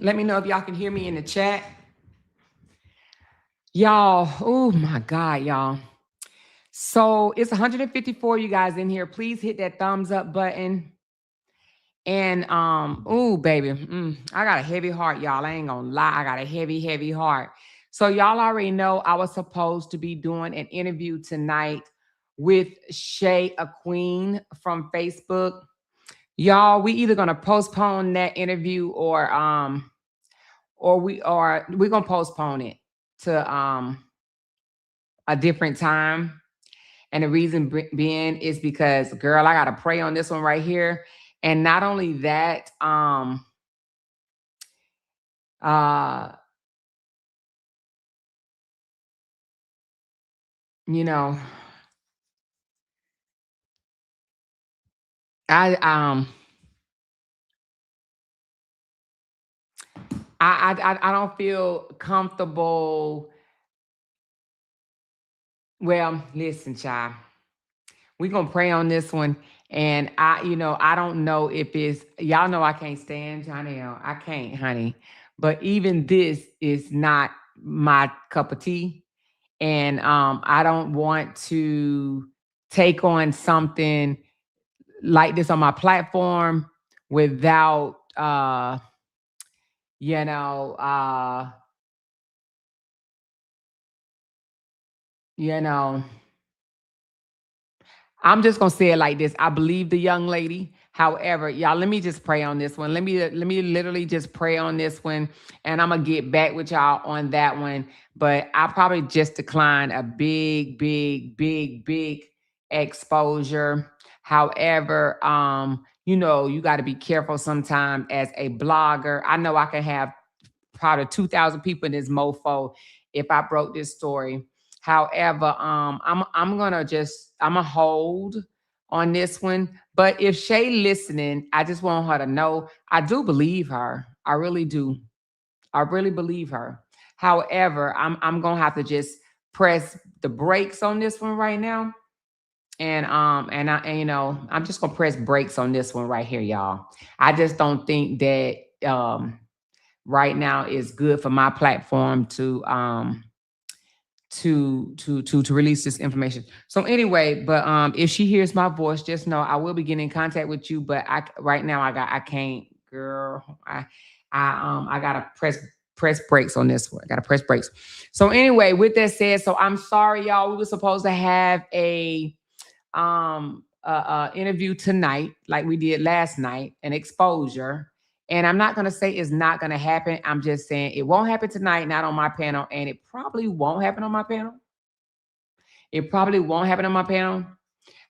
Let me know if y'all can hear me in the chat. Y'all, oh my God, y'all. So it's 154 you guys in here. Please hit that thumbs up button. And oh baby, I got a heavy heart, y'all. I ain't gonna lie, I got a heavy, heavy heart. So y'all already know I was supposed to be doing an interview tonight with Shay, a queen from Facebook. Y'all, we either gonna postpone that interview or we're gonna postpone it to a different time. And the reason being is because, girl, I gotta pray on this one right here. And not only that, uh, you know, I I don't feel comfortable. Well, listen, child. We're gonna pray on this one. And I don't know if it's y'all know I can't stand Johnny L. I can't, honey. But even this is not my cup of tea. And I don't want to take on something like this on my platform without you know, uh, you know, I'm just gonna say it like this. I believe the young lady. However, y'all, let me just pray on this one. Let me literally just pray on this one, and I'm gonna get back with y'all on that one. But I probably just decline a big, big, big, big exposure. However, you got to be careful sometime as a blogger. I know I can have probably 2,000 people in this mofo if I broke this story. However, I'm gonna hold on this one. But if Shay listening, I just want her to know I do believe her. I really do. I really believe her. However, I'm gonna have to just press the brakes on this one right now. I'm just gonna press brakes on this one right here, y'all. I just don't think that right now is good for my platform to release this information. So anyway, but if she hears my voice, just know I will be getting in contact with you. But right now I can't, girl. I gotta press brakes on this one. I gotta press brakes. So anyway, with that said, so I'm sorry, y'all. We were supposed to have a interview tonight, like we did last night, an exposure. And I'm not going to say it's not going to happen. I'm just saying it won't happen tonight, not on my panel. And it probably won't happen on my panel. It probably won't happen on my panel.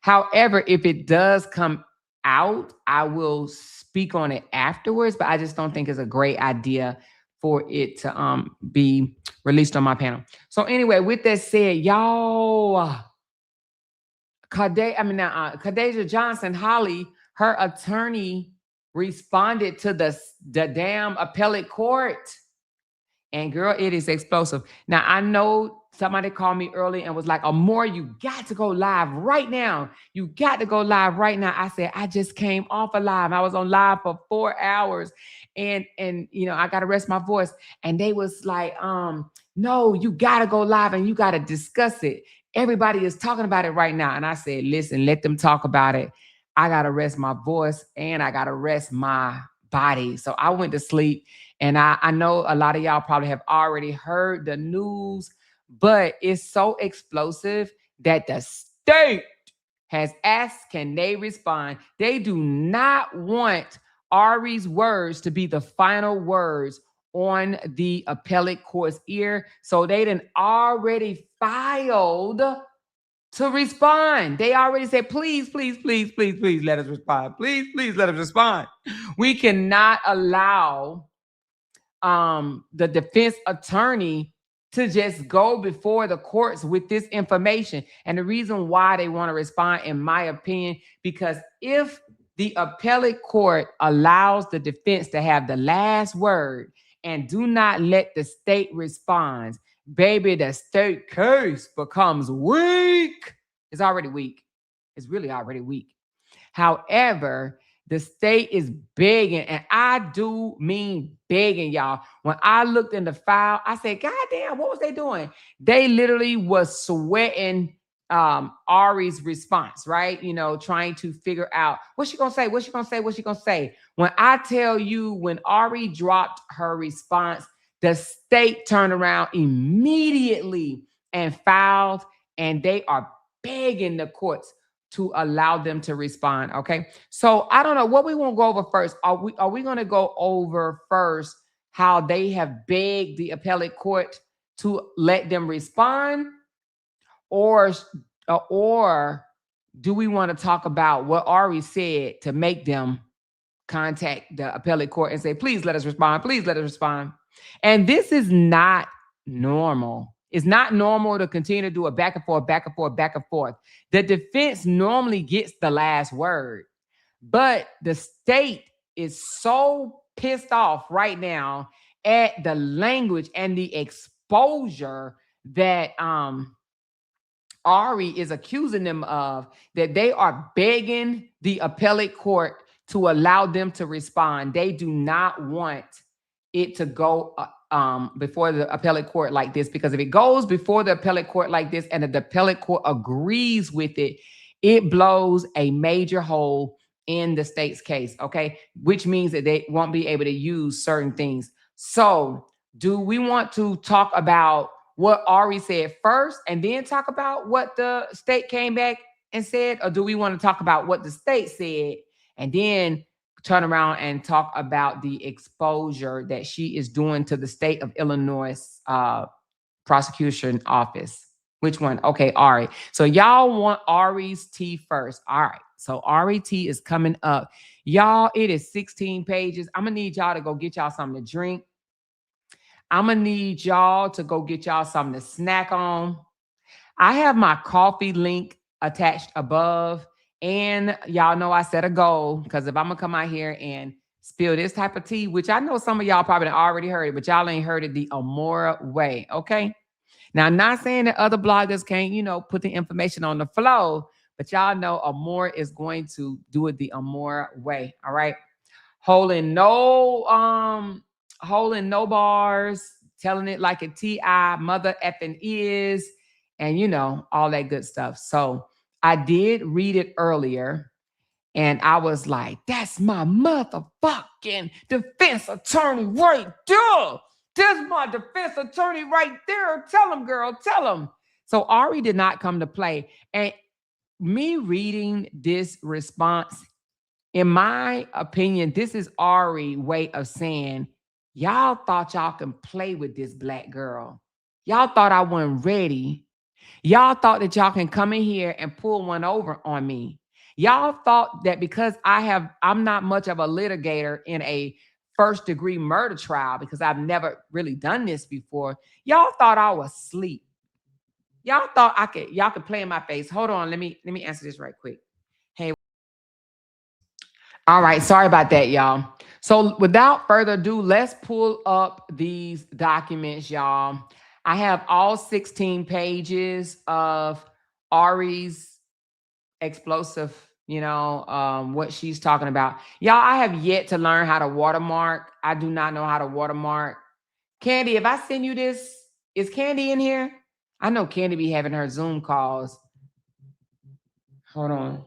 However, if it does come out, I will speak on it afterwards. But I just don't think it's a great idea for it to be released on my panel. So anyway, with that said, y'all, Khadijah Johnson Holly, her attorney responded to the damn appellate court. And girl, it is explosive. Now I know somebody called me early and was like, Amore, you got to go live right now. You got to go live right now. I said, I just came off a live. I was on live for 4 hours. And I gotta rest my voice. And they was like, no, you gotta go live and you gotta discuss it. Everybody is talking about it right now. And I said, listen, let them talk about it. I gotta rest my voice and I gotta rest my body. So I went to sleep. And I know a lot of y'all probably have already heard the news, but it's so explosive that the state has asked, can they respond? They do not want Ari's words to be the final words on the appellate court's ear. So they done already filed to respond. They already said, please, please, please, please, please let us respond. Please, please let us respond. We cannot allow the defense attorney to just go before the courts with this information. And the reason why they want to respond, in my opinion, because if the appellate court allows the defense to have the last word and do not let the state respond, baby, the state case becomes weak. It's already weak. It's really already weak. However, The state is begging, and I do mean begging, y'all. When I looked in the file, I said, God damn, what was they doing? They literally was sweating Ari's response, right? You know, trying to figure out what's she gonna say, what's she gonna say, what's she gonna say. When I tell you, when Ari dropped her response, the state turned around immediately and filed, and they are begging the courts to allow them to respond. Okay. So I don't know what we want to go over first. Are we going to go over first how they have begged the appellate court to let them respond, or do we want to talk about what Ari said to make them contact the appellate court and say, please let us respond, please let us respond? And this is not normal. It's not normal to continue to do a back and forth, back and forth, back and forth. The defense normally gets the last word, but the state is so pissed off right now at the language and the exposure that Ari is accusing them of, that they are begging the appellate court to allow them to respond. They do not want it to go before the appellate court like this, because if it goes before the appellate court like this and the appellate court agrees with it, it blows a major hole in the state's case, okay? Which means that they won't be able to use certain things. So do we want to talk about what Ari said first and then talk about what the state came back and said? Or do we want to talk about what the state said and then turn around and talk about the exposure that she is doing to the state of Illinois prosecution office? Which one? Okay, Ari. So y'all want Ari's tea first. All right. So Ari tea is coming up. Y'all, it is 16 pages. I'm going to need y'all to go get y'all something to drink. I'm going to need y'all to go get y'all something to snack on. I have my coffee link attached above. And y'all know I set a goal, because if I'm going to come out here and spill this type of tea, which I know some of y'all probably already heard it, but y'all ain't heard it the Amora way, okay? Now, I'm not saying that other bloggers can't, you know, put the information on the flow, but y'all know Amora is going to do it the Amora way, all right? Holding no bars, telling it like a TI mother effing is, and you know, all that good stuff. So I did read it earlier, and I was like, that's my motherfucking defense attorney right there. That's my defense attorney right there. Tell him, girl, tell him. So Ari did not come to play. And me reading this response, in my opinion, this is Ari's way of saying, y'all thought y'all can play with this black girl. Y'all thought I wasn't ready. Y'all thought that y'all can come in here and pull one over on me. Y'all thought that because I'm not much of a litigator in a first degree murder trial, because I've never really done this before. Y'all thought I was asleep. Y'all thought y'all could play in my face. Hold on, let me answer this right quick. Hey. All right, sorry about that, y'all. So without further ado, let's pull up these documents, y'all. I have all 16 pages of Ari's explosive, you know, what she's talking about. Y'all, I have yet to learn how to watermark. I do not know how to watermark. Candy, if I send you this, is Candy in here? I know Candy be having her Zoom calls. Hold on.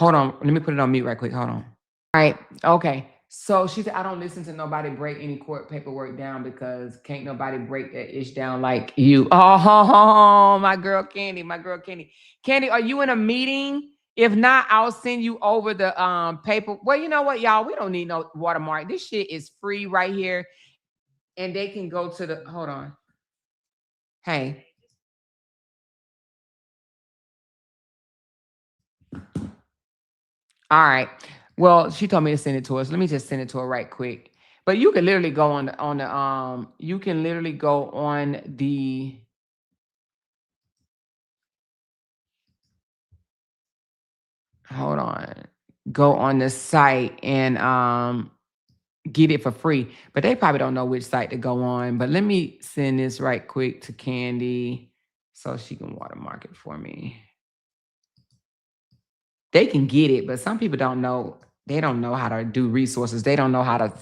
Let me put it on mute right quick. Hold on. All right. Okay. So she said, I don't listen to nobody break any court paperwork down, because can't nobody break that ish down like you. Oh, my girl Candy, my girl Candy. Candy, are you in a meeting? If not, I'll send you over the paper. Well, you know what, y'all? We don't need no watermark. This shit is free right here. And they can go to the, hold on. Hey. All right. Well, she told me to send it to us. Let me just send it to her right quick. But you can literally go on the you can literally go on the hold on. Go on the site and get it for free. But they probably don't know which site to go on. But let me send this right quick to Candy so she can watermark it for me. they can get it, but some people don't know. They don't know how to do resources. They don't know how to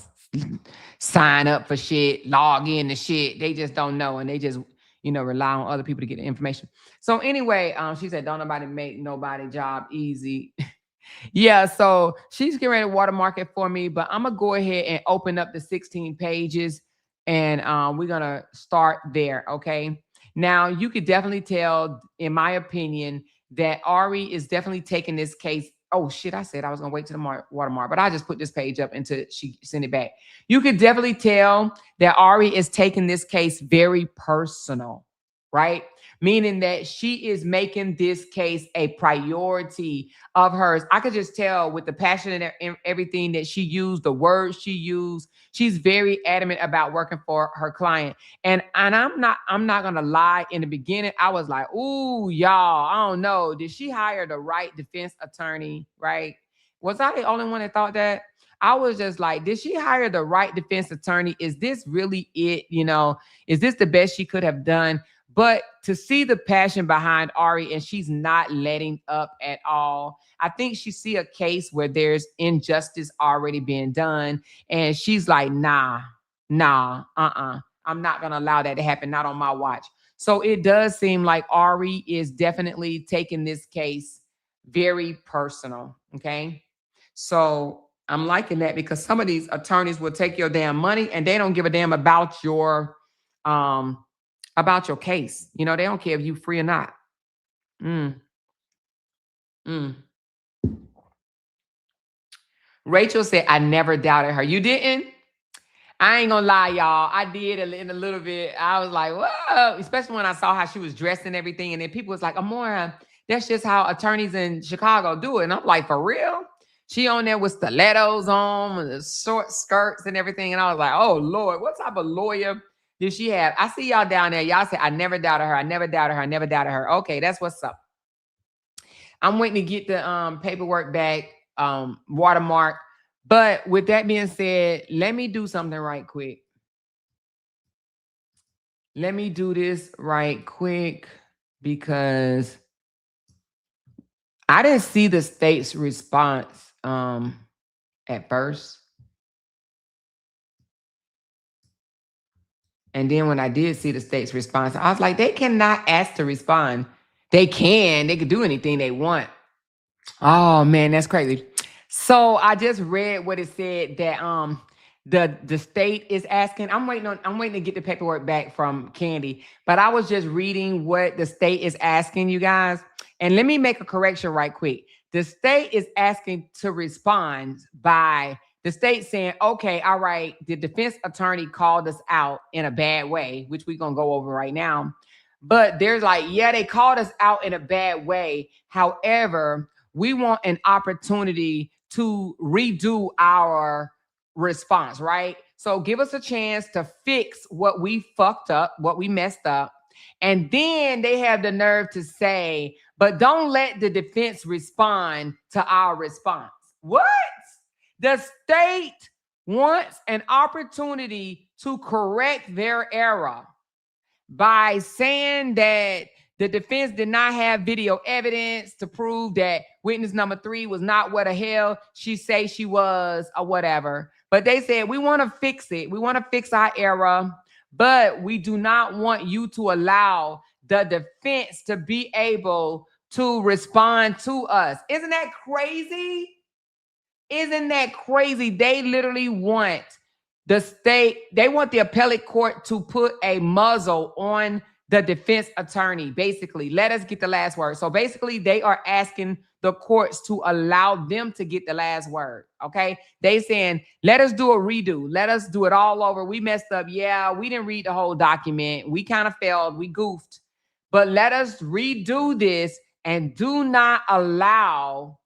sign up for shit, log in to shit. They just don't know, and they just rely on other people to get the information. So anyway, she said, "Don't nobody make nobody job easy." Yeah, so she's getting ready to watermark it for me, but I'm gonna go ahead and open up the 16 pages, and we're gonna start there. Okay. Now you could definitely tell, in my opinion, that Ari is definitely taking this case. Oh shit! I said I was gonna wait to the watermark, but I just put this page up until she sent it back. You could definitely tell that Ari is taking this case very personal, right? Meaning that she is making this case a priority of hers. I could just tell with the passion and everything that she used, the words she used. She's very adamant about working for her client. And I'm not gonna lie. In the beginning, I was like, ooh, y'all, I don't know. Did she hire the right defense attorney? Right? Was I the only one that thought that? I was just like, did she hire the right defense attorney? Is this really it? Is this the best she could have done? But to see the passion behind Ari, and she's not letting up at all. I think she see a case where there's injustice already being done, and she's like, nah, I'm not gonna allow that to happen, not on my watch. So it does seem like Ari is definitely taking this case very personal. Okay. So I'm liking that, because some of these attorneys will take your damn money and they don't give a damn about your case. They don't care if you free or not. Mm, mm. Rachel said, I never doubted her. You didn't? I ain't gonna lie, y'all. I did in a little bit. I was like, whoa, especially when I saw how she was dressed and everything. And then people was like, Amora, that's just how attorneys in Chicago do it. And I'm like, for real? She on there with stilettos on and the short skirts and everything. And I was like, oh Lord, what type of lawyer did she have? I see y'all down there. Y'all say, I never doubted her. I never doubted her. I never doubted her. Okay, that's what's up. I'm waiting to get the paperwork back, watermark. But with that being said, let me do something right quick. Let me do this right quick, because I didn't see the state's response at first. And then when I did see the state's response, I was like, they cannot ask to respond. They could do anything they want. Oh man, that's crazy. So I just read what it said, that the state is asking. I'm waiting to get the paperwork back from Candy, but I was just reading what the state is asking, you guys. And let me make a correction right quick. The state is asking to respond by the state saying, okay, all right, the defense attorney called us out in a bad way, which we're gonna go over right now. But there's like, yeah, they called us out in a bad way. However, we want an opportunity to redo our response, right? So give us a chance to fix what we fucked up, what we messed up. And then they have the nerve to say, but don't let the defense respond to our response. What? The state wants an opportunity to correct their error by saying that the defense did not have video evidence to prove that witness number 3 was not what the hell she say she was, or whatever. But they said, we want to fix it. We want to fix our error, but we do not want you to allow the defense to be able to respond to us. Isn't that crazy? Isn't that crazy? They literally want the state, they want the appellate court to put a muzzle on the defense attorney. Basically, let us get the last word. So basically, they are asking the courts to allow them to get the last word. Okay. They saying, let us do a redo. Let us do it all over. We messed up. Yeah, we didn't read the whole document. We kind of failed. We goofed. But let us redo this, and do not allow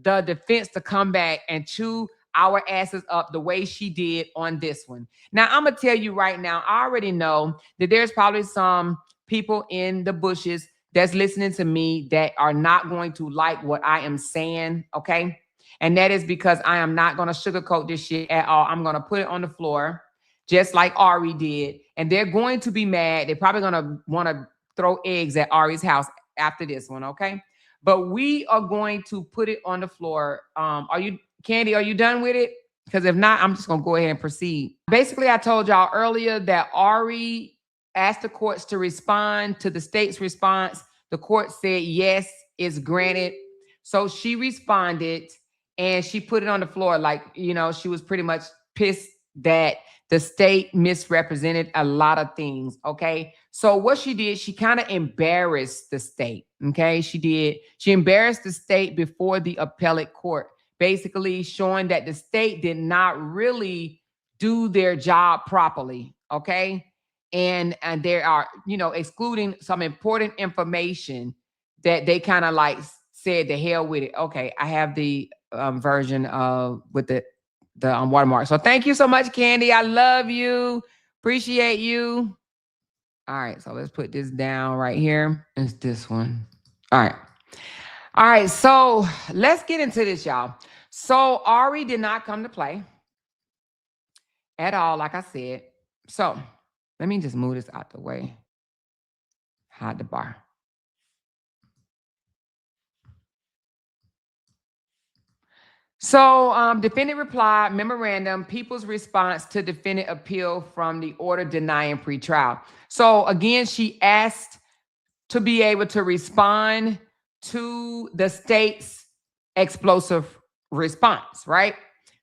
the defense to come back and chew our asses up the way she did on this one. Now, I'm going to tell you right now, I already know that there's probably some people in the bushes that's listening to me that are not going to like what I am saying, okay? And that is because I am not going to sugarcoat this shit at all. I'm going to put it on the floor, just like Ari did. And they're going to be mad. They're probably going to want to throw eggs at Ari's house after this one, okay? but we are going to put it on the floor. Are you, Candy, are you done with it? Because if not, I'm just going to go ahead and proceed. Basically, I told y'all earlier that Ari asked the courts to respond to the state's response. The court said, yes, it's granted. So she responded and she put it on the floor. Like, you know, she was pretty much pissed that the state misrepresented a lot of things. Okay. So what she did, she kind of embarrassed the state. Okay. She embarrassed the state before the appellate court, basically showing that the state did not really do their job properly. Okay. And there are, you know, excluding some important information that they kind of like said the hell with it. Okay. I have the version of with the watermark. So thank you so much, Candy. I love you. Appreciate you. All right. So let's put this down right here. It's this one. All right. All right. So let's get into this, y'all. So Ari did not come to play at all, like I said. So let me just move this out the way. Hide the bar. So defendant replied, memorandum, people's response to defendant appeal from the order denying pretrial. So again, she asked to be able to respond to the state's explosive response, right?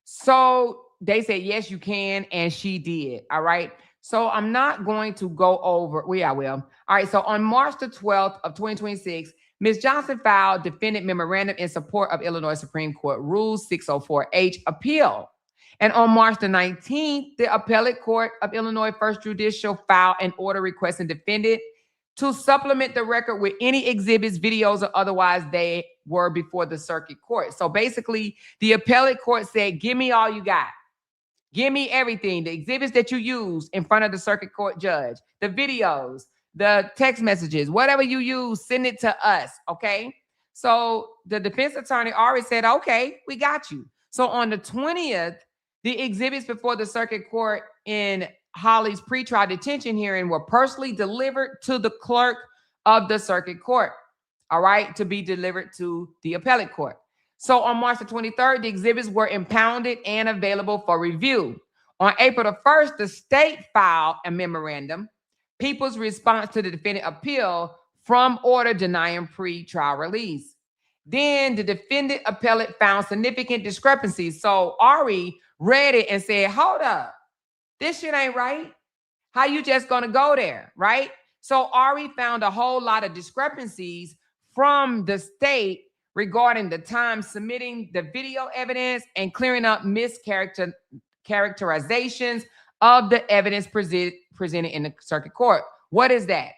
So they said, yes, you can, and she did, all right? So I'm not going to go over, well, yeah, I will. All right, so on March the 12th of 2026, Ms. Johnson filed defendant memorandum in support of Illinois Supreme Court Rule 604H appeal. And on March the 19th, the appellate court of Illinois First Judicial filed an order requesting defendant to supplement the record with any exhibits, videos, or otherwise they were before the circuit court. So basically, the appellate court said, give me all you got. Give me everything, the exhibits that you use in front of the circuit court judge, the videos, the text messages, whatever you use, send it to us, okay? So the defense attorney already said, okay, we got you. So on the 20th, the exhibits before the circuit court in Holly's pretrial detention hearing were personally delivered to the clerk of the circuit court, all right, to be delivered to the appellate court. So on March the 23rd, the exhibits were impounded and available for review. On April the 1st, the state filed a memorandum, people's response to the defendant appeal from order denying pre-trial release. Then the defendant appellate found significant discrepancies. So Ari read it and said, hold up, this shit ain't right. How you just gonna go there, right? So Ari found a whole lot of discrepancies from the state regarding the time submitting the video evidence and clearing up mischaracterizations of the evidence presented in the circuit court. What is that?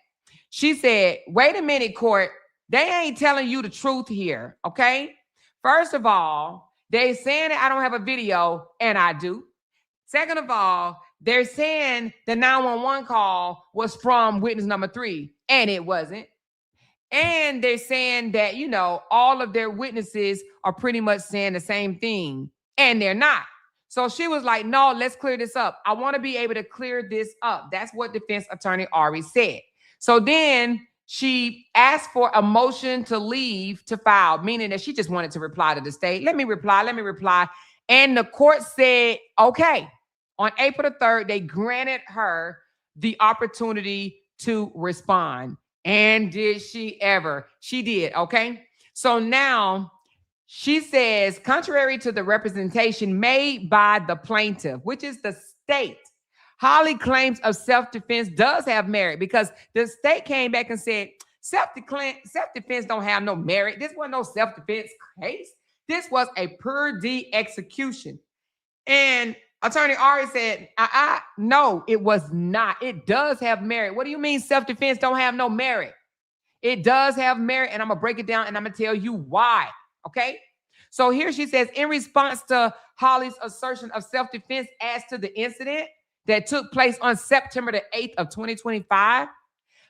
She said, wait a minute, court. They ain't telling you the truth here, okay? First of all, they're saying that I don't have a video, and I do. Second of all, they're saying the 911 call was from witness number 3, and it wasn't. And they're saying that, you know, all of their witnesses are pretty much saying the same thing, and they're not. So she was like, no, let's clear this up. I want to be able to clear this up. That's what defense attorney Ari said. So then she asked for a motion to leave to file, meaning that she just wanted to reply to the state. Let me reply. And the court said, okay. On April the 3rd, they granted her the opportunity to respond. And did she ever? She did, okay? So now she says, contrary to the representation made by the plaintiff, which is the state, Holly claims of self-defense does have merit because the state came back and said, self-defense don't have no merit. This wasn't no self-defense case. This was a per D execution. And Attorney Ari said, no, it was not. It does have merit. What do you mean self-defense don't have no merit? It does have merit, and I'm going to break it down, and I'm going to tell you why, okay? So here she says, in response to Holly's assertion of self-defense as to the incident that took place on September the 8th of 2025,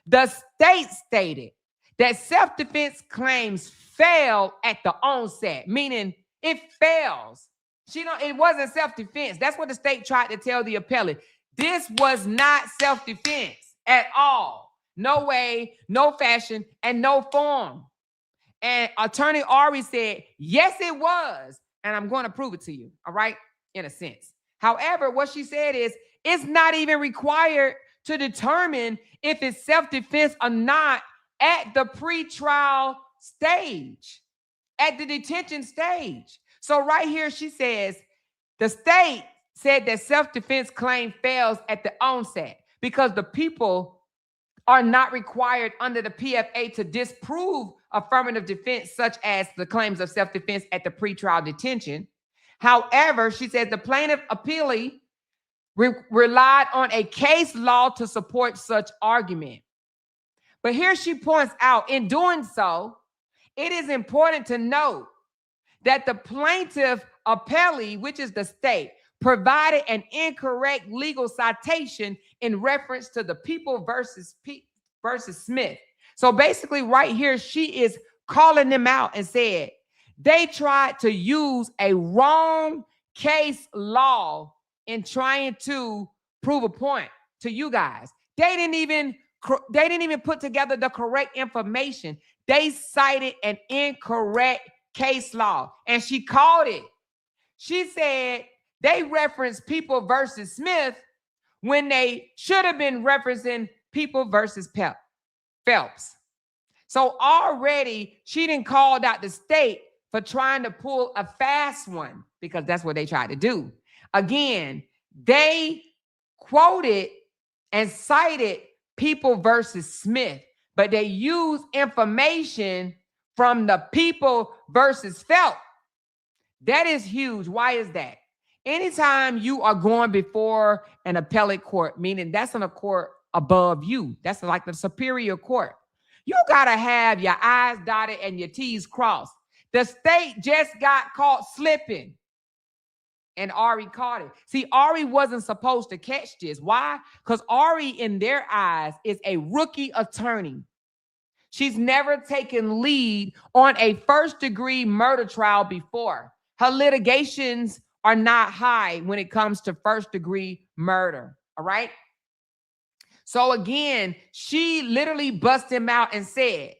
the state stated that self-defense claims failed at the onset, meaning it fails. It wasn't self-defense. That's what the state tried to tell the appellate. This was not self-defense at all. No way, no fashion, and no form. And Attorney Ari said, yes, it was. And I'm going to prove it to you. All right. In a sense. However, what she said is it's not even required to determine if it's self-defense or not at the pretrial stage, at the detention stage. So right here, she says the state said that self-defense claim fails at the onset because the people are not required under the PFA to disprove affirmative defense, such as the claims of self-defense at the pretrial detention. However, she said the plaintiff appealee relied on a case law to support such argument. But here she points out, in doing so, it is important to note that the plaintiff appellee, which is the state, provided an incorrect legal citation in reference to the People versus Smith. So basically right here, she is calling them out and said they tried to use a wrong case law in trying to prove a point to you guys. They didn't even put together the correct information. They cited an incorrect case law, and she called it. She said they referenced People versus Smith when they should have been referencing People versus Phelps. So already she didn't call out the state for trying to pull a fast one, because that's what they tried to do. Again, they quoted and cited People versus Smith, but they used information from the People versus Phelps. That is huge. Why is that? Anytime you are going before an appellate court, meaning that's in a court above you, that's like the superior court, you got to have your I's dotted and your T's crossed. The state just got caught slipping, and Ari caught it. See, Ari wasn't supposed to catch this. Why? Because Ari, in their eyes, is a rookie attorney. She's never taken lead on a first-degree murder trial before. Her litigations are not high when it comes to first-degree murder, all right? So again, she literally busted him out and said,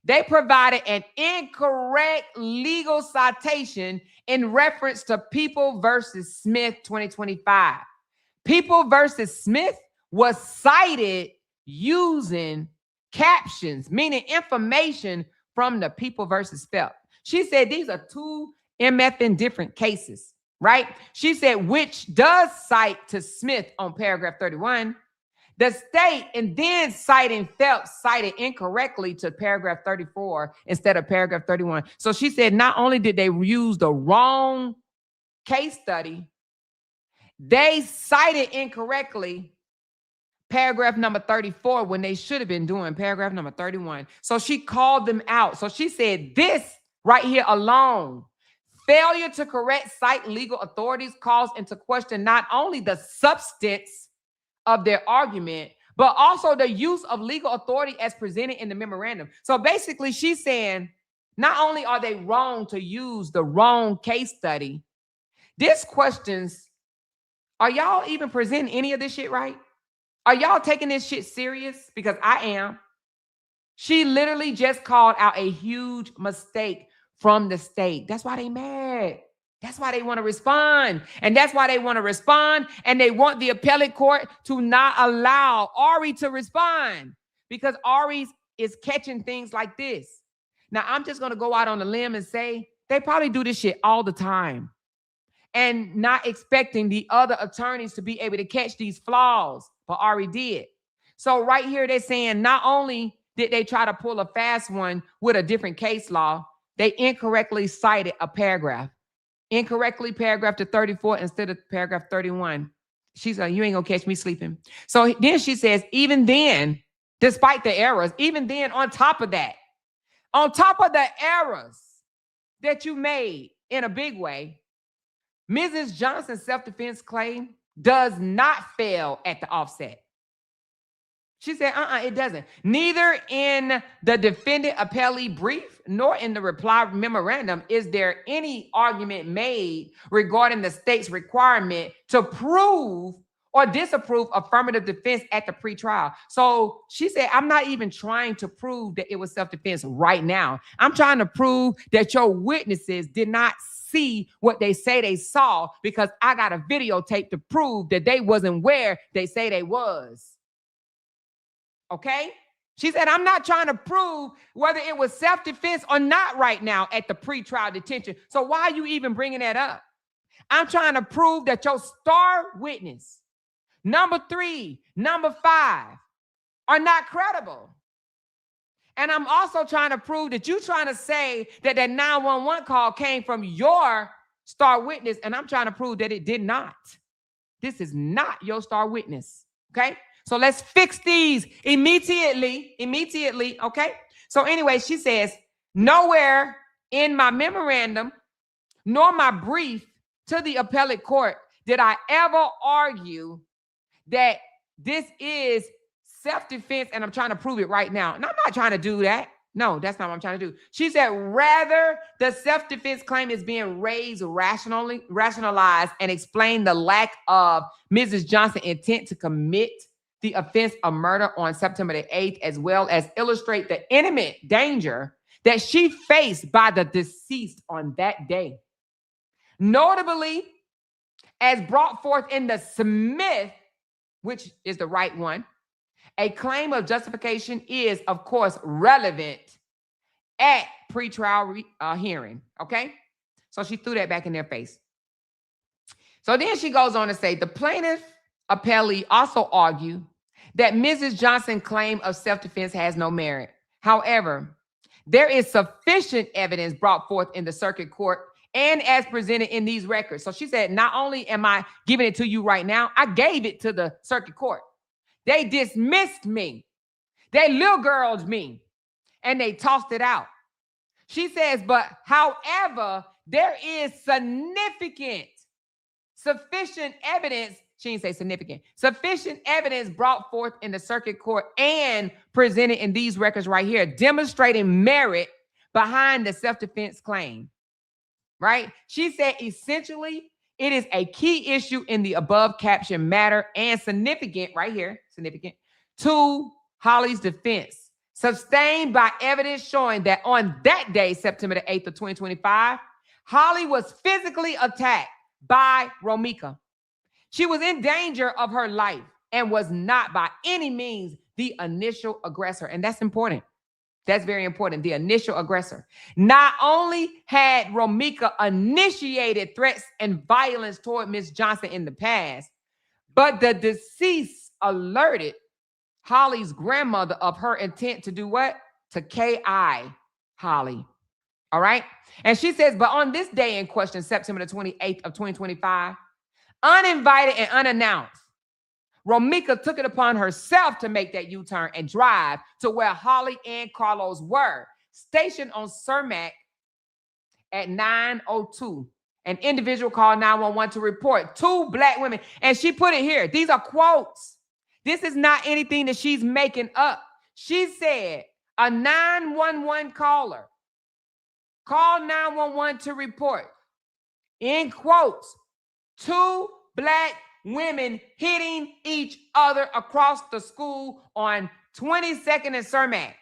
they provided an incorrect legal citation in reference to People versus Smith 2025. People versus Smith was cited using captions, meaning information from the People versus Phelps. She said these are two MF different cases, right? She said, which does cite to Smith on paragraph 31. The state, and then citing Phelps, cited incorrectly to paragraph 34 instead of paragraph 31. So she said not only did they use the wrong case study, they cited incorrectly paragraph number 34 when they should have been doing paragraph number 31. So she called them out. So she said this right here alone, failure to correct cite legal authorities calls into question not only the substance of their argument, but also the use of legal authority as presented in the memorandum. So basically she's saying not only are they wrong to use the wrong case study, this questions, are y'all even presenting any of this shit right? Are y'all taking this shit serious? Because I am. She literally just called out a huge mistake from the state. That's why they mad. That's why they want to respond. And that's why they want to respond. And they want the appellate court to not allow Ari to respond, because Ari is catching things like this. Now, I'm just going to go out on a limb and say they probably do this shit all the time and not expecting the other attorneys to be able to catch these flaws, but Ari did. So right here, they're saying not only did they try to pull a fast one with a different case law, they incorrectly cited a paragraph. Incorrectly paragraph to 34 instead of paragraph 31. She's like, you ain't gonna catch me sleeping. So then she says, even then, despite the errors, even then, on top of the errors that you made in a big way, Mrs. Johnson's self-defense claim does not fail at the offset. She said, it doesn't. Neither in the defendant appellee brief nor in the reply memorandum is there any argument made regarding the state's requirement to prove or disapprove affirmative defense at the pretrial. So she said, I'm not even trying to prove that it was self-defense right now. I'm trying to prove that your witnesses did not see what they say they saw, because I got a videotape to prove that they wasn't where they say they was. Okay? She said, I'm not trying to prove whether it was self-defense or not right now at the pretrial detention. So why are you even bringing that up? I'm trying to prove that your star witness, number 3, number 5, are not credible. And I'm also trying to prove that you're trying to say that that 911 call came from your star witness, and I'm trying to prove that it did not. This is not your star witness, okay? So let's fix these immediately, okay? So anyway, she says, nowhere in my memorandum nor my brief to the appellate court did I ever argue that this is self-defense and I'm trying to prove it right now. And I'm not trying to do that. No, that's not what I'm trying to do. She said, rather, the self-defense claim is being rationalized and explain the lack of Mrs. Johnson's intent to commit the offense of murder on September the 8th, as well as illustrate the imminent danger that she faced by the deceased on that day. Notably, as brought forth in the Smith, which is the right one, a claim of justification is, of course, relevant at pretrial hearing, okay? So she threw that back in their face. So then she goes on to say, the plaintiff appellee also argued that Mrs. Johnson's claim of self-defense has no merit. However, there is sufficient evidence brought forth in the circuit court and as presented in these records. So she said, not only am I giving it to you right now, I gave it to the circuit court. They dismissed me. They little girled me and they tossed it out. She says, but however, there is sufficient evidence. She didn't say significant. Sufficient evidence brought forth in the circuit court and presented in these records right here, demonstrating merit behind the self-defense claim. Right? She said, essentially, it is a key issue in the above captioned matter and significant, right here, significant, to Holly's defense, sustained by evidence showing that on that day, September the 8th of 2025, Holly was physically attacked by Romika. She was in danger of her life and was not by any means the initial aggressor. And that's important. That's very important. The initial aggressor. Not only had Romika initiated threats and violence toward Ms. Johnson in the past, but the deceased alerted Holly's grandmother of her intent to do what? To KI Holly. All right. And she says, but on this day in question, September the 28th of 2025, uninvited and unannounced, Romika took it upon herself to make that U-turn and drive to where Holly and Carlos were, stationed on Cermak at 9:02. An individual called 911 to report 2 black women. And she put it here. These are quotes. This is not anything that she's making up. She said a 911 caller called 911 to report, in quotes, 2 black women hitting each other across the school on 22nd and Cermak.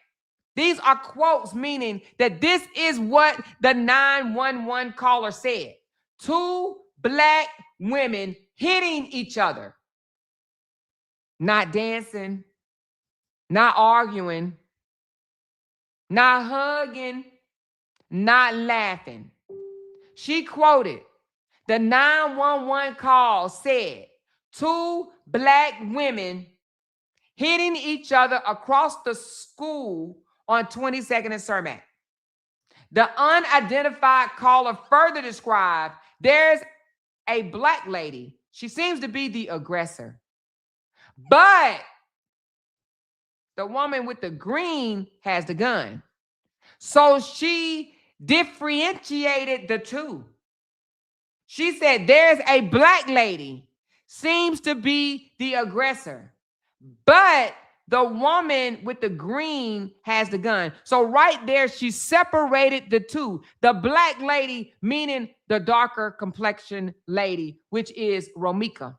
These are quotes, meaning that this is what the 911 caller said. 2 black women hitting each other. Not dancing, not arguing, not hugging, not laughing. She quoted, the 911 call said 2 black women hitting each other across the school on 22nd and Cermak. The unidentified caller further described, there's a black lady. She seems to be the aggressor. But the woman with the green has the gun. So she differentiated the two. She said, there's a black lady, seems to be the aggressor, but the woman with the green has the gun. So right there, she separated the two. The black lady, meaning the darker complexion lady, which is Romika.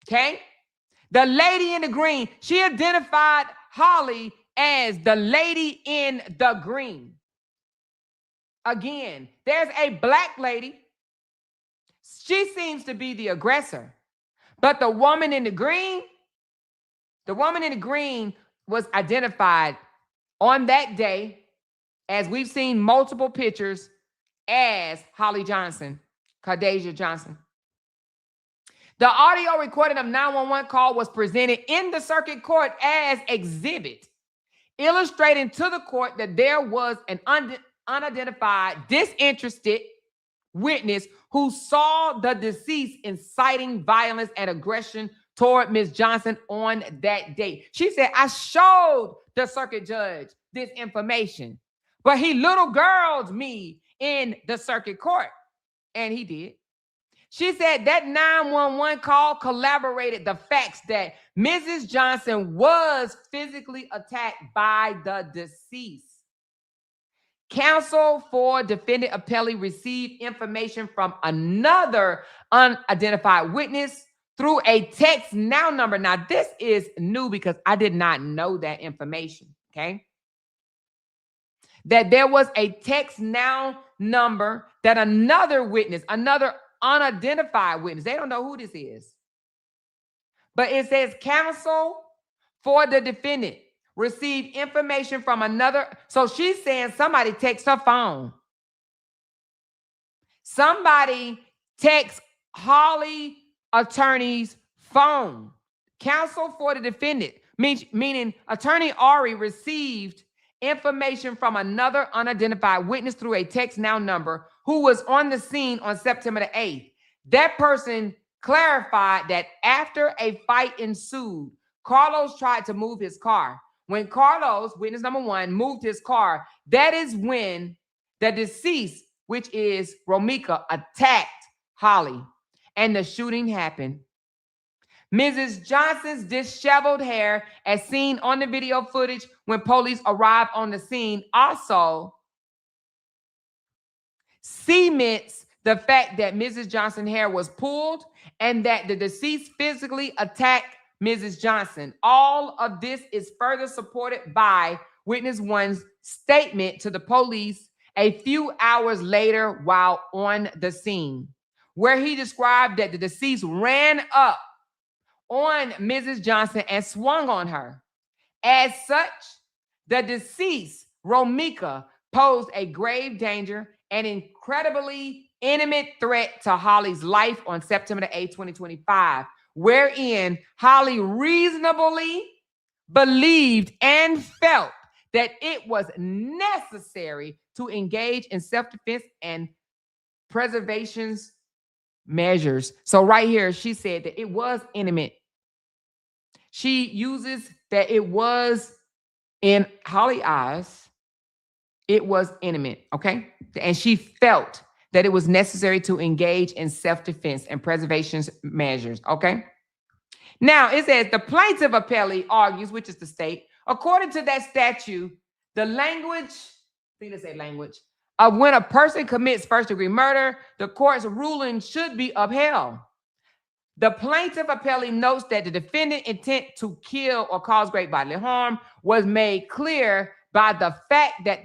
Okay? The lady in the green, she identified Holly as the lady in the green. Again, there's a black lady. She seems to be the aggressor. But the woman in the green was identified on that day, as we've seen multiple pictures, as Holly Johnson, Cardasia Johnson. The audio recording of 911 call was presented in the circuit court as exhibit, illustrating to the court that there was an unidentified, disinterested witness who saw the deceased inciting violence and aggression toward Ms. Johnson on that date. She said, I showed the circuit judge this information, but he little girled me in the circuit court. And he did. She said that 911 call corroborated the facts that Mrs. Johnson was physically attacked by the deceased. Counsel for defendant appellee received information from another unidentified witness through a text now number. Now, this is new because I did not know that information, okay? That there was a text now number that another witness, another unidentified witness, they don't know who this is, but it says counsel for the defendant received information from another. So she's saying somebody texts her phone. Somebody texts Holly attorney's phone. Counsel for the defendant, meaning attorney Ari, received information from another unidentified witness through a text now number who was on the scene on September the 8th. That person clarified that after a fight ensued, Carlos tried to move his car. When Carlos, witness number one, moved his car, that is when the deceased, which is Romika, attacked Holly and the shooting happened. Mrs. Johnson's disheveled hair, as seen on the video footage when police arrived on the scene, also cements the fact that Mrs. Johnson's hair was pulled and that the deceased physically attacked Mrs. Johnson. All of this is further supported by witness one's statement to the police a few hours later while on the scene, where he described that the deceased ran up on Mrs. Johnson and swung on her. As such, the deceased, Romika, posed a grave danger and incredibly imminent threat to Holly's life on September 8, 2025, wherein Holly reasonably believed and felt that it was necessary to engage in self-defense and preservation measures. So right here, she said that it was imminent. She uses that it was, in Holly's eyes, it was imminent, okay? And she felt that it was necessary to engage in self-defense and preservation measures, okay? Now, it says the plaintiff appellee argues, which is the state, according to that statute, the language, I think they say language, of when a person commits first-degree murder, the court's ruling should be upheld. The plaintiff appellee notes that the defendant's intent to kill or cause great bodily harm was made clear by the fact that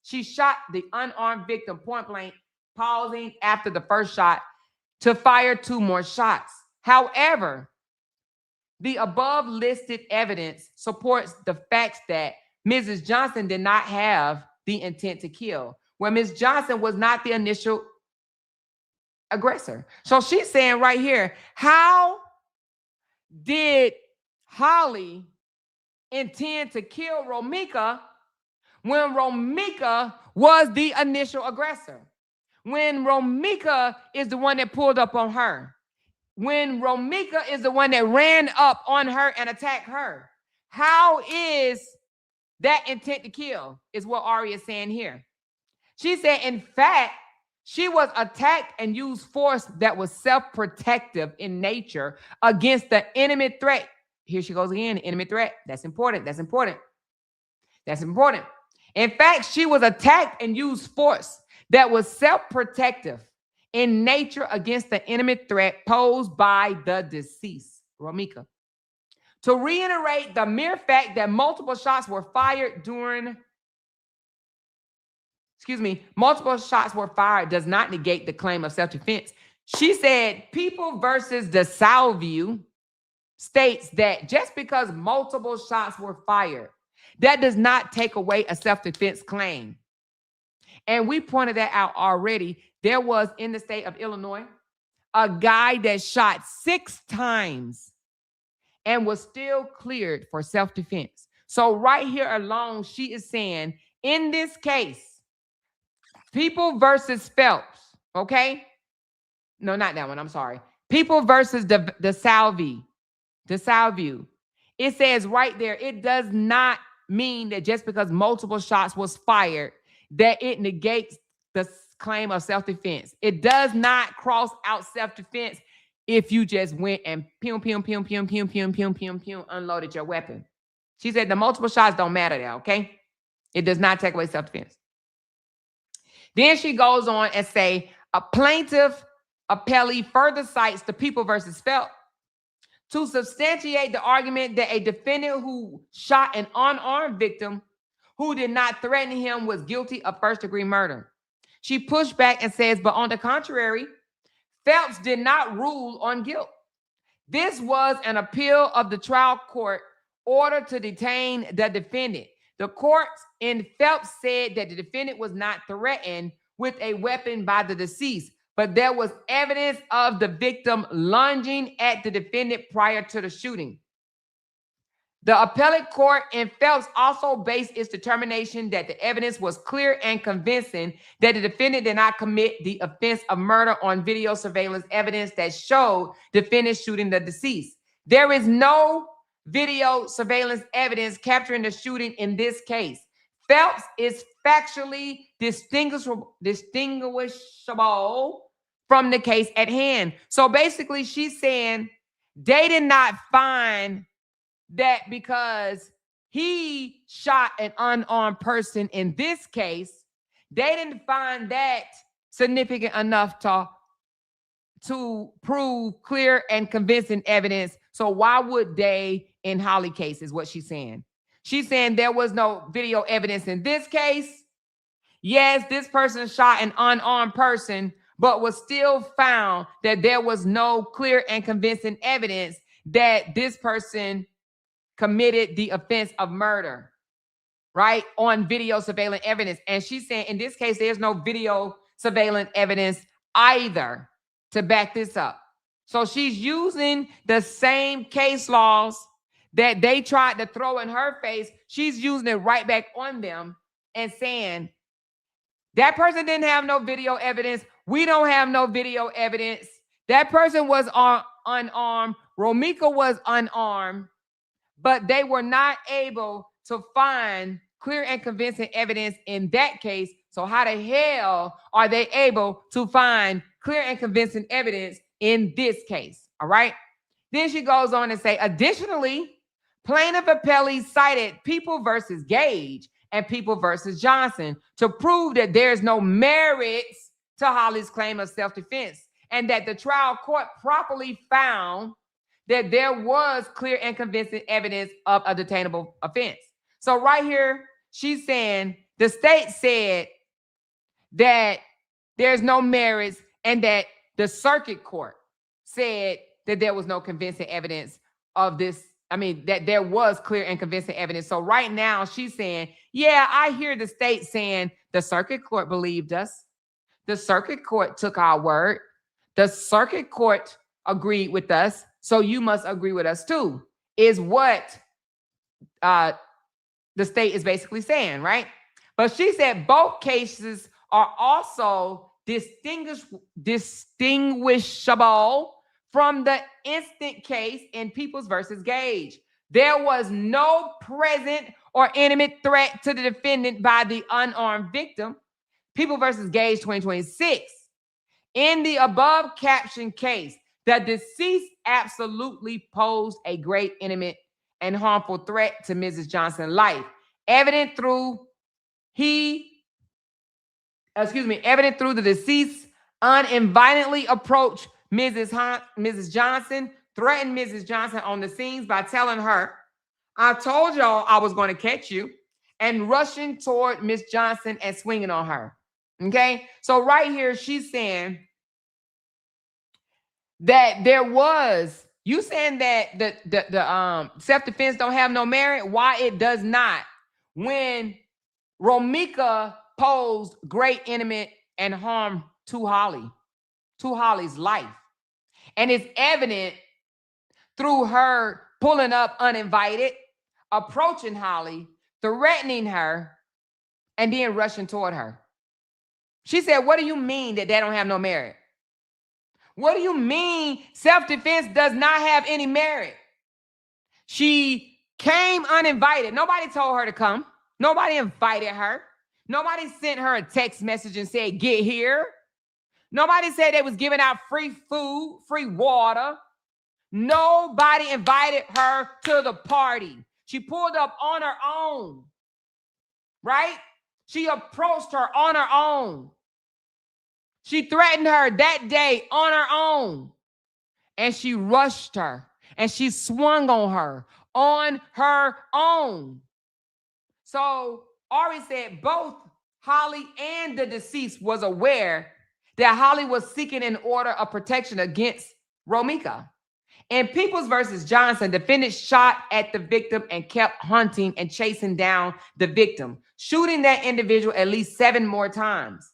she shot the unarmed victim point blank, pausing after the first shot to fire 2 more shots. However, the above listed evidence supports the facts that Mrs. Johnson did not have the intent to kill, where Ms. Johnson was not the initial aggressor. So she's saying right here, how did Holly intend to kill Romika when Romika was the initial aggressor? When Romika is the one that pulled up on her? When Romika is the one that ran up on her and attacked her? How is that intent to kill is what Ari is saying here. She said, in fact, she was attacked and used force that was self-protective in nature against the enemy threat. Here she goes again, enemy threat. That's important. That's important. That's important. In fact, she was attacked and used force that was self-protective in nature against the imminent threat posed by the deceased, Romika. To reiterate, the mere fact that multiple shots were fired does not negate the claim of self-defense. She said, People versus DeSalvio states that just because multiple shots were fired, that does not take away a self-defense claim. And we pointed that out already. There was in the state of Illinois a guy that shot 6 times and was still cleared for self-defense. So right here alone, she is saying, in this case, People versus Phelps, okay? No, not that one. I'm sorry. People versus DeSalvio. It says right there, it does not mean that just because multiple shots was fired, that it negates the claim of self-defense. It does not cross out self-defense if you just went and unloaded your weapon. She said the multiple shots don't matter there, okay? It does not take away self-defense. Then she goes on and say, a plaintiff appellee further cites the People versus Phelps to substantiate the argument that a defendant who shot an unarmed victim who did not threaten him was guilty of first-degree murder. She pushed back and says, but on the contrary, Phelps did not rule on guilt. This was an appeal of the trial court order to detain the defendant. The court in Phelps said that the defendant was not threatened with a weapon by the deceased, but there was evidence of the victim lunging at the defendant prior to the shooting. The appellate court in Phelps also based its determination that the evidence was clear and convincing that the defendant did not commit the offense of murder on video surveillance evidence that showed the defendant shooting the deceased. There is no video surveillance evidence capturing the shooting in this case. Phelps is factually distinguishable from the case at hand. So basically, she's saying they did not find that because he shot an unarmed person in this case, they didn't find that significant enough to prove clear and convincing evidence. So why would they in Holly case is what she's saying. She's saying there was no video evidence in this case. Yes, this person shot an unarmed person, but was still found that there was no clear and convincing evidence that this person committed the offense of murder, right? On video surveillance evidence. And she's saying in this case, there's no video surveillance evidence either to back this up. So she's using the same case laws that they tried to throw in her face. She's using it right back on them and saying, that person didn't have no video evidence. We don't have no video evidence. That person was unarmed. Romika was unarmed, but they were not able to find clear and convincing evidence in that case. So how the hell are they able to find clear and convincing evidence in this case? All right. Then she goes on and say, additionally, plaintiff appellees cited People versus Gage and People versus Johnson to prove that there's no merits to Holly's claim of self-defense and that the trial court properly found that there was clear and convincing evidence of a detainable offense. So right here, she's saying the state said that there's no merits and that the circuit court said that there was no convincing evidence of this. I mean, that there was clear and convincing evidence. So right now she's saying, yeah, I hear the state saying the circuit court believed us. The circuit court took our word. The circuit court agreed with us. So you must agree with us too, is what the state is basically saying, right? But she said both cases are also distinguishable from the instant case in Peoples versus Gage. There was no present or imminent threat to the defendant by the unarmed victim. People versus Gage 2026. In the above captioned case, the deceased absolutely posed a great imminent and harmful threat to Mrs. Johnson's life, evident through the deceased uninvitedly approached Mrs. Johnson, threatened Mrs. Johnson on the scenes by telling her, I told y'all I was going to catch you, and rushing toward Miss Johnson and swinging on her. Okay, so right here she's saying that there was, you saying that the self-defense don't have no merit. Why it does not? When Romika posed great intimate and harm to Holly's life, and it's evident through her pulling up uninvited, approaching Holly, threatening her, and then rushing toward her. She said, what do you mean that they don't have no merit? What do you mean self-defense does not have any merit? She came uninvited. Nobody told her to come. Nobody invited her. Nobody sent her a text message and said, get here. Nobody said they was giving out free food, free water. Nobody invited her to the party. She pulled up on her own, right? She approached her on her own. She threatened her that day on her own. And she rushed her. And she swung on her on her own. So Ari said both Holly and the deceased was aware that Holly was seeking an order of protection against Romika. In Peoples versus Johnson, the defendant shot at the victim and kept hunting and chasing down the victim, shooting that individual at least 7 more times.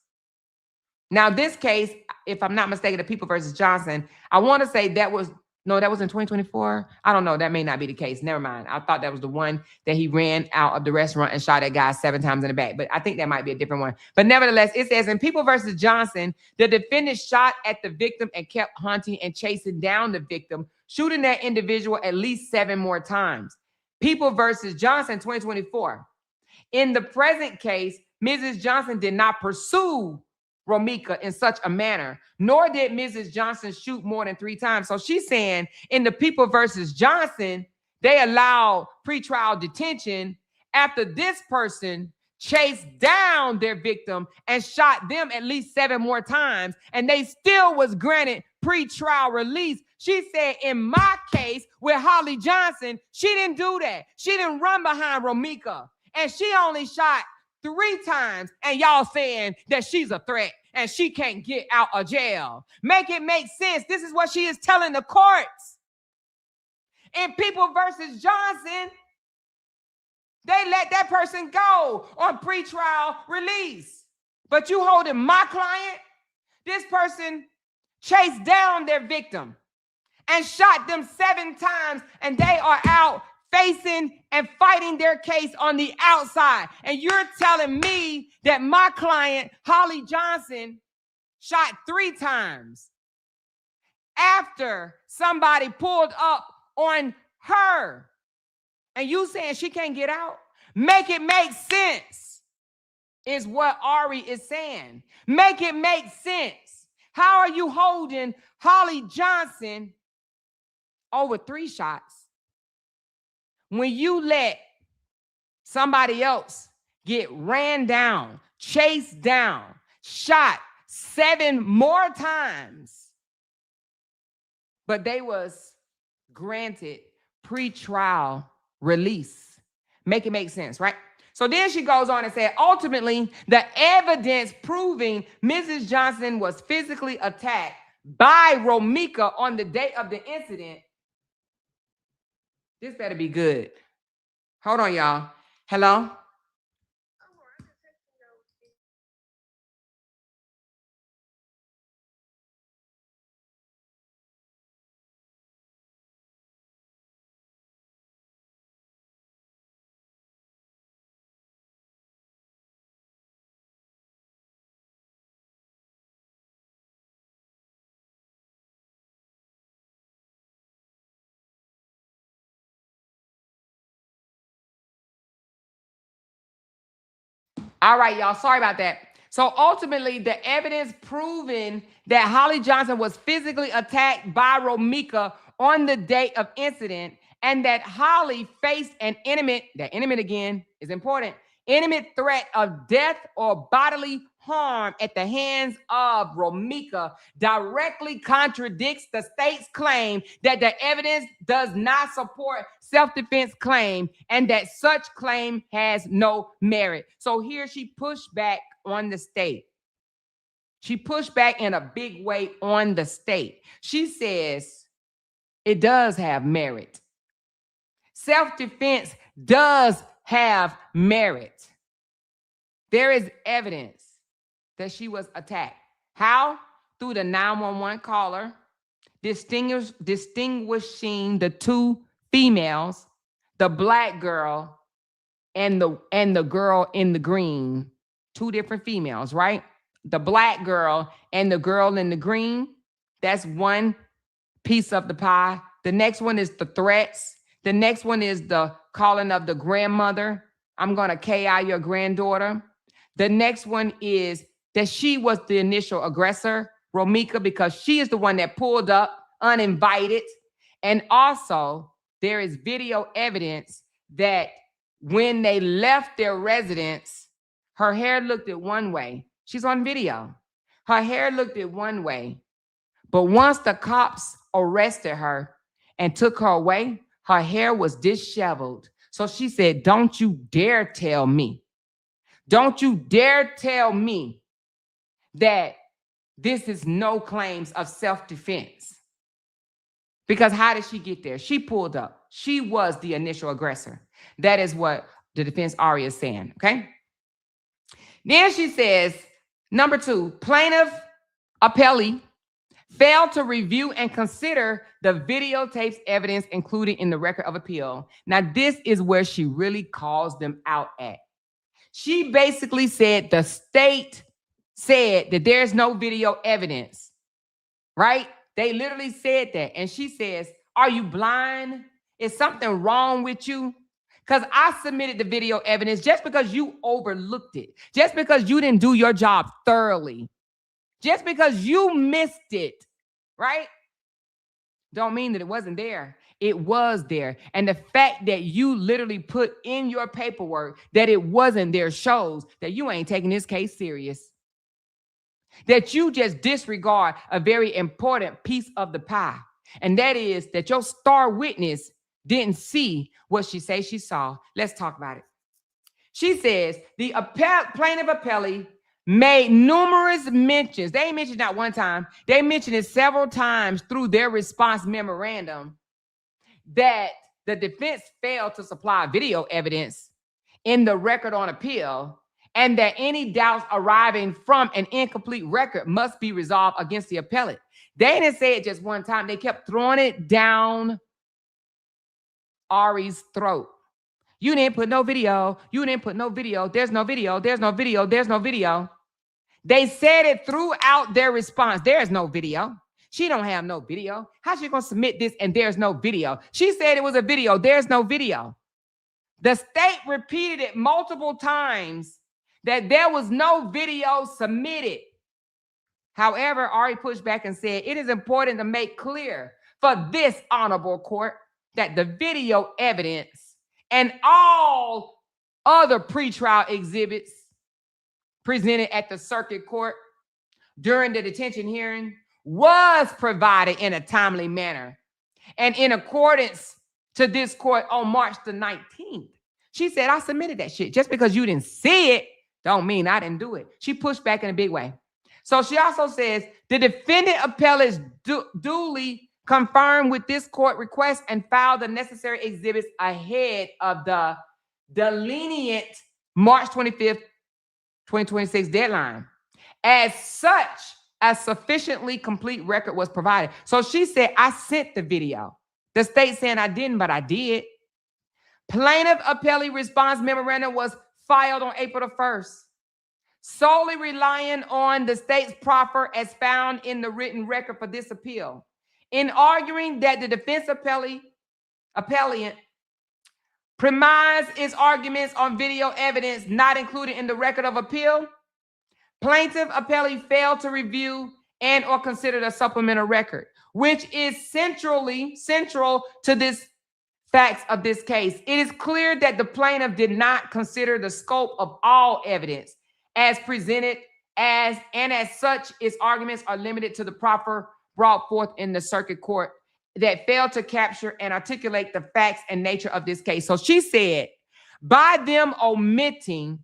Now, this case, if I'm not mistaken, the People versus Johnson, I want to say that was in 2024. I don't know. That may not be the case. Never mind. I thought that was the one that he ran out of the restaurant and shot at guys 7 times in the back. But I think that might be a different one. But nevertheless, it says in People versus Johnson, the defendant shot at the victim and kept hunting and chasing down the victim, shooting that individual at least 7 more times. People versus Johnson, 2024. In the present case, Mrs. Johnson did not pursue Romika in such a manner, nor did Mrs. Johnson shoot more than 3 times. So she's saying in the People versus Johnson, they allowed pretrial detention after this person chased down their victim and shot them at least 7 more times, and they still was granted pretrial release. She said, in my case with Holly Johnson, she didn't do that. She didn't run behind Romika, and she only shot 3 times, and y'all saying that she's a threat and she can't get out of jail. Make it make sense. This is what she is telling the courts. In People versus Johnson, they let that person go on pretrial release. But you holding my client, this person chased down their victim and shot them 7 times, and they are out facing and fighting their case on the outside. And you're telling me that my client, Holly Johnson, shot 3 times after somebody pulled up on her. And you saying she can't get out? Make it make sense is what Ari is saying. Make it make sense. How are you holding Holly Johnson over 3 shots when you let somebody else get ran down, chased down, shot 7 more times, but they was granted pretrial release? Make it make sense, right? So then she goes on and said, ultimately, the evidence proving Mrs. Johnson was physically attacked by Romika on the day of the incident. This better be good. Hold on, y'all. Hello? All right, y'all. Sorry about that. So ultimately, the evidence proving that Holly Johnson was physically attacked by Romika on the day of incident, and that Holly faced an imminent, that imminent again is important, imminent threat of death or bodily harm at the hands of Romika directly contradicts the state's claim that the evidence does not support self-defense claim and that such claim has no merit. So here she pushed back on the state. She pushed back in a big way on the state. She says it does have merit. Self-defense does have merit. There is evidence that she was attacked. How? Through the 911 caller, distinguishing the two females, the black girl and the girl in the green. Two different females, right? The black girl and the girl in the green. That's one piece of the pie. The next one is the threats. The next one is the calling of the grandmother. I'm going to KI your granddaughter. The next one is that she was the initial aggressor, Romika, because she is the one that pulled up uninvited. And also, there is video evidence that when they left their residence, her hair looked at one way. She's on video. Her hair looked at one way. But once the cops arrested her and took her away, her hair was disheveled. So she said, don't you dare tell me. Don't you dare tell me that this is no claims of self-defense. Because how did she get there? She pulled up. She was the initial aggressor. That is what the defense Ari is saying, okay? Then she says, number 2, plaintiff appellee failed to review and consider the videotapes evidence included in the record of appeal. Now, this is where she really calls them out at. She basically said the state said that there's no video evidence, right? They literally said that. And she says, are you blind? Is something wrong with you? Because I submitted the video evidence just because you overlooked it, just because you didn't do your job thoroughly, just because you missed it, right? Don't mean that it wasn't there. It was there. And the fact that you literally put in your paperwork that it wasn't there shows that you ain't taking this case serious. That you just disregard a very important piece of the pie. And that is that your star witness didn't see what she says she saw. Let's talk about it. She says the plaintiff appellee made numerous mentions. They ain't mentioned that one time. They mentioned it several times through their response memorandum that the defense failed to supply video evidence in the record on appeal, and that any doubts arriving from an incomplete record must be resolved against the appellate. They didn't say it just one time. They kept throwing it down Ari's throat. You didn't put no video. You didn't put no video. There's no video. There's no video. There's no video. They said it throughout their response. There's no video. She don't have no video. How's she going to submit this and there's no video? She said it was a video. There's no video. The state repeated it multiple times that there was no video submitted. However, Ari pushed back and said, it is important to make clear for this honorable court that the video evidence and all other pretrial exhibits presented at the circuit court during the detention hearing was provided in a timely manner and in accordance to this court on March the 19th. She said, I submitted that shit. Just because you didn't see it don't mean I didn't do it. She pushed back in a big way. So she also says the defendant appellate duly confirmed with this court request and filed the necessary exhibits ahead of the lenient March 25th, 2026 deadline. As such, a sufficiently complete record was provided. So she said, I sent the video. The state saying I didn't, but I did. Plaintiff appellee response memorandum was filed on April the 1st, solely relying on the state's proffer as found in the written record for this appeal. In arguing that the defense appellant premised its arguments on video evidence not included in the record of appeal, plaintiff appellee failed to review and or consider the supplemental record, which is central to this facts of this case. It is clear that the plaintiff did not consider the scope of all evidence as presented as such, its arguments are limited to the proffer brought forth in the circuit court that failed to capture and articulate the facts and nature of this case. So she said, by them omitting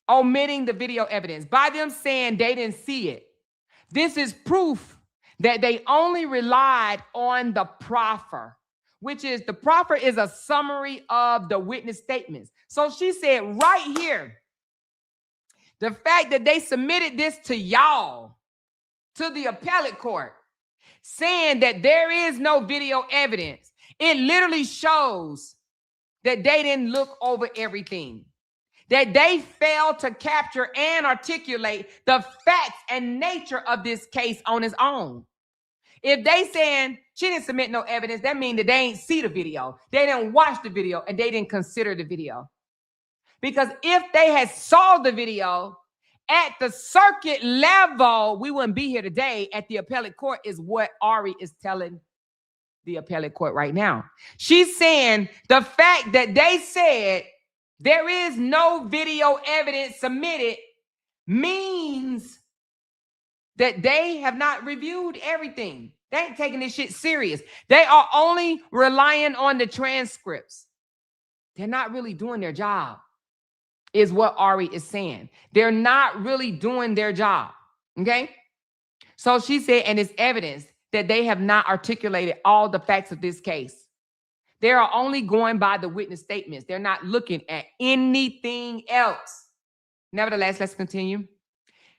the video evidence, by them saying they didn't see it, this is proof that they only relied on the proffer, which is the proffer is a summary of the witness statements. So she said right here, the fact that they submitted this to y'all, to the appellate court, saying that there is no video evidence, it literally shows that they didn't look over everything, that they failed to capture and articulate the facts and nature of this case on its own. If they saying she didn't submit no evidence, that means that they ain't see the video, they didn't watch the video, and they didn't consider the video. Because if they had saw the video at the circuit level, we wouldn't be here today. At the appellate court is what Ari is telling the appellate court right now. She's saying the fact that they said there is no video evidence submitted means that they have not reviewed everything. They ain't taking this shit serious. They are only relying on the transcripts. They're not really doing their job, is what Ari is saying. They're not really doing their job, okay? So she said, and it's evidence that they have not articulated all the facts of this case. They are only going by the witness statements. They're not looking at anything else. Nevertheless, let's continue.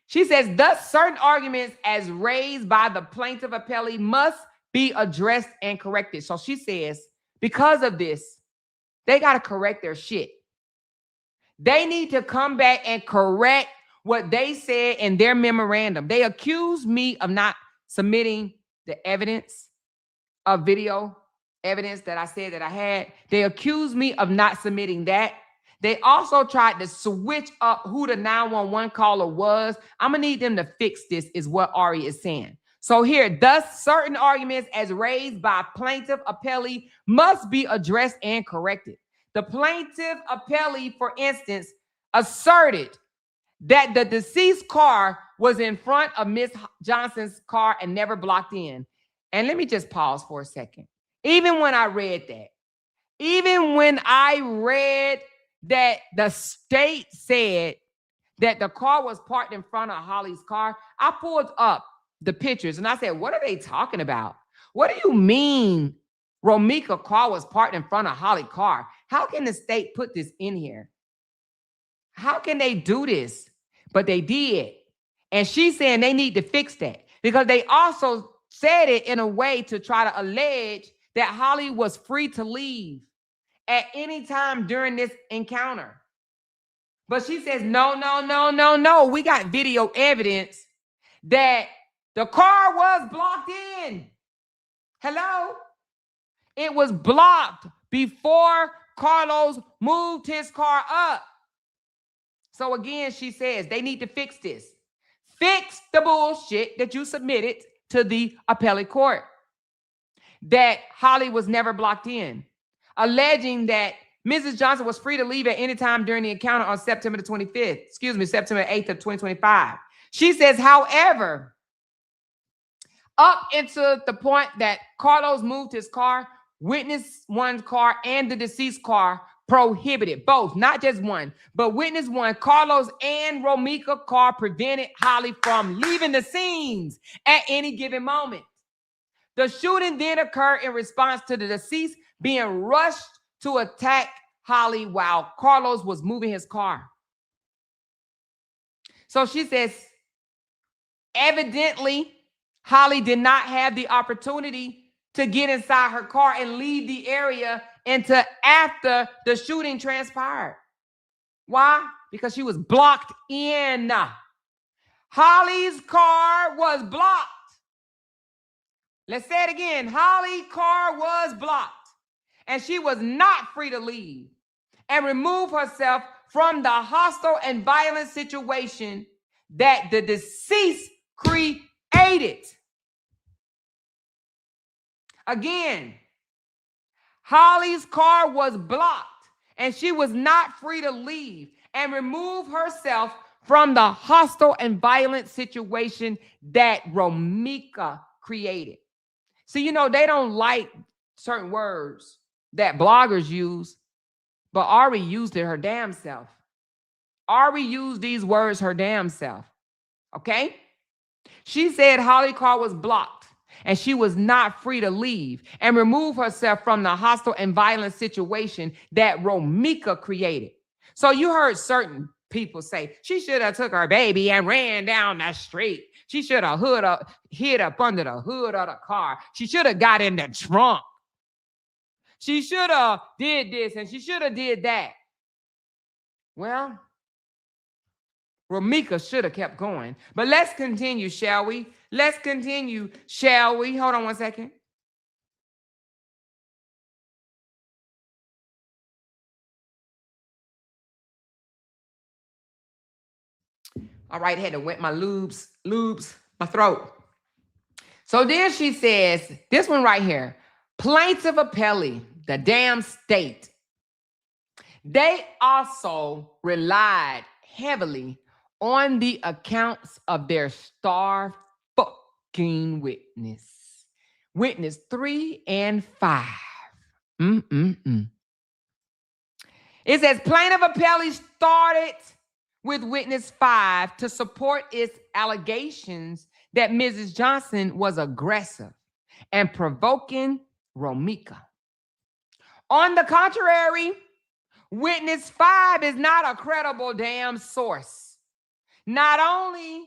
She says, thus certain arguments as raised by the plaintiff appellee must be addressed and corrected. So she says, because of this, they got to correct their shit. They need to come back and correct what they said in their memorandum. They accused me of not submitting the evidence of video evidence that I said that I had. They accused me of not submitting that. They also tried to switch up who the 911 caller was. I'm going to need them to fix this, is what Ari is saying. So here, thus certain arguments as raised by plaintiff appellee must be addressed and corrected. The plaintiff appellee, for instance, asserted that the deceased car was in front of Miss Johnson's car and never blocked in. And let me just pause for a second. Even when I read that, that the state said that the car was parked in front of Holly's car, I pulled up the pictures and I said, what are they talking about? What do you mean Romika's car was parked in front of Holly's car? How can the state put this in here? How can they do this? But they did. And she's saying they need to fix that because they also said it in a way to try to allege that Holly was free to leave at any time during this encounter. But she says, no. We got video evidence that the car was blocked in. Hello? It was blocked before Carlos moved his car up. So again, she says they need to fix this. Fix the bullshit that you submitted to the appellate court, that Holly was never blocked in, alleging that Mrs. Johnson was free to leave at any time during the encounter on September 8th of 2025. She says, however, up until the point that Carlos moved his car, witness one's car and the deceased car prohibited both, not just one, but witness one, Carlos and Romika's car prevented Holly from leaving the scenes at any given moment. The shooting then occurred in response to the deceased being rushed to attack Holly while Carlos was moving his car. So she says, evidently, Holly did not have the opportunity to get inside her car and leave the area until after the shooting transpired. Why? Because she was blocked in. Holly's car was blocked. Let's say it again. Holly's car was blocked, and she was not free to leave and remove herself from the hostile and violent situation that the deceased created. Again, Holly's car was blocked, and she was not free to leave and remove herself from the hostile and violent situation that Romika created. So, you know, they don't like certain words that bloggers use, but Ari used it her damn self. Ari used these words her damn self. Okay? She said Holly Carr was blocked and she was not free to leave and remove herself from the hostile and violent situation that Romika created. So you heard certain people say she should have took her baby and ran down the street. She should have hid up under the hood of the car. She should have got in the trunk. She should have did this and she should have did that. Well, Romika should have kept going. But let's continue, shall we? Let's continue, shall we? Hold on one second. All right, had to wet my lubes, my throat. So then she says, this one right here, plaintiff appellee, the damn state. They also relied heavily on the accounts of their star fucking witness. Witness 3 and 5. It says plaintiff appellee started with witness 5 to support its allegations that Mrs. Johnson was aggressive and provoking Romika. On the contrary, witness 5 is not a credible damn source. Not only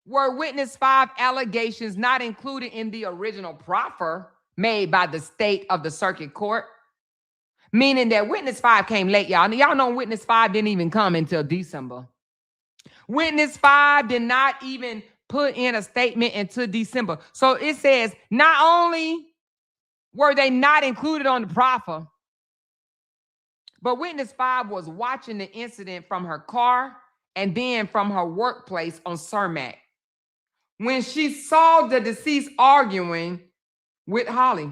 were witness 5 allegations not included in the original proffer made by the state of the circuit court, meaning that witness 5 came late, y'all. Y'all know witness 5 didn't even come until December. Witness 5 did not even put in a statement until December. So it says not only were they not included on the proffer, but witness 5 was watching the incident from her car and then from her workplace on Cermak when she saw the deceased arguing with Holly.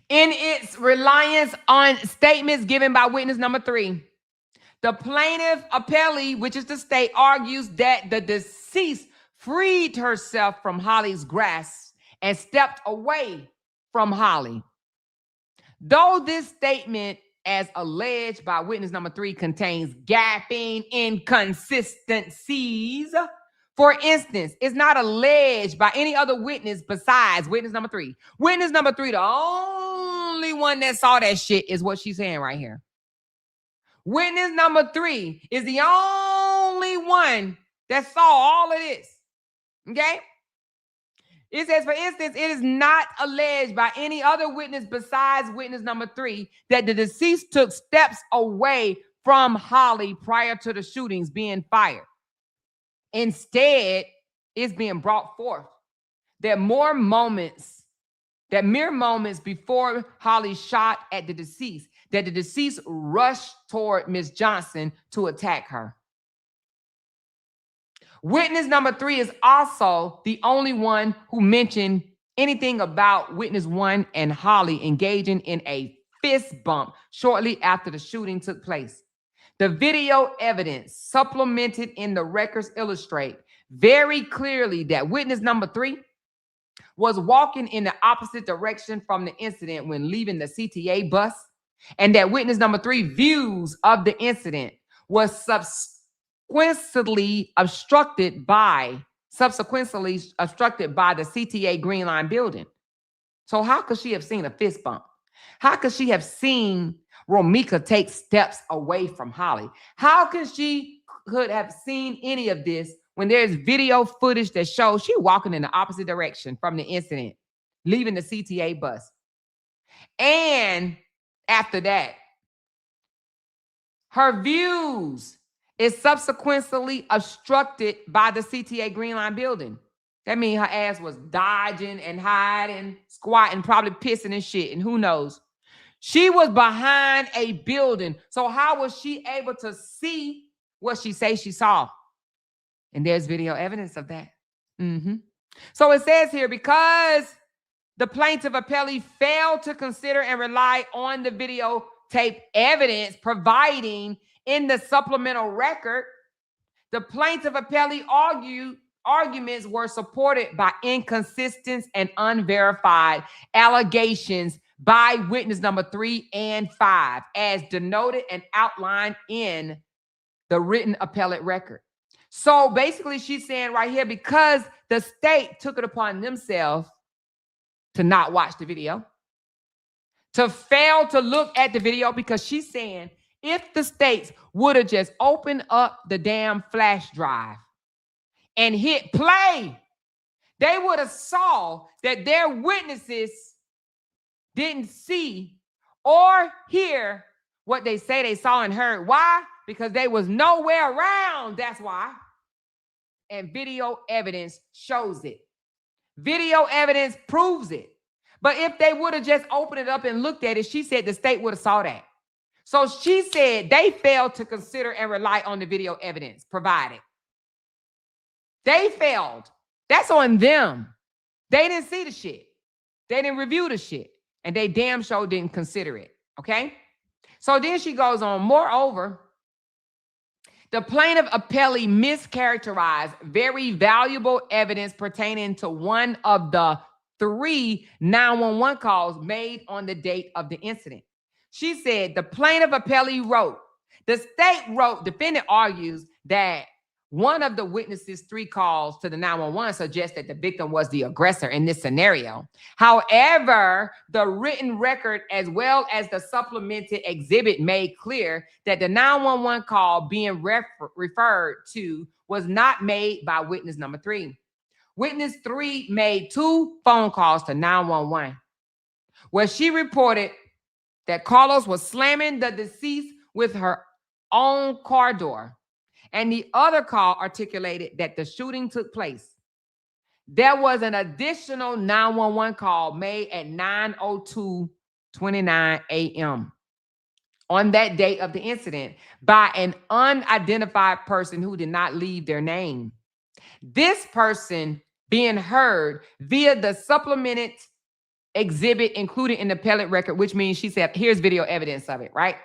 In its reliance on statements given by witness number 3, the plaintiff appellee, which is the state, argues that the deceased freed herself from Holly's grasp and stepped away from Holly. Though this statement, as alleged by witness number 3, contains gaping inconsistencies, for instance, it's not alleged by any other witness besides witness number 3. Witness number 3, the only one that saw that shit, is what she's saying right here. Witness number 3 is the only one that saw all of this. Okay? It says, for instance, it is not alleged by any other witness besides witness number 3 that the deceased took steps away from Holly prior to the shootings being fired. Instead, it's being brought forth that mere moments before Holly shot at the deceased, that the deceased rushed toward Miss Johnson to attack her. Witness number 3 is also the only one who mentioned anything about witness 1 and Holly engaging in a fist bump shortly after the shooting took place. The video evidence supplemented in the records illustrate very clearly that witness number 3 was walking in the opposite direction from the incident when leaving the CTA bus, and that witness number 3 views of the incident was subsequently obstructed by the CTA Green Line building. So how could she have seen a fist bump? How could she have seen Romika take steps away from Holly? How could she have seen any of this when there's video footage that shows she walking in the opposite direction from the incident, leaving the CTA bus? And after that, her views is subsequently obstructed by the CTA Green Line building. That means her ass was dodging and hiding, squatting, probably pissing and shit, and who knows. She was behind a building. So how was she able to see what she say she saw? And there's video evidence of that. So it says here, because the plaintiff appellee failed to consider and rely on the video videotape evidence providing in the supplemental record, the plaintiff appellee arguments were supported by inconsistent and unverified allegations by witness number 3 and 5, as denoted and outlined in the written appellate record. So basically, she's saying right here, because the state took it upon themselves to not watch the video, to fail to look at the video, because she's saying if the states would have just opened up the damn flash drive and hit play, they would have saw that their witnesses didn't see or hear what they say they saw and heard. Why? Because they was nowhere around. That's why. And video evidence shows it. Video evidence proves it. But if they would have just opened it up and looked at it, she said the state would have saw that. So she said they failed to consider and rely on the video evidence provided. They failed. That's on them. They didn't see the shit. They didn't review the shit. And they damn sure didn't consider it. Okay? So then she goes on, moreover, the plaintiff appellee mischaracterized very valuable evidence pertaining to one of the 3 911 calls made on the date of the incident. She said the plaintiff appellee wrote, the state wrote, defendant argues that one of the witnesses' 3 calls to the 911 suggests that the victim was the aggressor in this scenario. However, the written record as well as the supplemented exhibit made clear that the 911 call being referred to was not made by witness number 3. Witness 3 made 2 phone calls to 911 where she reported that Carlos was slamming the deceased with her own car door. And the other call articulated that the shooting took place. There was an additional 911 call made at 9:02:29 a.m. on that date of the incident by an unidentified person who did not leave their name. This person being heard via the supplemented exhibit included in the appellate record, which means she said, here's video evidence of it, right?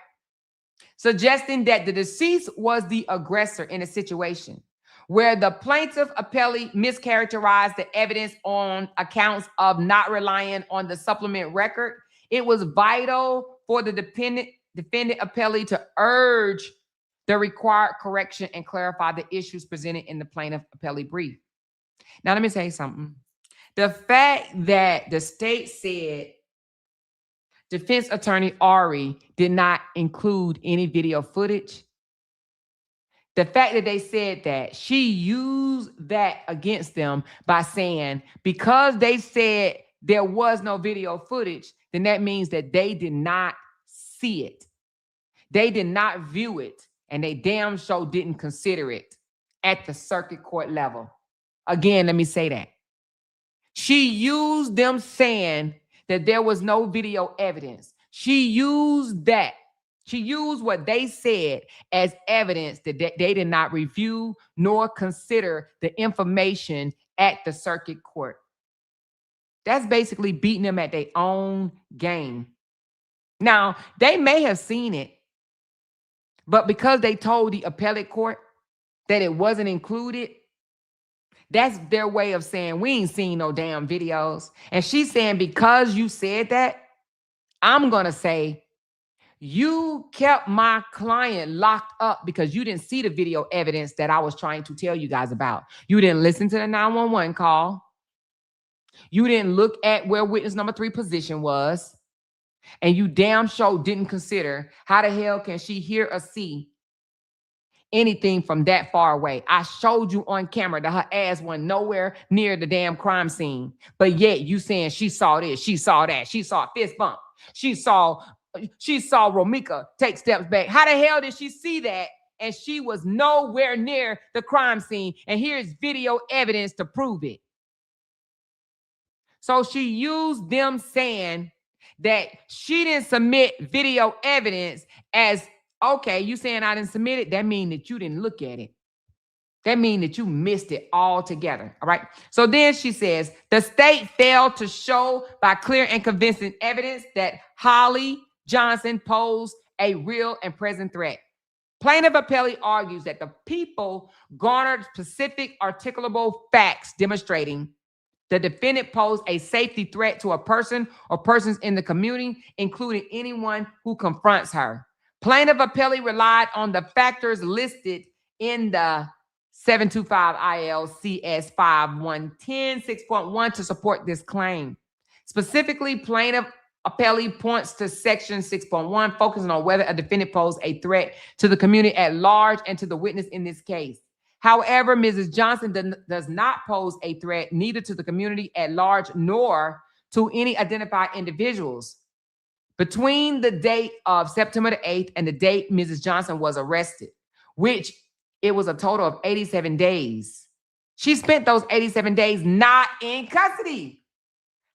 Suggesting that the deceased was the aggressor in a situation where the plaintiff appellee mischaracterized the evidence on accounts of not relying on the supplement record. It was vital for the defendant appellee to urge the required correction and clarify the issues presented in the plaintiff appellee brief. Now, let me say something. The fact that the state said defense attorney Ari did not include any video footage, the fact that they said that, she used that against them by saying because they said there was no video footage, then that means that they did not see it. They did not view it, and they damn sure didn't consider it at the circuit court level. Again, let me say that. She used them saying that there was no video evidence. She used that. She used what they said as evidence that they did not review nor consider the information at the circuit court. That's basically beating them at their own game. Now, they may have seen it, but because they told the appellate court that it wasn't included, that's their way of saying, we ain't seen no damn videos. And she's saying, because you said that, I'm going to say, you kept my client locked up because you didn't see the video evidence that I was trying to tell you guys about. You didn't listen to the 911 call. You didn't look at where witness number 3 position was. And you damn sure didn't consider how the hell can she hear or see anything from that far away. I showed you on camera that her ass went nowhere near the damn crime scene. But yet you saying she saw this, she saw that, she saw a fist bump. She saw Romika take steps back. How the hell did she see that? And she was nowhere near the crime scene. And here's video evidence to prove it. So she used them saying that she didn't submit video evidence as, okay, you saying I didn't submit it? That means that you didn't look at it. That means that you missed it altogether. All right. So then she says, the state failed to show by clear and convincing evidence that Holly Johnson posed a real and present threat. Plaintiff appellee argues that the people garnered specific articulable facts demonstrating the defendant posed a safety threat to a person or persons in the community, including anyone who confronts her. Plaintiff appellee relied on the factors listed in the 725 ILCS 5110 6.1 to support this claim. Specifically, plaintiff appellee points to section 6.1, focusing on whether a defendant posed a threat to the community at large and to the witness in this case. However, Mrs. Johnson does not pose a threat neither to the community at large nor to any identified individuals. Between the date of September the 8th and the date Mrs. Johnson was arrested, which it was a total of 87 days, she spent those 87 days not in custody.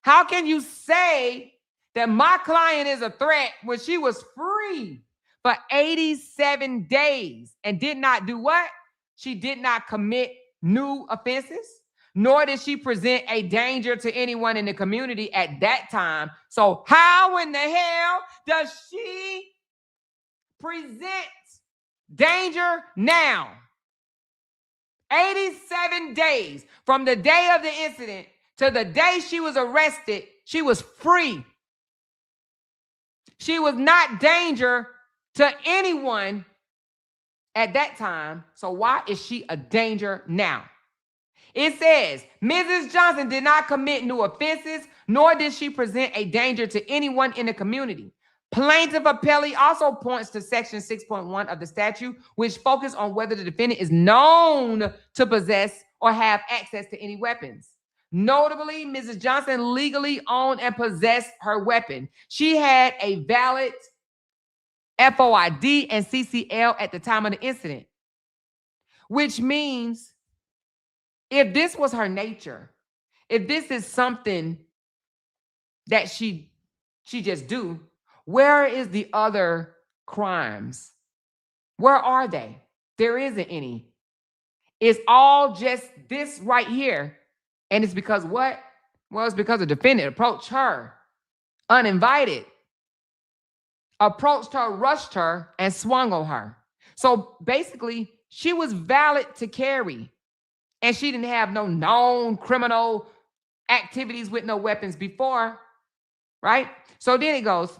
How can you say that my client is a threat when she was free for 87 days and did not do what? She did not commit new offenses, nor did she present a danger to anyone in the community at that time. So how in the hell does she present danger now? 87 days from the day of the incident to the day she was arrested, she was free. She was not danger to anyone at that time. So why is she a danger now? It says, Mrs. Johnson did not commit new offenses, nor did she present a danger to anyone in the community. Plaintiff appellee also points to section 6.1 of the statute, which focuses on whether the defendant is known to possess or have access to any weapons. Notably, Mrs. Johnson legally owned and possessed her weapon. She had a valid FOID and CCL at the time of the incident, which means if this was her nature, if this is something that she just do, where is the other crimes? Where are they? There isn't any. It's all just this right here. And it's because what? Well, it's because the defendant approached her uninvited, approached her, rushed her, and swung on her. So basically, she was valid to carry. And she didn't have no known criminal activities with no weapons before, right? So then it goes,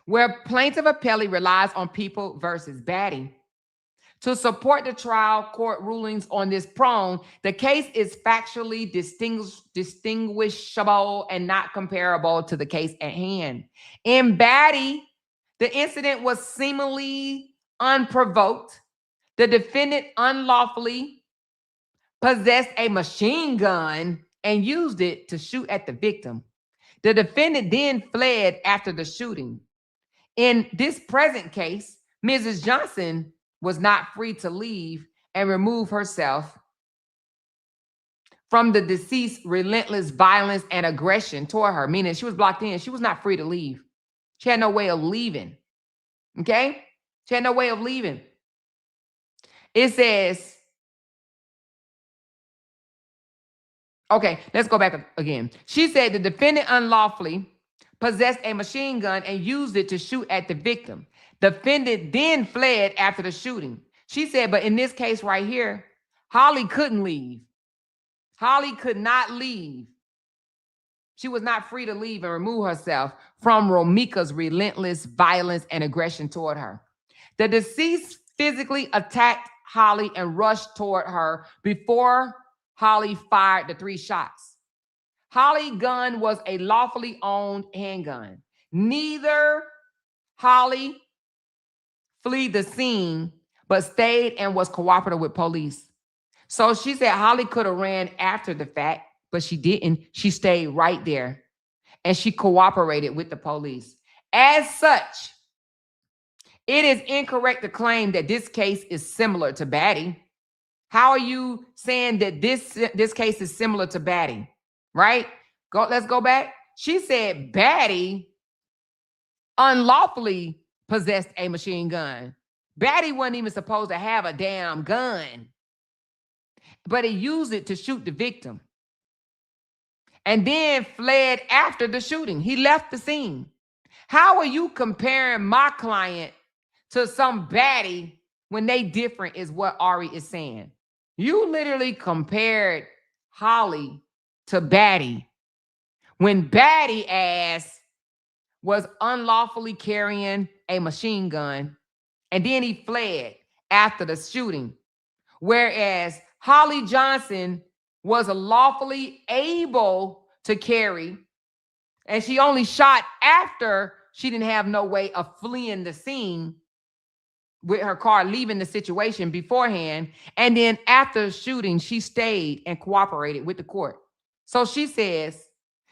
where plaintiff appellee relies on People versus Batty to support the trial court rulings on this prong, the case is factually distinguishable and not comparable to the case at hand. In Batty, the incident was seemingly unprovoked. The defendant unlawfully possessed a machine gun and used it to shoot at the victim. The defendant then fled after the shooting. In this present case, Mrs. Johnson was not free to leave and remove herself from the deceased's relentless violence and aggression toward her, meaning she was blocked in. She was not free to leave. She had no way of leaving, okay? She had no way of leaving. It says, okay, let's go back again. She said the defendant unlawfully possessed a machine gun and used it to shoot at the victim. The defendant then fled after the shooting. She said, but in this case right here, Holly couldn't leave. Holly could not leave. She was not free to leave and remove herself from Romika's relentless violence and aggression toward her. The deceased physically attacked Holly and rushed toward her before Holly fired the 3 shots. Holly's gun was a lawfully owned handgun. Neither Holly fled the scene, but stayed and was cooperative with police. So she said Holly could have ran after the fact, but she didn't. She stayed right there and she cooperated with the police. As such, it is incorrect to claim that this case is similar to Batty. How are you saying that this case is similar to Batty? Right? Let's go back. She said Batty unlawfully possessed a machine gun. Batty wasn't even supposed to have a damn gun, but he used it to shoot the victim and then fled after the shooting. He left the scene. How are you comparing my client to some baddie when they different is what Ari is saying. You literally compared Holly to baddie when baddie ass was unlawfully carrying a machine gun and then he fled after the shooting. Whereas Holly Johnson was lawfully able to carry, and she only shot after she didn't have no way of fleeing the scene with her car, leaving the situation beforehand. And then after the shooting, she stayed and cooperated with the court. So she says,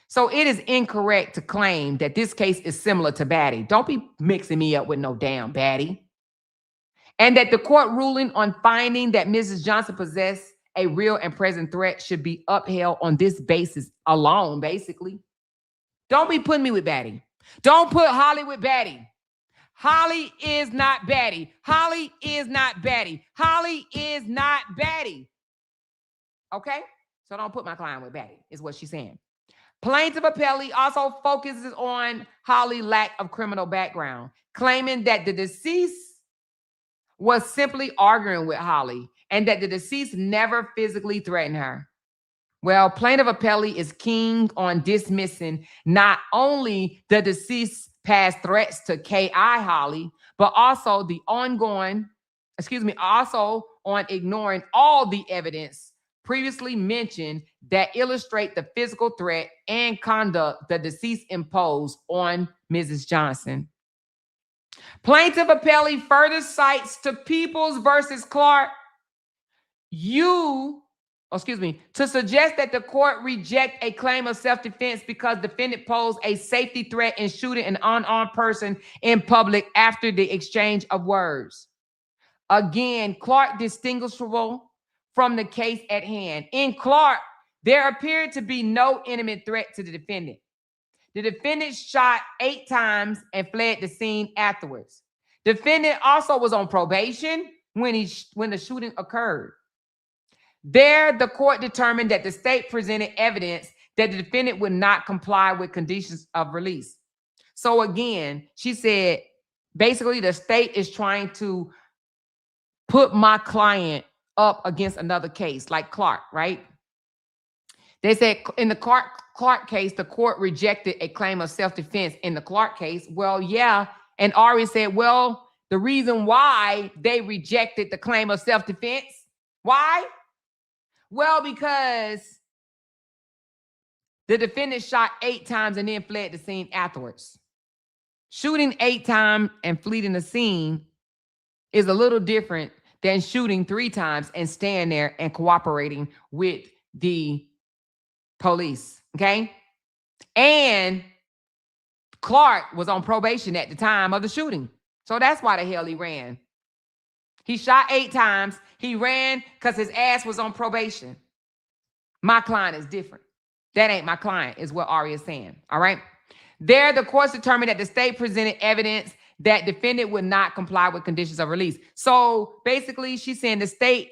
so it is incorrect to claim that this case is similar to baddie. Don't be mixing me up with no damn baddie. And that the court ruling on finding that Mrs. Johnson possessed a real and present threat should be upheld on this basis alone, basically. Don't be putting me with baddie. Don't put Holly with baddie. Holly is not baddie. Holly is not baddie. Holly is not baddie. Okay? So don't put my client with baddie, is what she's saying. Plaintiff appellee also focuses on Holly's lack of criminal background, claiming that the deceased was simply arguing with Holly and that the deceased never physically threatened her. Well, plaintiff appellee is keen on dismissing not only the deceased's past threats to K.I. Holly, but also also on ignoring all the evidence previously mentioned that illustrate the physical threat and conduct the deceased imposed on Mrs. Johnson. Plaintiff appellee further cites to Peoples versus Clark, to suggest that the court reject a claim of self-defense because defendant posed a safety threat in shooting an unarmed person in public after the exchange of words. Again, Clark distinguishable from the case at hand. In Clark, there appeared to be no imminent threat to the defendant. The defendant shot 8 times and fled the scene afterwards. Defendant also was on probation when the shooting occurred. There, the court determined that the state presented evidence that the defendant would not comply with conditions of release. So again, she said, basically the state is trying to put my client up against another case, like Clark, right? They said in the Clark case, the court rejected a claim of self-defense in the Clark case. Well, yeah. And Ari said, well, the reason why they rejected the claim of self-defense, why? Well, because the defendant shot 8 times and then fled the scene afterwards. Shooting 8 times and fleeing the scene is a little different than shooting 3 times and staying there and cooperating with the police, okay? And Clark was on probation at the time of the shooting. So that's why the hell he ran. He shot 8 times. He ran because his ass was on probation. My client is different. That ain't my client, is what Ari is saying, all right? There, the courts determined that the state presented evidence that defendant would not comply with conditions of release. So basically, she's saying the state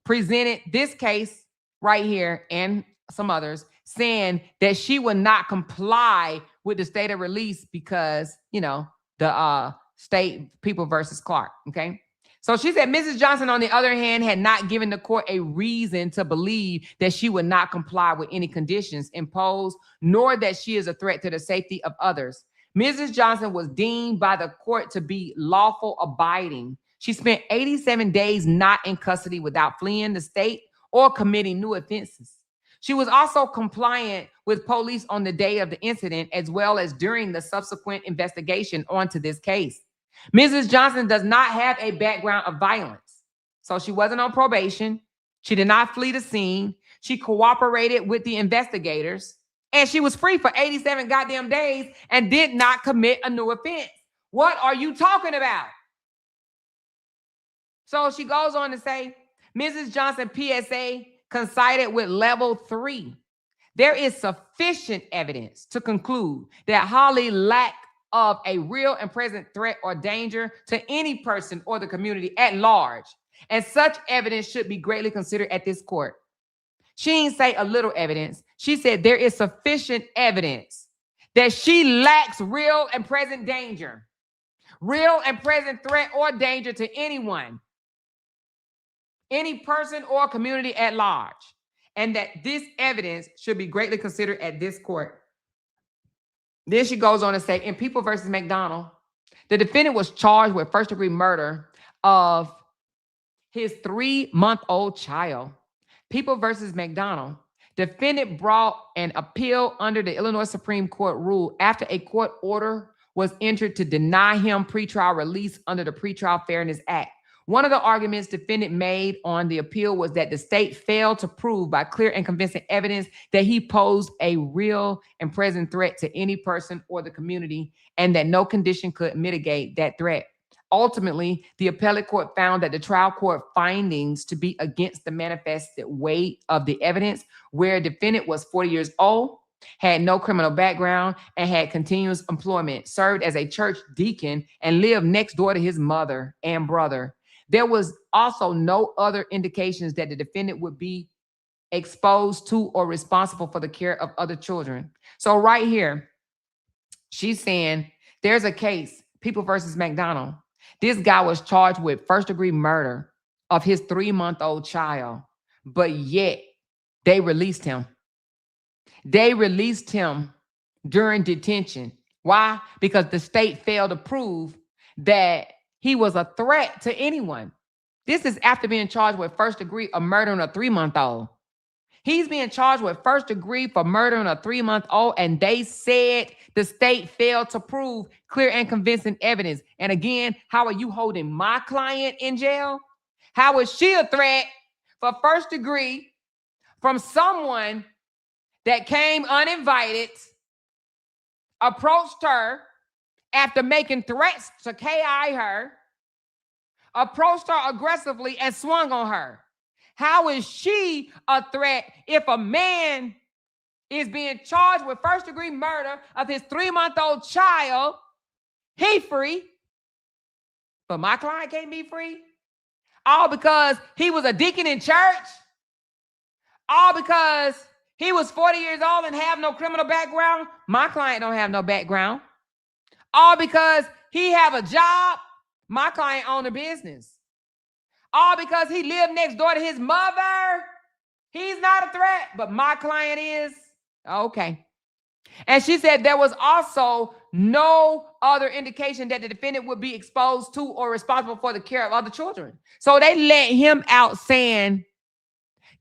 presented this case right here and some others saying that she would not comply with the state of release because, the state People versus Clark, okay? So she said Mrs. Johnson, on the other hand, had not given the court a reason to believe that she would not comply with any conditions imposed, nor that she is a threat to the safety of others. Mrs. Johnson was deemed by the court to be lawful abiding. She spent 87 days not in custody without fleeing the state or committing new offenses. She was also compliant with police on the day of the incident, as well as during the subsequent investigation onto this case. Mrs. Johnson does not have a background of violence. So she wasn't on probation. She did not flee the scene. She cooperated with the investigators. And she was free for 87 goddamn days and did not commit a new offense. What are you talking about? So she goes on to say, Mrs. Johnson PSA coincided with level 3. There is sufficient evidence to conclude that Holly lacked of a real and present threat or danger to any person or the community at large. And such evidence should be greatly considered at this court. She didn't say a little evidence. She said there is sufficient evidence that she lacks real and present danger, real and present threat or danger to anyone, any person or community at large, and that this evidence should be greatly considered at this court. Then she goes on to say, in People versus McDonald, the defendant was charged with first-degree murder of his 3-month-old child. People versus McDonald, defendant brought an appeal under the Illinois Supreme Court rule after a court order was entered to deny him pretrial release under the Pretrial Fairness Act. One of the arguments defendant made on the appeal was that the state failed to prove by clear and convincing evidence that he posed a real and present threat to any person or the community, and that no condition could mitigate that threat. Ultimately, the appellate court found that the trial court findings to be against the manifested weight of the evidence, where defendant was 40 years old, had no criminal background, and had continuous employment, served as a church deacon, and lived next door to his mother and brother. There was also no other indications that the defendant would be exposed to or responsible for the care of other children. So right here, she's saying there's a case, People versus McDonald. This guy was charged with first-degree murder of his 3-month-old child, but yet they released him. They released him during detention. Why? Because the state failed to prove that he was a threat to anyone. This is after being charged with first degree of murdering a 3-month-old. He's being charged with first degree for murdering a 3-month-old, and they said the state failed to prove clear and convincing evidence. And again, how are you holding my client in jail? How is she a threat for first degree from someone that came uninvited, approached her after making threats to KI her, approached her aggressively and swung on her? How is she a threat if a man is being charged with first-degree murder of his 3-month-old child? He free, but my client can't be free? All because he was a deacon in church? All because he was 40 years old and have no criminal background? My client don't have no background. All because he have a job? My client own a business. All because he lived next door to his mother? He's not a threat, but my client is? Okay. And she said there was also no other indication that the defendant would be exposed to or responsible for the care of other children. So they let him out saying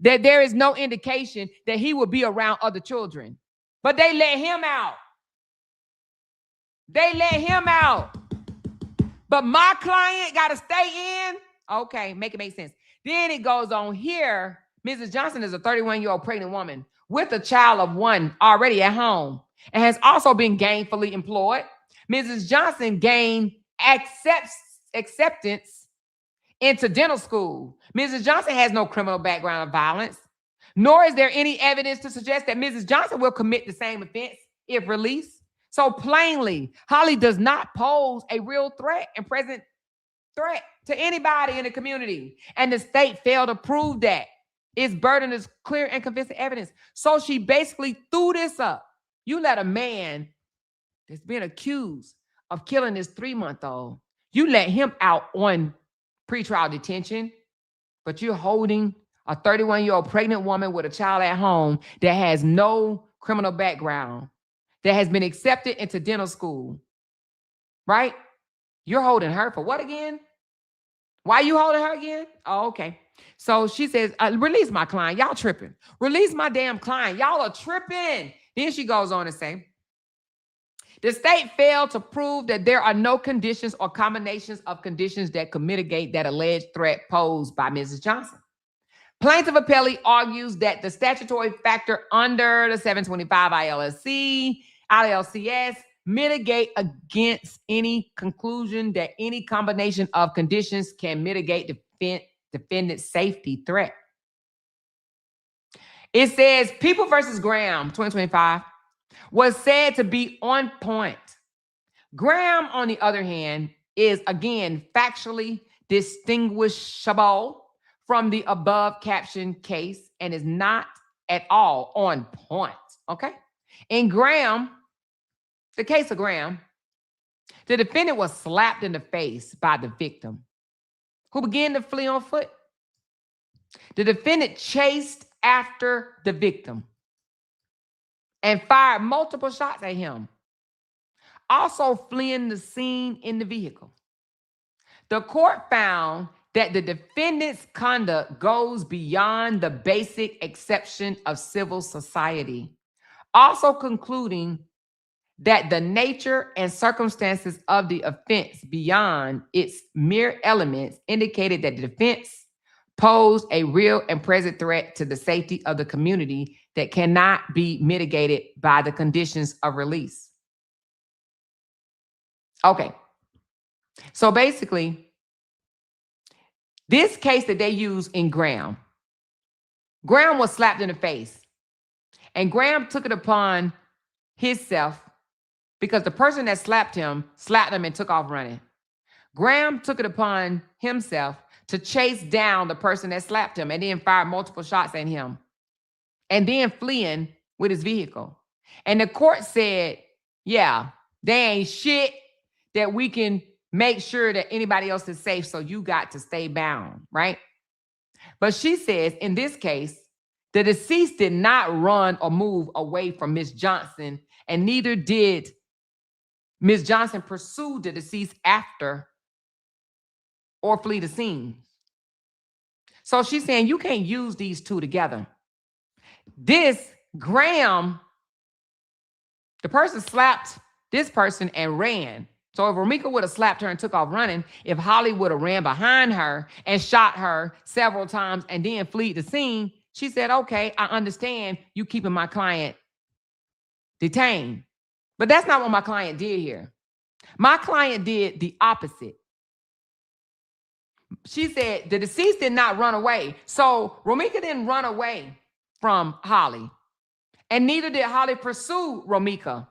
that there is no indication that he would be around other children. But they let him out. They let him out. But my client got to stay in? Okay, make it make sense. Then it goes on here. Mrs. Johnson is a 31-year-old pregnant woman with a child of 1 already at home and has also been gainfully employed. Mrs. Johnson gained acceptance into dental school. Mrs. Johnson has no criminal background of violence, nor is there any evidence to suggest that Mrs. Johnson will commit the same offense if released. So plainly, Holly does not pose a real threat and present threat to anybody in the community. And the state failed to prove that. Its burden is clear and convincing evidence. So she basically threw this up. You let a man that's been accused of killing this 3-month-old, you let him out on pretrial detention, but you're holding a 31-year-old pregnant woman with a child at home that has no criminal background, that has been accepted into dental school, right? You're holding her for what again? Why are you holding her again? Oh, okay. So she says, release my client. Y'all tripping. Release my damn client. Y'all are tripping. Then she goes on to say, the state failed to prove that there are no conditions or combinations of conditions that could mitigate that alleged threat posed by Mrs. Johnson. Plaintiff appellee argues that the statutory factor under the 725 ILCS mitigate against any conclusion that any combination of conditions can mitigate defendant's safety threat. It says People versus Graham, 2025, was said to be on point. Graham, on the other hand, is again factually distinguishable from the above captioned case and is not at all on point. Okay? In Graham, The case of Graham, the defendant was slapped in the face by the victim, who began to flee on foot. The defendant chased after the victim and fired multiple shots at him, also fleeing the scene in the vehicle. The court found that the defendant's conduct goes beyond the basic exception of civil society, also concluding that the nature and circumstances of the offense beyond its mere elements indicated that the defense posed a real and present threat to the safety of the community that cannot be mitigated by the conditions of release. Okay. So basically, this case that they use in Graham was slapped in the face. And Graham took it upon himself because the person that slapped him and took off running. Graham took it upon himself to chase down the person that slapped him and then fired multiple shots at him and then fleeing with his vehicle. And the court said, yeah, there ain't shit that we can make sure that anybody else is safe, so you got to stay bound, right? But she says, in this case, the deceased did not run or move away from Ms. Johnson, and neither did Ms. Johnson pursue the deceased after or flee the scene. So she's saying you can't use these two together. This Graham, the person slapped this person and ran. So if Romika would have slapped her and took off running, if Holly would have ran behind her and shot her several times and then fled the scene, she said, okay, I understand you keeping my client detained. But that's not what my client did here. My client did the opposite. She said the deceased did not run away. So Romika didn't run away from Holly. And neither did Holly pursue Romika.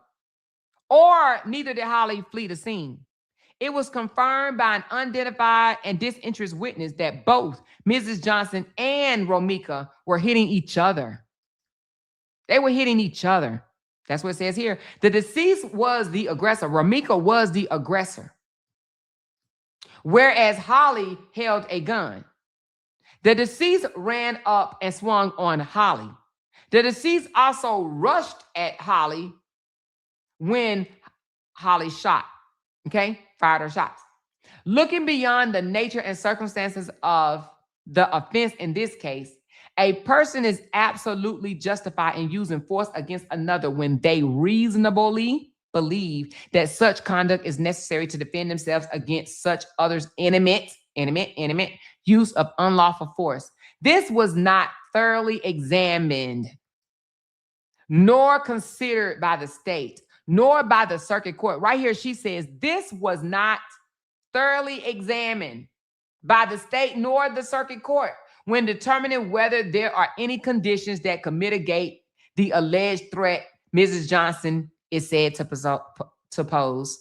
Or neither did Holly flee the scene. It was confirmed by an unidentified and disinterested witness that both Mrs. Johnson and Romika were hitting each other. They were hitting each other. That's what it says here. The deceased was the aggressor. Romika was the aggressor. Whereas Holly held a gun. The deceased ran up and swung on Holly. The deceased also rushed at Holly when Holly shot, okay? Fired her shots. Looking beyond the nature and circumstances of the offense in this case, a person is absolutely justified in using force against another when they reasonably believe that such conduct is necessary to defend themselves against such others' intimate use of unlawful force. This was not thoroughly examined, nor considered by the state, nor by the circuit court. Right here, she says, this was not thoroughly examined by the state nor the circuit court when determining whether there are any conditions that could mitigate the alleged threat Mrs. Johnson is said to pose.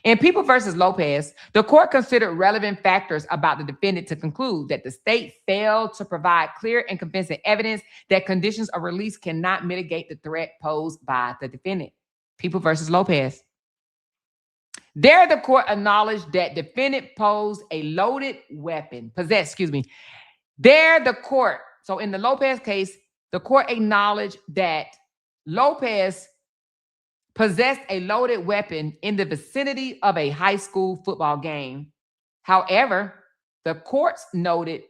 In People versus Lopez, the court considered relevant factors about the defendant to conclude that the state failed to provide clear and convincing evidence that conditions of release cannot mitigate the threat posed by the defendant. People versus Lopez. There, the court acknowledged that defendant posed a loaded weapon, There, the court, so in the Lopez case, the court acknowledged that Lopez possessed a loaded weapon in the vicinity of a high school football game. However, the courts noted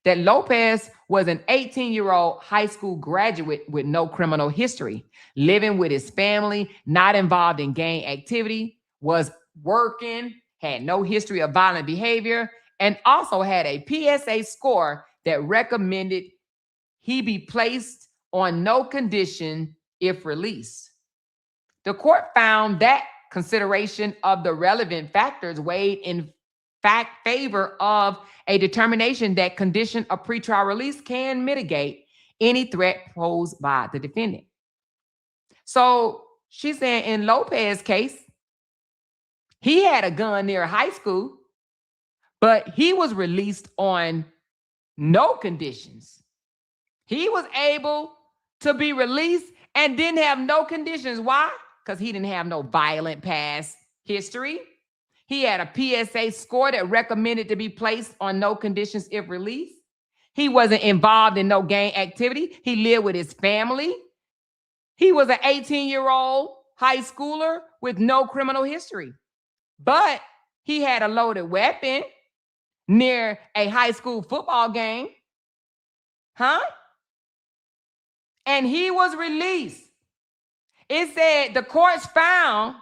that Lopez was an 18-year-old high school graduate with no criminal history, living with his family, not involved in gang activity, was working, had no history of violent behavior, and also had a PSA score that recommended he be placed on no condition if released. The court found that consideration of the relevant factors weighed in favor of a determination that condition of pretrial release can mitigate any threat posed by the defendant. So she's saying in Lopez's case, he had a gun near high school, but he was released on no conditions. He was able to be released and didn't have no conditions. Why? Because he didn't have no violent past history. He had a PSA score that recommended to be placed on no conditions if released. He wasn't involved in no gang activity. He lived with his family. He was an 18-year-old high schooler with no criminal history. But he had a loaded weapon near a high school football game. And he was released. It said the courts found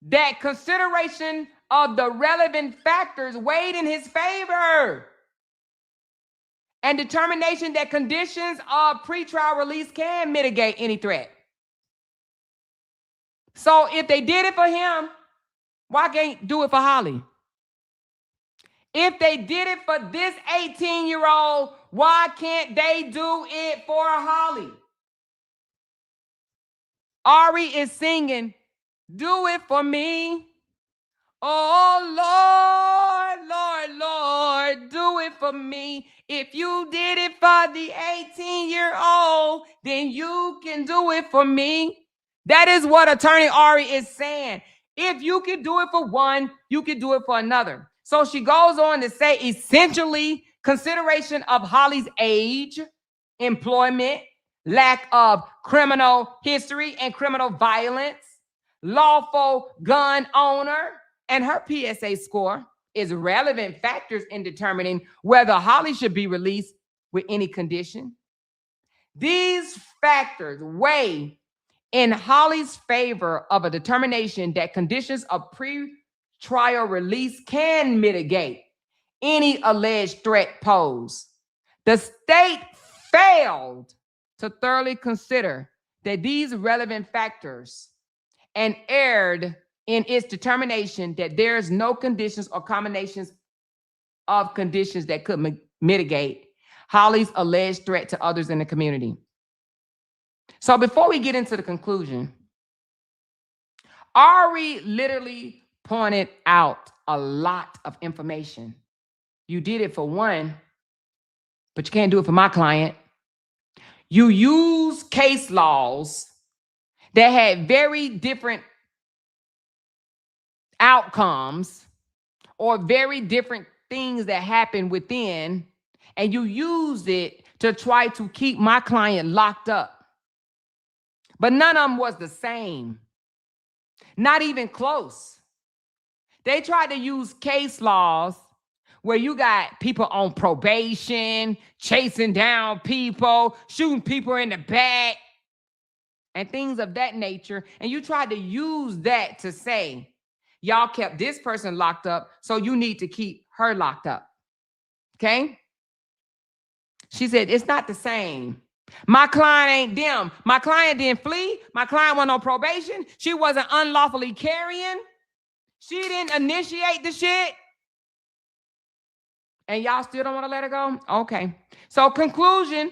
that consideration of the relevant factors weighed in his favor and determination that conditions of pretrial release can mitigate any threat. So if they did it for him, why can't do it for Holly? If they did it for this 18-year-old, why can't they do it for Holly? Ari is singing, "Do it for me. Oh, Lord, Lord, Lord, do it for me. If you did it for the 18-year-old, then you can do it for me." That is what Attorney Ari is saying. If you can do it for one, you can do it for another. So she goes on to say, essentially, consideration of Holly's age, employment, lack of criminal history and criminal violence, lawful gun owner, and her PSA score is relevant factors in determining whether Holly should be released with any condition. These factors weigh in Holly's favor of a determination that conditions of pre-trial release can mitigate any alleged threat posed. The state failed to thoroughly consider that these relevant factors and erred in its determination that there's no conditions or combinations of conditions that could mitigate Holly's alleged threat to others in the community. So before we get into the conclusion, Ari literally pointed out a lot of information. You did it for one, but you can't do it for my client. You use case laws that had very different outcomes or very different things that happen within, and you used it to try to keep my client locked up. But none of them was the same. Not even close. They tried to use case laws where you got people on probation, chasing down people, shooting people in the back, and things of that nature. And you tried to use that to say, y'all kept this person locked up, so you need to keep her locked up. Okay? She said, it's not the same. My client ain't them. My client didn't flee. My client went on probation. She wasn't unlawfully carrying. She didn't initiate the shit. And y'all still don't want to let her go? Okay. So conclusion,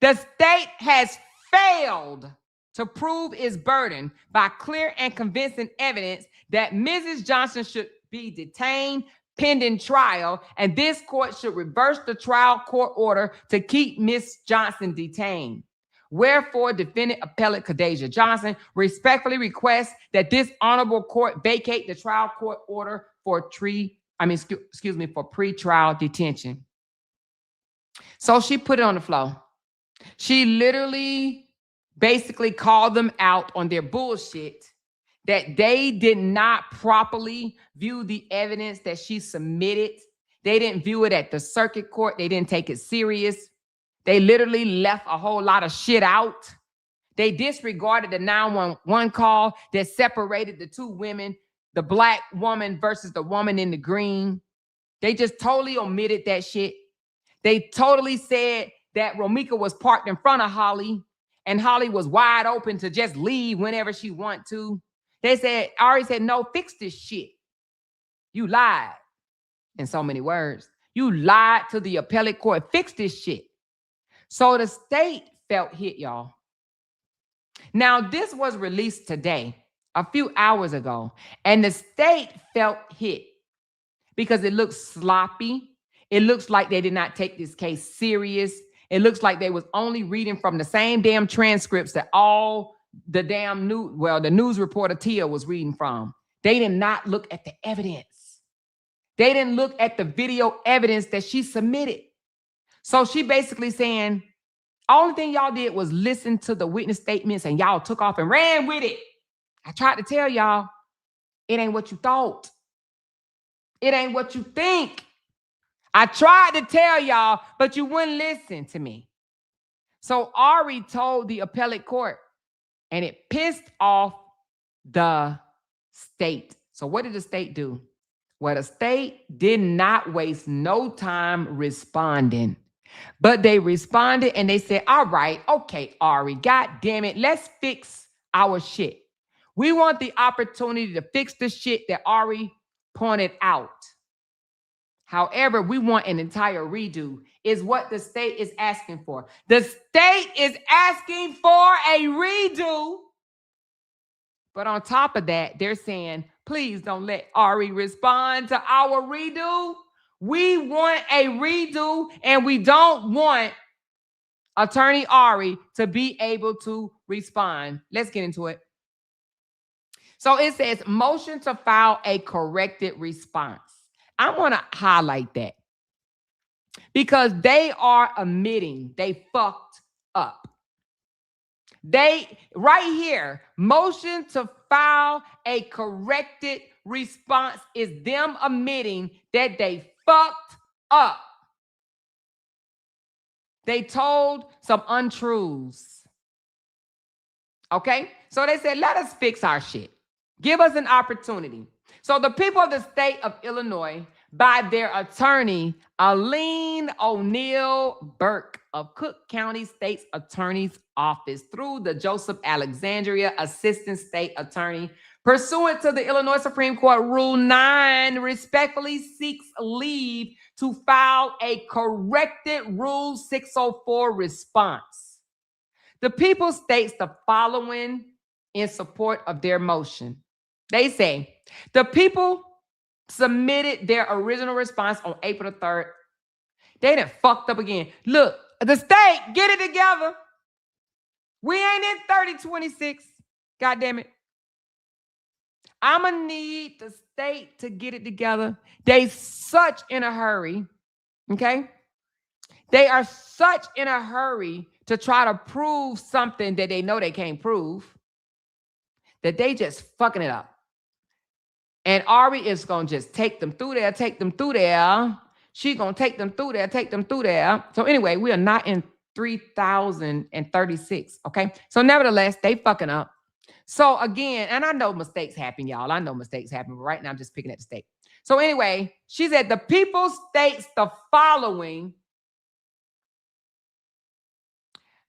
the state has failed to prove its burden by clear and convincing evidence that Mrs. Johnson should be detained pending trial, and this court should reverse the trial court order to keep Ms. Johnson detained. Wherefore, defendant appellate Khadijah Johnson respectfully requests that this honorable court vacate the trial court order for pre-trial detention. So she put it on the floor. She literally basically called them out on their bullshit, that they did not properly view the evidence that she submitted. They didn't view it at the circuit court. They didn't take it serious. They literally left a whole lot of shit out. They disregarded the 911 call that separated the two women, the black woman versus the woman in the green. They just totally omitted that shit. They totally said that Romika was parked in front of Holly and Holly was wide open to just leave whenever she wanted to. They said, Ari said, no, fix this shit. You lied. In so many words. You lied to the appellate court. Fix this shit. So the state felt hit, y'all. Now, this was released today, a few hours ago, and the state felt hit because it looks sloppy. It looks like they did not take this case serious. It looks like they was only reading from the same damn transcripts that all the damn the news reporter Tia was reading from. They did not look at the evidence. They didn't look at the video evidence that she submitted. So she basically saying, only thing y'all did was listen to the witness statements and y'all took off and ran with it. I tried to tell y'all, it ain't what you thought. It ain't what you think. I tried to tell y'all, but you wouldn't listen to me. So Ari told the appellate court, and it pissed off the state. So what did the state do? Well, the state did not waste no time responding. But they responded and they said, all right, okay, Ari, God damn it, let's fix our shit. We want the opportunity to fix the shit that Ari pointed out. However, we want an entire redo, is what the state is asking for. The state is asking for a redo. But on top of that, they're saying, please don't let Ari respond to our redo. We want a redo, and we don't want Attorney Ari to be able to respond. Let's get into it. So it says, motion to file a corrected response. I want to highlight that because they are admitting they fucked up. They, right here, motion to file a corrected response is them admitting that they fucked up. They told some untruths. Okay? So they said, let us fix our shit. Give us an opportunity. So the people of the state of Illinois, by their attorney, Aline O'Neill Burke of Cook County State's Attorney's Office, through the Joseph Alexandria Assistant State Attorney, pursuant to the Illinois Supreme Court Rule 9, respectfully seeks leave to file a corrected Rule 604 response. The people states the following in support of their motion. They say, the people submitted their original response on April the 3rd. They done fucked up again. Look, the state, get it together. We ain't in 3026. God damn it. I'm going to need the state to get it together. They such in a hurry, okay? They are such in a hurry to try to prove something that they know they can't prove, that they just fucking it up. And Ari is going to just take them through there, take them through there. She's going to take them through there, take them through there. So anyway, we are not in 3036, okay? So nevertheless, they fucking up. So again, and I know mistakes happen, y'all. I know mistakes happen, but right now I'm just picking at the state. So anyway, she said the people states the following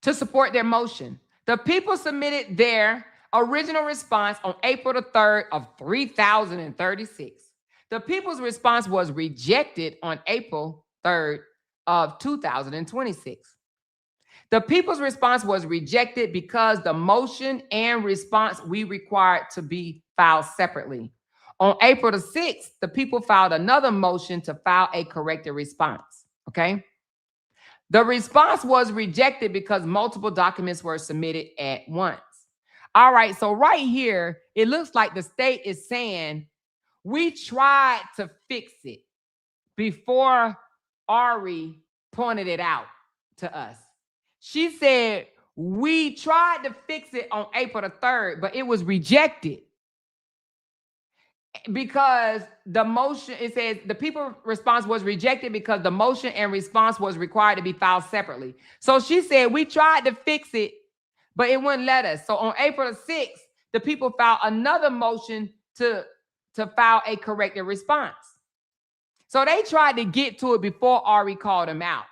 to support their motion. The people submitted their original response on April the 3rd of 3036. The people's response was rejected on April 3rd of 2026. The people's response was rejected because the motion and response we required to be filed separately. On April the 6th, the people filed another motion to file a corrected response, okay? The response was rejected because multiple documents were submitted at once. All right, so right here, it looks like the state is saying, we tried to fix it before Ari pointed it out to us. She said, we tried to fix it on April the 3rd, but it was rejected because the motion, it says the people response was rejected because the motion and response was required to be filed separately. So she said, we tried to fix it, but it wouldn't let us. So on April the 6th, the people filed another motion to file a corrected response. So they tried to get to it before Ari called them out,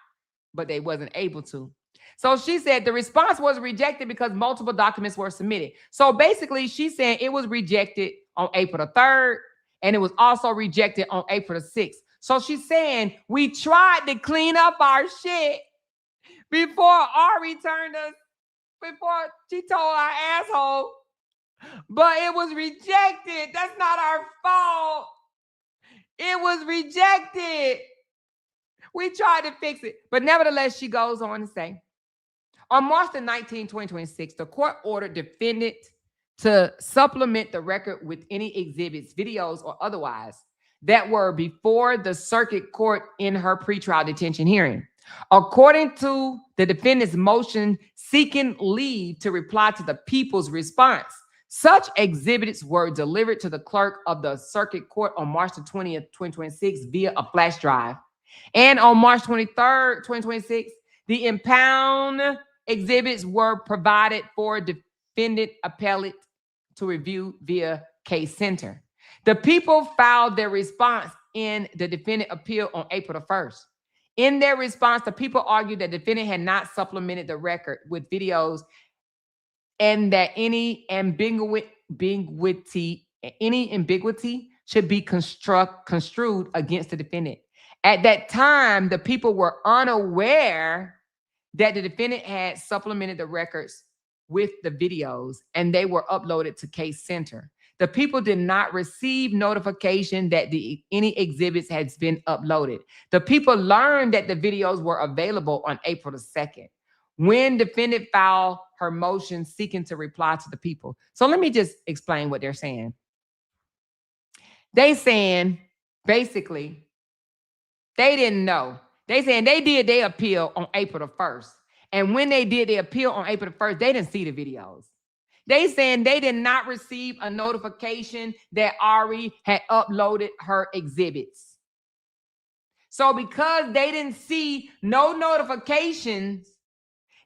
but they wasn't able to. So she said the response was rejected because multiple documents were submitted. So basically, she's saying it was rejected on April the 3rd, and it was also rejected on April the 6th. So she's saying we tried to clean up our shit before Ari turned us, before she told our asshole, but it was rejected. That's not our fault. It was rejected. We tried to fix it. But nevertheless, she goes on to say, On March the 19th, 2026, the court ordered defendant to supplement the record with any exhibits, videos, or otherwise that were before the circuit court in her pretrial detention hearing. According to the defendant's motion seeking leave to reply to the people's response, such exhibits were delivered to the clerk of the circuit court on March the 20th, 2026 via a flash drive. And on March 23rd, 2026, the impound exhibits were provided for defendant appellate to review via case center. The people filed their response in the defendant appeal on April the 1st. In their response, the people argued that the defendant had not supplemented the record with videos and that any ambiguity should be construed against the defendant. At that time, the people were unaware that the defendant had supplemented the records with the videos and they were uploaded to case center. The people did not receive notification that any exhibits has been uploaded. The people learned that the videos were available on April the 2nd when defendant filed her motion seeking to reply to the people. So let me just explain what they're saying. They saying basically they didn't know. They saying they did their appeal on April the 1st. And when they did their appeal on April the 1st, they didn't see the videos. They saying they did not receive a notification that Ari had uploaded her exhibits. So because they didn't see no notifications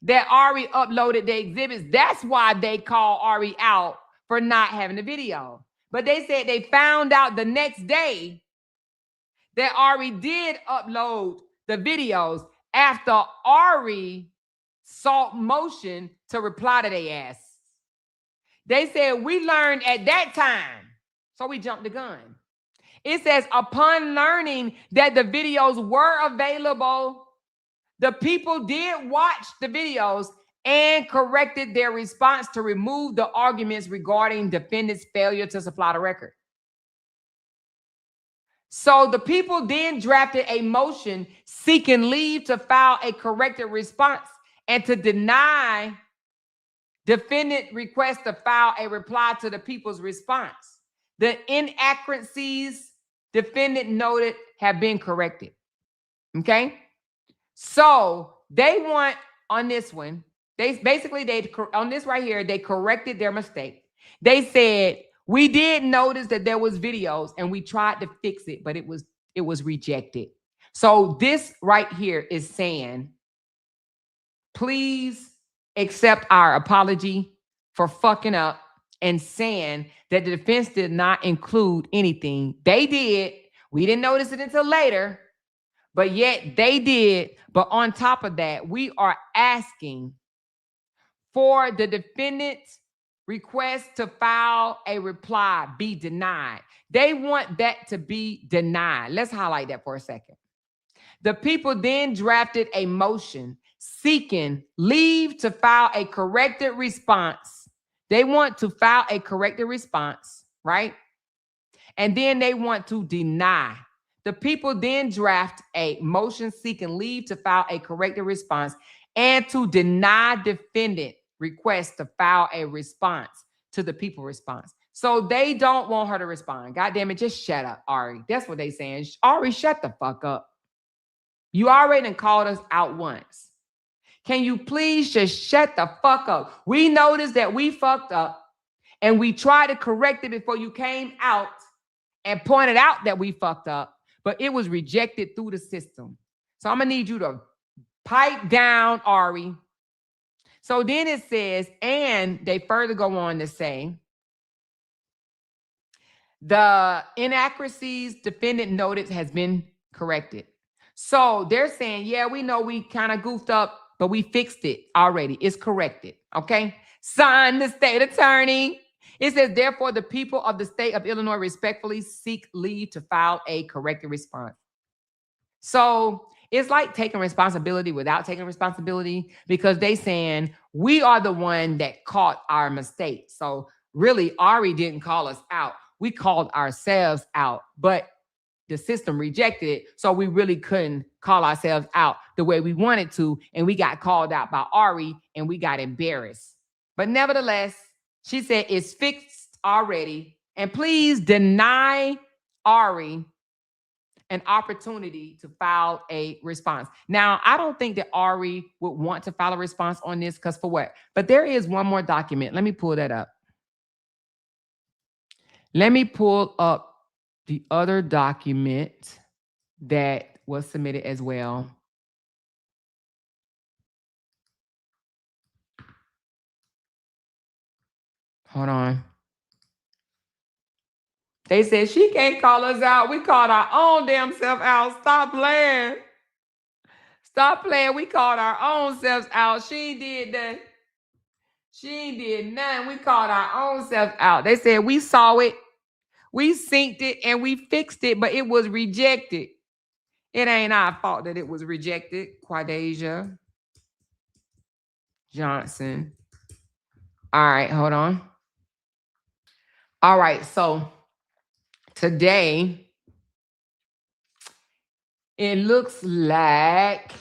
that Ari uploaded the exhibits, that's why they called Ari out for not having the video. But they said they found out the next day that Ari did upload the videos after Ari sought motion to reply to their ass. They said, we learned at that time, so we jumped the gun. It says, upon learning that the videos were available, the people did watch the videos and corrected their response to remove the arguments regarding defendant's failure to supply the record. So the people then drafted a motion seeking leave to file a corrected response and to deny defendant request to file a reply to the people's response. The inaccuracies defendant noted have been corrected. Okay? So they want on this one, on this right here, they corrected their mistake. They said, we did notice that there was videos and we tried to fix it, but it was rejected. So this right here is saying, please accept our apology for fucking up and saying that the defense did not include anything. They did. We didn't notice it until later, but yet they did. But on top of that, we are asking for the defendant's request to file a reply be denied. They want that to be denied. Let's highlight that for a second. The people then drafted a motion seeking leave to file a corrected response. They want to file a corrected response, right? And then they want to deny. The people then draft a motion seeking leave to file a corrected response and to deny defendant request to file a response to the people response. So they don't want her to respond. God damn it, just shut up, Ari. That's what they saying. Ari, shut the fuck up. You already called us out once. Can you please just shut the fuck up? We noticed that we fucked up and we tried to correct it before you came out and pointed out that we fucked up, but it was rejected through the system. So I'm gonna need you to pipe down, Ari. So then it says, and they further go on to say, the inaccuracies defendant noted has been corrected. So they're saying, yeah, we know we kind of goofed up, but we fixed it already. It's corrected, okay? Sign the state attorney. It says, therefore, the people of the state of Illinois respectfully seek leave to file a corrected response. So it's like taking responsibility without taking responsibility, because they saying we are the one that caught our mistake. So really, Ari didn't call us out. We called ourselves out. But the system rejected it. So we really couldn't call ourselves out the way we wanted to. And we got called out by Ari and we got embarrassed. But nevertheless, she said it's fixed already. And please deny Ari an opportunity to file a response. Now, I don't think that Ari would want to file a response on this because for what? But there is one more document. Let me pull that up. Let me pull up the other document that was submitted as well. Hold on. They said she can't call us out. We called our own damn self out. Stop playing. Stop playing. We called our own selves out. She did that. She did nothing. We called our own selves out. They said we saw it, we synced it, and we fixed it, but it was rejected. It ain't our fault that it was rejected. Quadasia Johnson. All right, hold on. All right, so today it looks like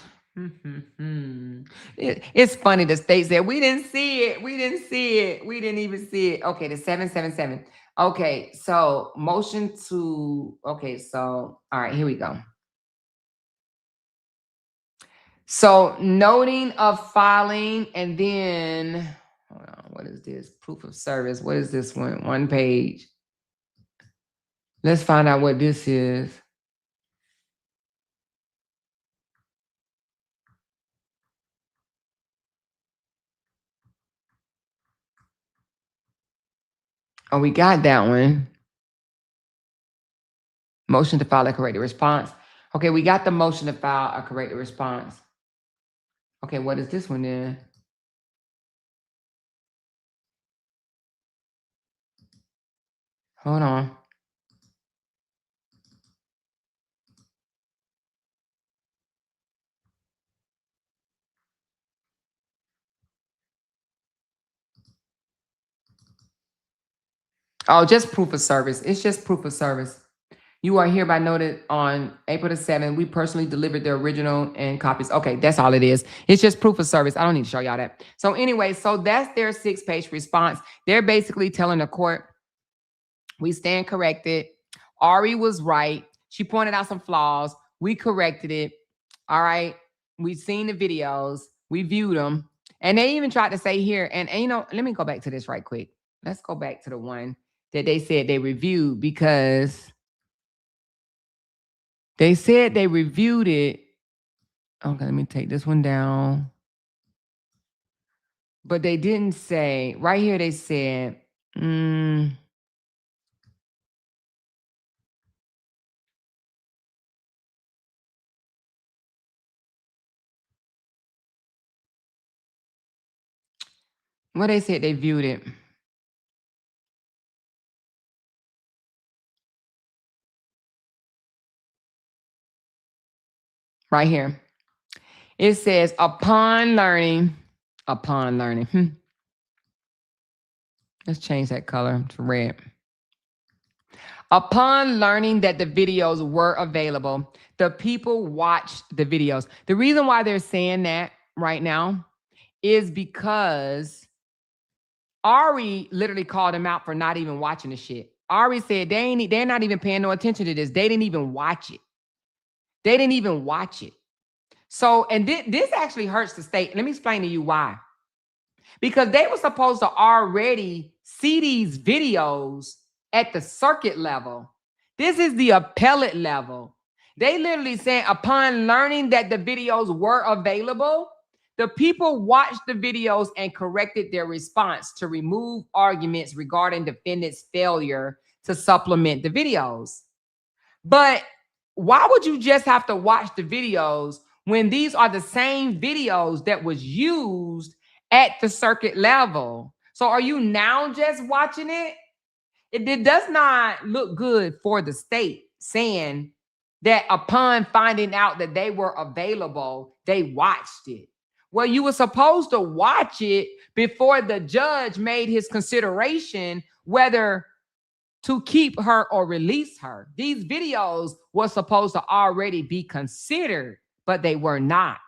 it's funny. The state said we didn't see it. We didn't see it. We didn't even see it. Okay, the 777. Okay, so motion to. Okay, so all right, here we go. So noting of filing, and then hold on. What is this? Proof of service. What is this one? One page. Let's find out what this is. Oh, we got that one. Motion to file a corrected response. Okay, we got the motion to file a corrected response. Okay, what is this one then? Hold on. Oh, just proof of service. It's just proof of service. You are hereby noted on April the 7th. We personally delivered the original and copies. Okay, that's all it is. It's just proof of service. I don't need to show y'all that. So anyway, so that's their 6-page response. They're basically telling the court, we stand corrected. Ari was right. She pointed out some flaws. We corrected it. All right. We've seen the videos. We viewed them. And they even tried to say here, and you know, let me go back to this right quick. Let's go back to the one that they said they reviewed, because they said they reviewed it. Okay, let me take this one down. But they didn't say, right here they said, what they said they viewed it. Right here. It says, upon learning. Let's change that color to red. Upon learning that the videos were available, the people watched the videos. The reason why they're saying that right now is because Ari literally called him out for not even watching the shit. Ari said they're not even paying no attention to this. They didn't even watch it. They didn't even watch it. So, and this actually hurts the state. Let me explain to you why. Because they were supposed to already see these videos at the circuit level. This is the appellate level. They literally saying, upon learning that the videos were available, the people watched the videos and corrected their response to remove arguments regarding defendant's failure to supplement the videos. But why would you just have to watch the videos when these are the same videos that was used at the circuit level? So are you now just watching it? It does not look good for the state saying that upon finding out that they were available, they watched it. Well, you were supposed to watch it before the judge made his consideration whether to keep her or release her. These videos were supposed to already be considered, but they were not.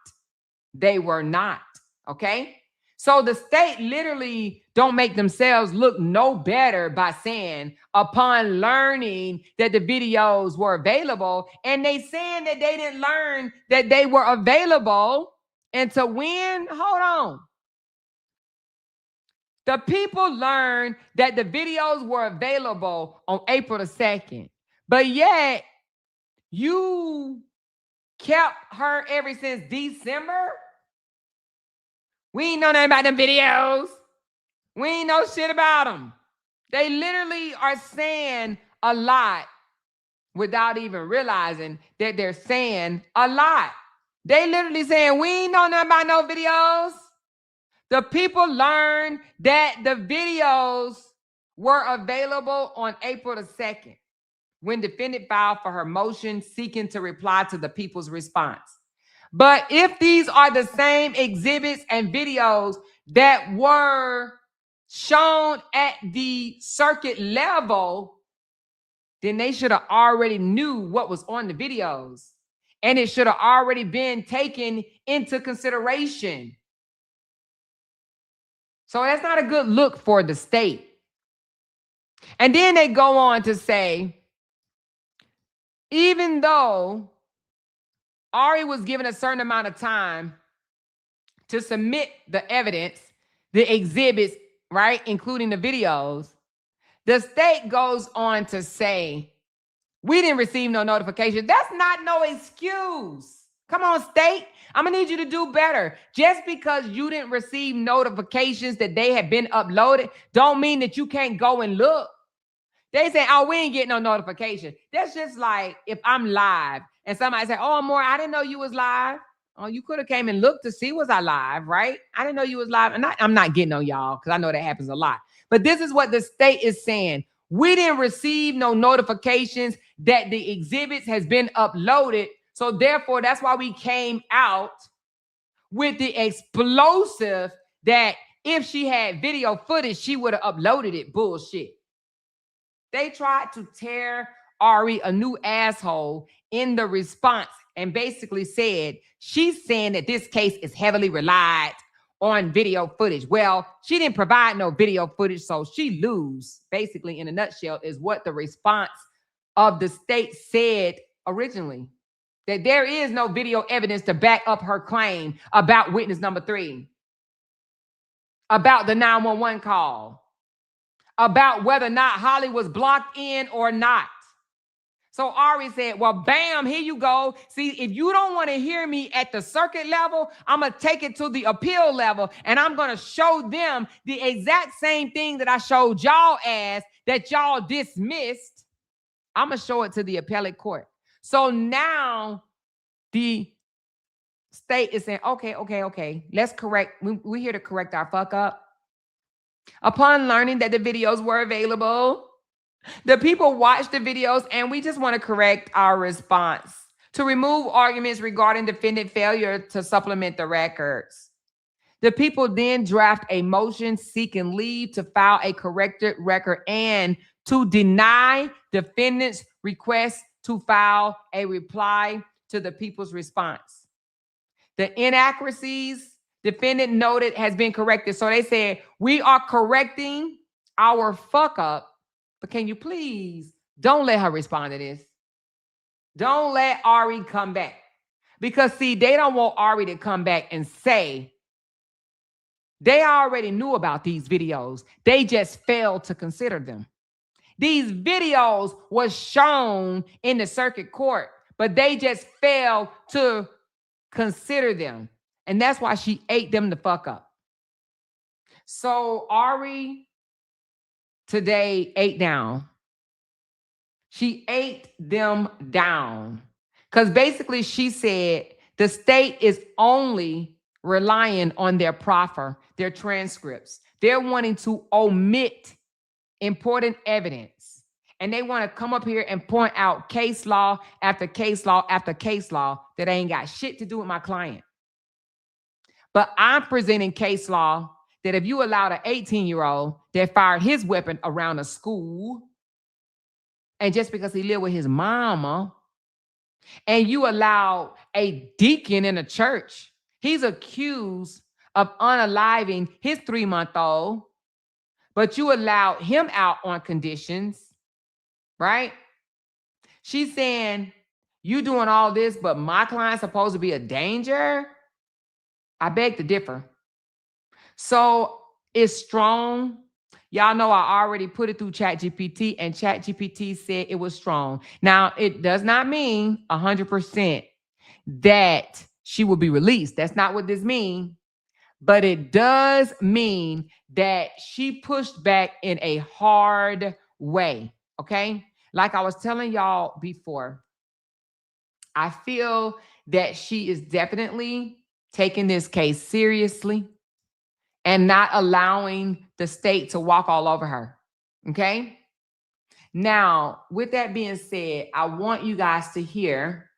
They were not, okay? So the state literally don't make themselves look no better by saying, upon learning that the videos were available, and they saying that they didn't learn that they were available until when? Hold on. The people learned that the videos were available on April the 2nd, but yet you kept her ever since December? We ain't know nothing about them videos. We ain't know shit about them. They literally are saying a lot without even realizing that they're saying a lot. They literally saying, we ain't know nothing about no videos. The people learned that the videos were available on April the 2nd when defendant filed for her motion seeking to reply to the people's response. But if these are the same exhibits and videos that were shown at the circuit level, then they should have already knew what was on the videos. And it should have already been taken into consideration. So that's not a good look for the state. And then they go on to say, even though Ari was given a certain amount of time to submit the evidence, the exhibits, right, including the videos, the state goes on to say, we didn't receive no notification. That's not no excuse. Come on, state. I'm going to need you to do better. Just because you didn't receive notifications that they have been uploaded don't mean that you can't go and look. They say, oh, we ain't getting no notification. That's just like if I'm live and somebody say, oh, Amore, I didn't know you was live. Oh, you could have came and looked to see was I live, right? I didn't know you was live. And I'm not getting on y'all because I know that happens a lot. But this is what the state is saying. We didn't receive no notifications that the exhibits has been uploaded. So therefore, that's why we came out with the explosive that if she had video footage, she would have uploaded it. Bullshit. They tried to tear Ari a new asshole in the response and basically said, she's saying that this case is heavily relied on video footage. Well, she didn't provide no video footage, so she lose. Basically, in a nutshell, is what the response of the state said originally. That there is no video evidence to back up her claim about witness number 3. About the 911 call. About whether or not Holly was blocked in or not. So Ari said, well, bam, here you go. See, if you don't want to hear me at the circuit level, I'm going to take it to the appeal level, and I'm going to show them the exact same thing that I showed y'all as that y'all dismissed. I'm going to show it to the appellate court. So now the state is saying, okay, let's correct. We're here to correct our fuck up. Upon learning that the videos were available, the people watched the videos, and we just want to correct our response to remove arguments regarding defendant failure to supplement the records. The people then draft a motion seeking leave to file a corrected record and to deny defendant's request to file a reply to the people's response. The inaccuracies defendant noted has been corrected. So they said, we are correcting our fuck up, but can you please don't let her respond to this. Don't let Ari come back. Because see, they don't want Ari to come back and say, they already knew about these videos. They just failed to consider them. These videos were shown in the circuit court, but they just failed to consider them. And that's why she ate them the fuck up. So Ari today ate down. She ate them down. Because basically she said the state is only relying on their proffer, their transcripts. They're wanting to omit important evidence. And they want to come up here and point out case law after case law after case law that ain't got shit to do with my client. But I'm presenting case law that if you allowed an 18-year-old that fired his weapon around a school and just because he lived with his mama, and you allow a deacon in a church, he's accused of unaliving his 3-month-old, but you allowed him out on conditions, right? She's saying, you doing all this, but my client's supposed to be a danger? I beg to differ. So it's strong. Y'all know I already put it through ChatGPT, and ChatGPT said it was strong. Now, it does not mean 100% that she will be released. That's not what this means. But it does mean that she pushed back in a hard way, okay? Like I was telling y'all before, I feel that she is definitely taking this case seriously and not allowing the state to walk all over her, okay? Now, with that being said, I want you guys to hear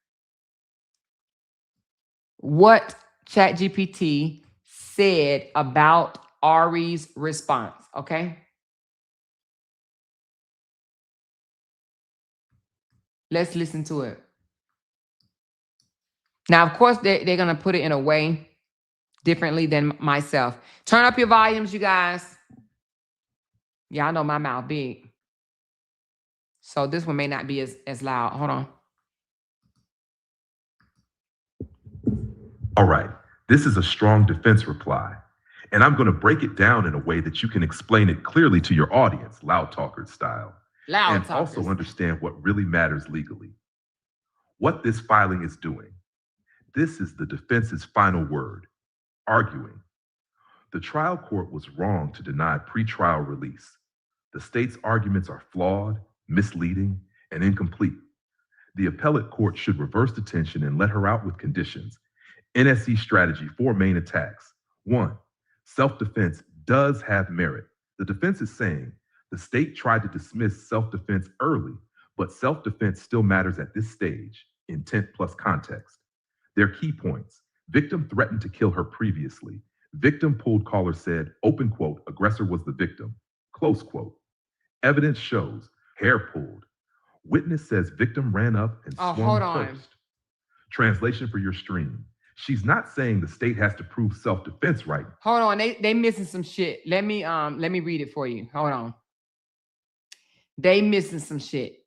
what ChatGPT said about Ari's response, okay? Let's listen to it. Now, of course, they're going to put it in a way differently than myself. Turn up your volumes, you guys. Yeah, I know my mouth big. So this one may not be as loud. Hold on. All right, this is a strong defense reply, and I'm going to break it down in a way that you can explain it clearly to your audience, LOUDTalkerz style, and also understand what really matters legally. What this filing is doing. This is the defense's final word, arguing. The trial court was wrong to deny pretrial release. The state's arguments are flawed, misleading, and incomplete. The appellate court should reverse detention and let her out with conditions. NSC strategy, 4 main attacks. 1, self-defense does have merit. The defense is saying the state tried to dismiss self-defense early, but self-defense still matters at this stage, intent plus context. Their key points: victim threatened to kill her previously. Victim pulled caller said, open quote, aggressor was the victim, close quote. Evidence shows hair pulled. Witness says victim ran up and swung first. Translation for your stream. She's not saying the state has to prove self-defense, right? Hold on, they missing some shit. Let me read it for you. Hold on. They missing some shit.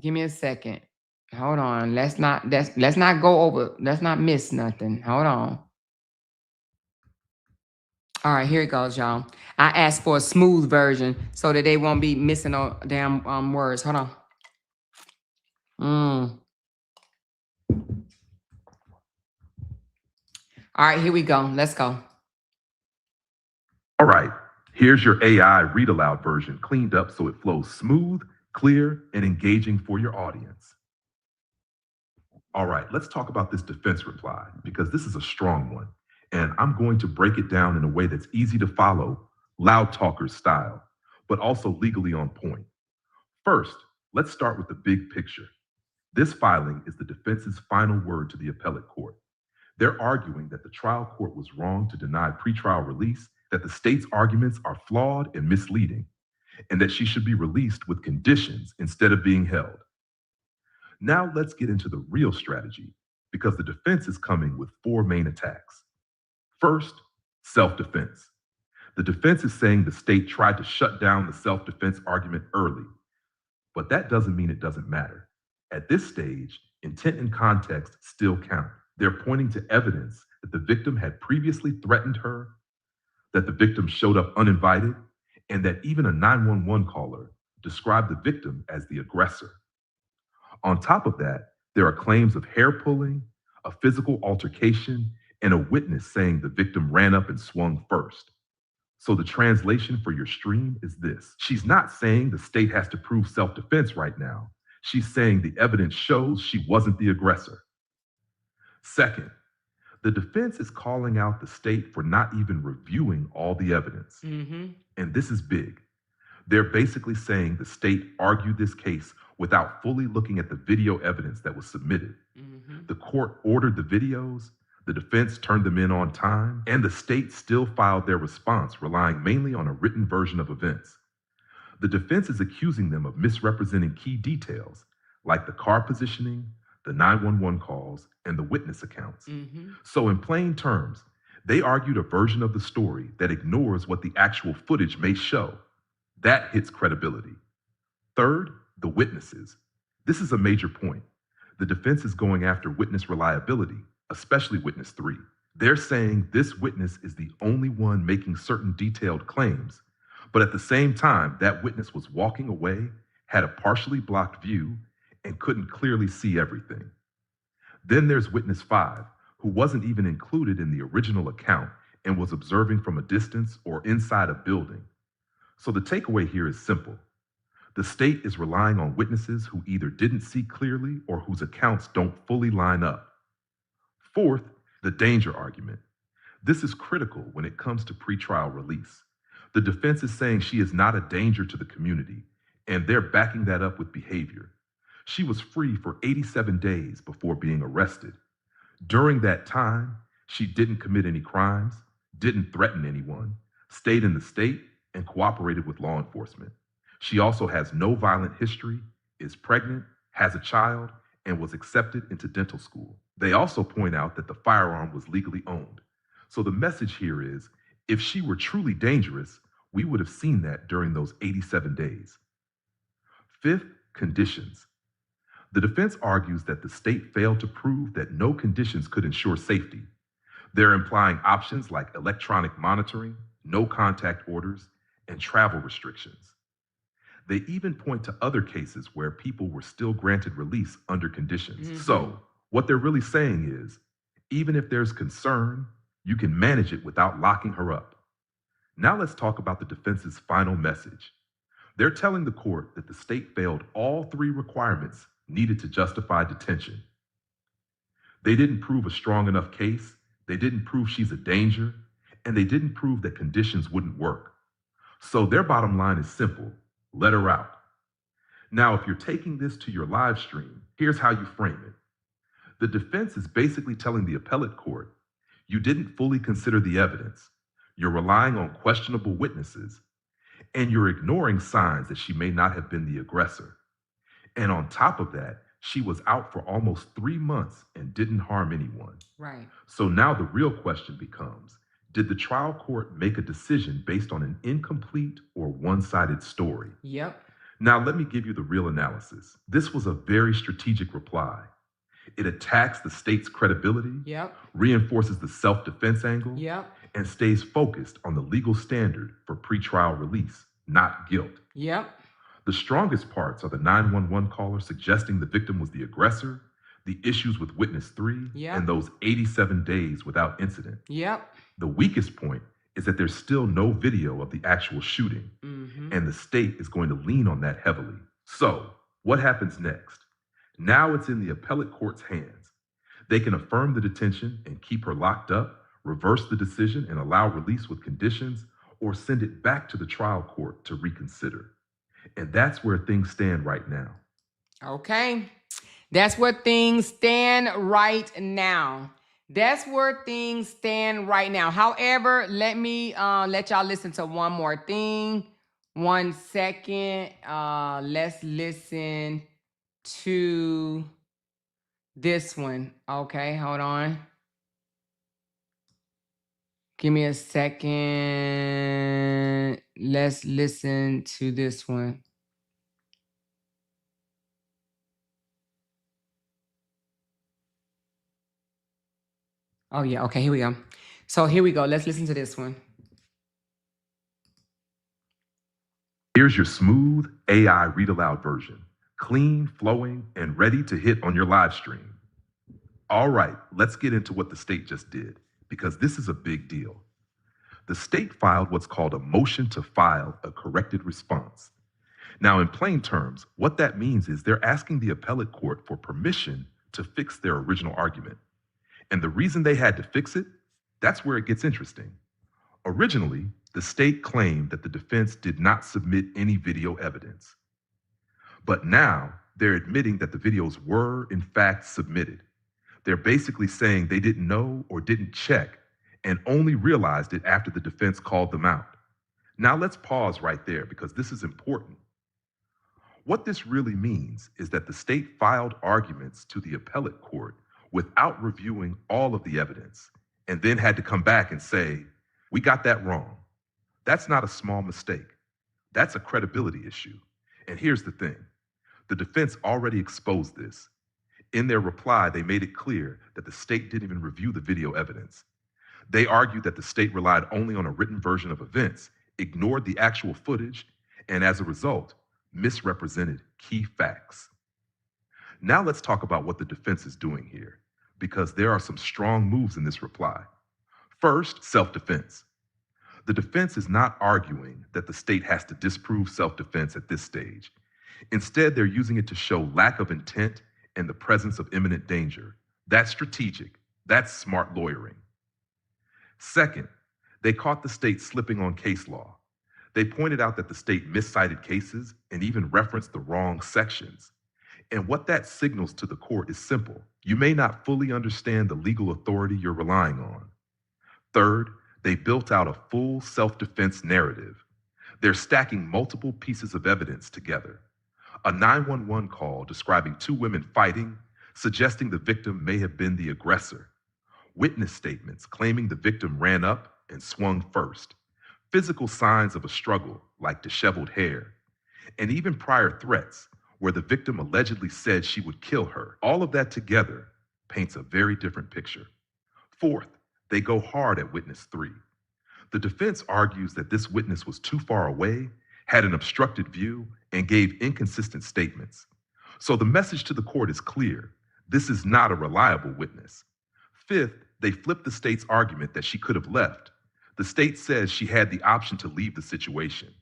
Give me a second. Hold on. Let's not go over. Let's not miss nothing. Hold on. All right, here it goes, y'all. I asked for a smooth version so that they won't be missing no damn words. Hold on. All right, here we go. Let's go. All right, here's your AI read aloud version cleaned up so it flows smooth, clear, and engaging for your audience. All right, let's talk about this defense reply because this is a strong one. And I'm going to break it down in a way that's easy to follow, LOUDTalkerz style, but also legally on point. First, let's start with the big picture. This filing is the defense's final word to the appellate court. They're arguing that the trial court was wrong to deny pretrial release, that the state's arguments are flawed and misleading, and that she should be released with conditions instead of being held. Now let's get into the real strategy, because the defense is coming with 4 main attacks. First, self-defense. The defense is saying the state tried to shut down the self-defense argument early, but that doesn't mean it doesn't matter. At this stage, intent and context still count. They're pointing to evidence that the victim had previously threatened her, that the victim showed up uninvited, and that even a 911 caller described the victim as the aggressor. On top of that, there are claims of hair pulling, a physical altercation, and a witness saying the victim ran up and swung first. So the translation for your stream is this. She's not saying the state has to prove self-defense right now. She's saying the evidence shows she wasn't the aggressor. Second, the defense is calling out the state for not even reviewing all the evidence. And this is big. They're basically saying the state argued this case without fully looking at the video evidence that was submitted. The court ordered the videos, the defense turned them in on time, and the state still filed their response, relying mainly on a written version of events. The defense is accusing them of misrepresenting key details, like the car positioning, the 911 calls, and the witness accounts. So, in plain terms, they argued a version of the story that ignores what the actual footage may show. That hits credibility. Third, the witnesses. This is a major point. The defense is going after witness reliability, especially witness 3. They're saying this witness is the only one making certain detailed claims, but at the same time, that witness was walking away, had a partially blocked view, and couldn't clearly see everything. Then there's witness 5, who wasn't even included in the original account and was observing from a distance or inside a building. So the takeaway here is simple. The state is relying on witnesses who either didn't see clearly or whose accounts don't fully line up. Fourth, the danger argument. This is critical when it comes to pretrial release. The defense is saying she is not a danger to the community, and they're backing that up with behavior. She was free for 87 days before being arrested. During that time, she didn't commit any crimes, didn't threaten anyone, stayed in the state, and cooperated with law enforcement. She also has no violent history, is pregnant, has a child, and was accepted into dental school. They also point out that the firearm was legally owned. So the message here is, if she were truly dangerous, we would have seen that during those 87 days. Fifth, conditions. The defense argues that the state failed to prove that no conditions could ensure safety. They're implying options like electronic monitoring, no contact orders, and travel restrictions. They even point to other cases where people were still granted release under conditions. So, what they're really saying is, even if there's concern, you can manage it without locking her up. Now let's talk about the defense's final message. They're telling the court that the state failed all 3 requirements needed to justify detention. They didn't prove a strong enough case, they didn't prove she's a danger, and they didn't prove that conditions wouldn't work. So their bottom line is simple. Let her out. Now, if you're taking this to your live stream, here's how you frame it. The defense is basically telling the appellate court, you didn't fully consider the evidence, you're relying on questionable witnesses, and you're ignoring signs that she may not have been the aggressor. And on top of that, she was out for almost 3 months and didn't harm anyone. Right. So now the real question becomes, did the trial court make a decision based on an incomplete or one-sided story? Yep. Now, let me give you the real analysis. This was a very strategic reply. It attacks the state's credibility, Yep. reinforces the self-defense angle, Yep. and stays focused on the legal standard for pretrial release, not guilt. Yep. The strongest parts are the 911 caller suggesting the victim was the aggressor, the issues with witness 3, Yep. and those 87 days without incident. Yep. The weakest point is that there's still no video of the actual shooting, and the state is going to lean on that heavily. So, what happens next? Now it's in the appellate court's hands. They can affirm the detention and keep her locked up, reverse the decision and allow release with conditions, or send it back to the trial court to reconsider. And that's where things stand right now. Okay. That's where things stand right now. That's where things stand right now. However, let me let y'all listen to one more thing. 1 second. Let's listen to this one. Okay, hold on. Give me a second. Let's listen to this one. Oh, yeah. Okay, here we go. So here we go. Let's listen to this one. Here's your smooth AI read aloud version. Clean, flowing, and ready to hit on your live stream. All right, let's get into what the state just did, because this is a big deal. The state filed what's called a motion to file a corrected response. Now, in plain terms, what that means is they're asking the appellate court for permission to fix their original argument. And the reason they had to fix it, that's where it gets interesting. Originally, the state claimed that the defense did not submit any video evidence. But now they're admitting that the videos were, in fact, submitted. They're basically saying they didn't know or didn't check and only realized it after the defense called them out. Now let's pause right there because this is important. What this really means is that the state filed arguments to the appellate court without reviewing all of the evidence and then had to come back and say, we got that wrong. That's not a small mistake. That's a credibility issue. And here's the thing. The defense already exposed this. In their reply, they made it clear that the state didn't even review the video evidence. They argued that the state relied only on a written version of events, ignored the actual footage, and as a result, misrepresented key facts. Now let's talk about what the defense is doing here, because there are some strong moves in this reply. First, self-defense. The defense is not arguing that the state has to disprove self-defense at this stage. Instead, they're using it to show lack of intent and the presence of imminent danger. That's strategic. That's smart lawyering. Second, they caught the state slipping on case law. They pointed out that the state miscited cases and even referenced the wrong sections. And what that signals to the court is simple. You may not fully understand the legal authority you're relying on. Third, they built out a full self-defense narrative. They're stacking multiple pieces of evidence together. A 911 call describing two women fighting, suggesting the victim may have been the aggressor. Witness statements claiming the victim ran up and swung first. Physical signs of a struggle, like disheveled hair. And even prior threats, where the victim allegedly said she would kill her. All of that together paints a very different picture. Fourth, they go hard at witness 3. The defense argues that this witness was too far away, had an obstructed view, and gave inconsistent statements. So the message to the court is clear. This is not a reliable witness. Fifth, they flip the state's argument that she could have left. The state says she had the option to leave the situation.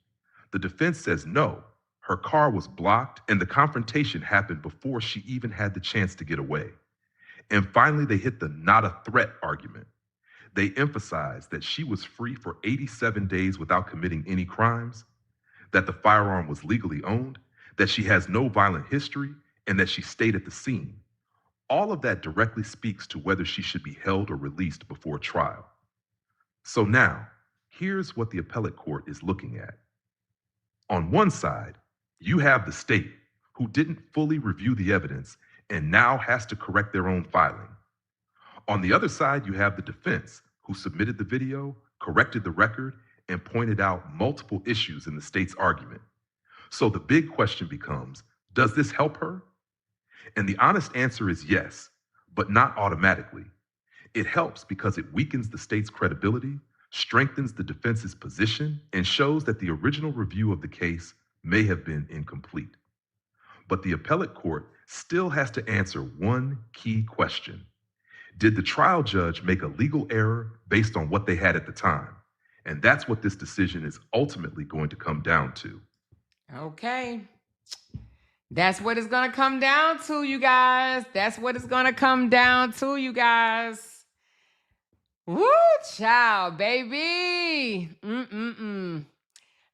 The defense says no, her car was blocked and the confrontation happened before she even had the chance to get away. And finally, they hit the not a threat argument. They emphasize that she was free for 87 days without committing any crimes, that the firearm was legally owned, that she has no violent history, and that she stayed at the scene. All of that directly speaks to whether she should be held or released before trial. So now, here's what the appellate court is looking at. On one side, you have the state, who didn't fully review the evidence and now has to correct their own filing. On the other side, you have the defense, who submitted the video, corrected the record, and pointed out multiple issues in the state's argument. So the big question becomes, does this help her? And the honest answer is yes, but not automatically. It helps because it weakens the state's credibility, strengthens the defense's position, and shows that the original review of the case may have been incomplete. But the appellate court still has to answer one key question. Did the trial judge make a legal error based on what they had at the time? And that's what this decision is ultimately going to come down to. Okay. That's what it's going to come down to, you guys. That's what it's going to come down to, you guys. Woo, child, baby.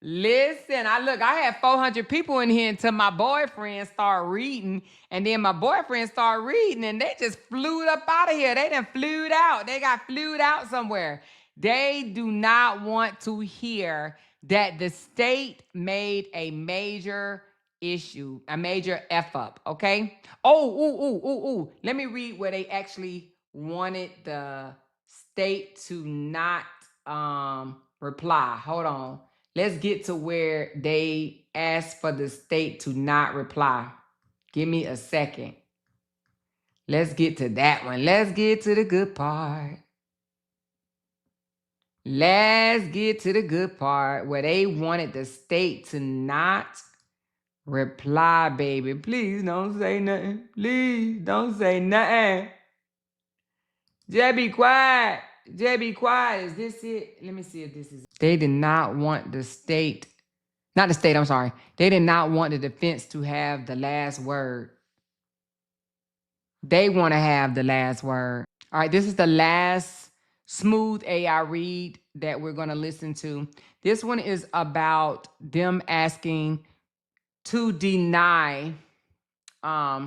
Listen, I had 400 people in here until my boyfriend started reading. And then my boyfriend started reading and they just flew up out of here. They done flew out. They got flew out somewhere. They do not want to hear that the state made a major issue, a major F up, okay? Let me read where they actually wanted the state to not reply. Hold on. Let's get to where they asked for the state to not reply. Give me a second. Let's get to that one. Let's get to the good part. Let's get to the good part where they wanted the state to not reply, baby. Please don't say nothing. Please don't say nothing. Just be quiet. Just be quiet. Is this it? Let me see if this is it. They did not want the state, not the state, I'm sorry. They did not want the defense to have the last word. They want to have the last word. All right, this is the last smooth AI read that we're going to listen to. This one is about them asking to deny the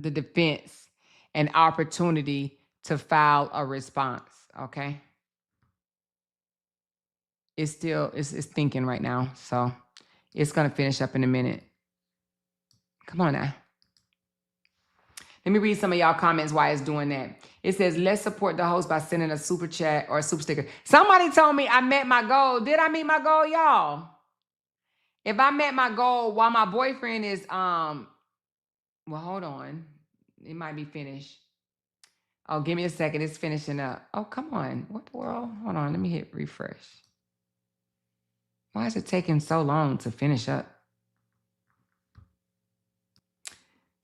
defense, an opportunity to file a response, okay? it's still, it's thinking right now. So it's going to finish up in a minute. Come on now. Let me read some of y'all comments why it's doing that. It says, let's support the host by sending a super chat or a super sticker. Somebody told me I met my goal. Did I meet my goal, y'all? If I met my goal while my boyfriend is, well, hold on. It might be finished. Oh, give me a second. It's finishing up. Oh, come on. What the world? Hold on. Let me hit refresh. Why is it taking so long to finish up?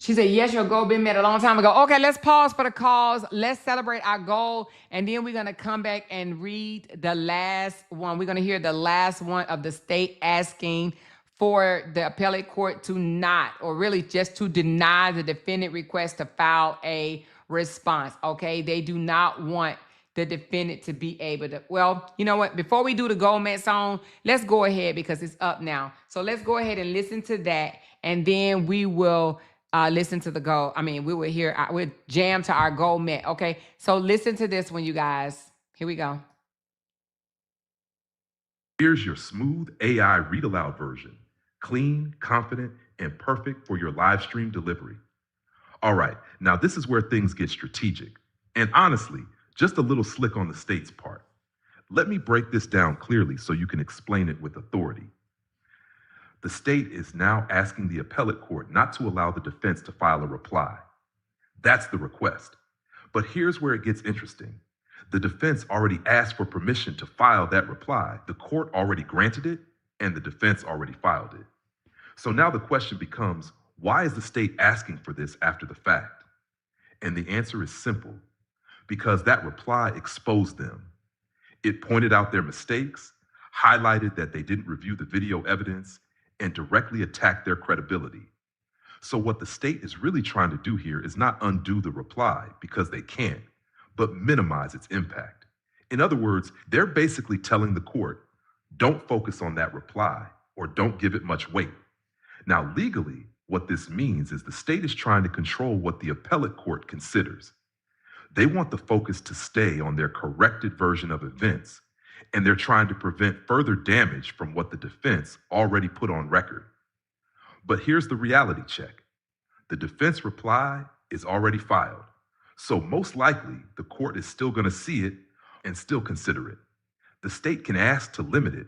She said, yes, your goal been met a long time ago. Okay, let's pause for the cause. Let's celebrate our goal. And then we're going to come back and read the last one. We're going to hear the last one of the state asking for the appellate court to not, or really just to deny the defendant request to file a response. Okay, they do not want the defendant to be able to, well, you know what? Before we do the Goldman song, let's go ahead because it's up now. So let's go ahead and listen to that. And then we will listen to the goal. I mean, we will hear, we'll jam to our goal met. Okay. So listen to this one, you guys. Here we go. Here's your smooth AI read aloud version. Clean, confident, and perfect for your live stream delivery. All right, now this is where things get strategic. And honestly, just a little slick on the state's part. Let me break this down clearly so you can explain it with authority. The state is now asking the appellate court not to allow the defense to file a reply. That's the request. But here's where it gets interesting. The defense already asked for permission to file that reply. The court already granted it, and the defense already filed it. So now the question becomes, why is the state asking for this after the fact? And the answer is simple. Because that reply exposed them. It pointed out their mistakes, highlighted that they didn't review the video evidence, and directly attacked their credibility. So what the state is really trying to do here is not undo the reply, because they can't, but minimize its impact. In other words, they're basically telling the court, don't focus on that reply, or don't give it much weight. Now, legally, what this means is the state is trying to control what the appellate court considers. They want the focus to stay on their corrected version of events, and they're trying to prevent further damage from what the defense already put on record. But here's the reality check. The defense reply is already filed, so most likely the court is still going to see it and still consider it. The state can ask to limit it,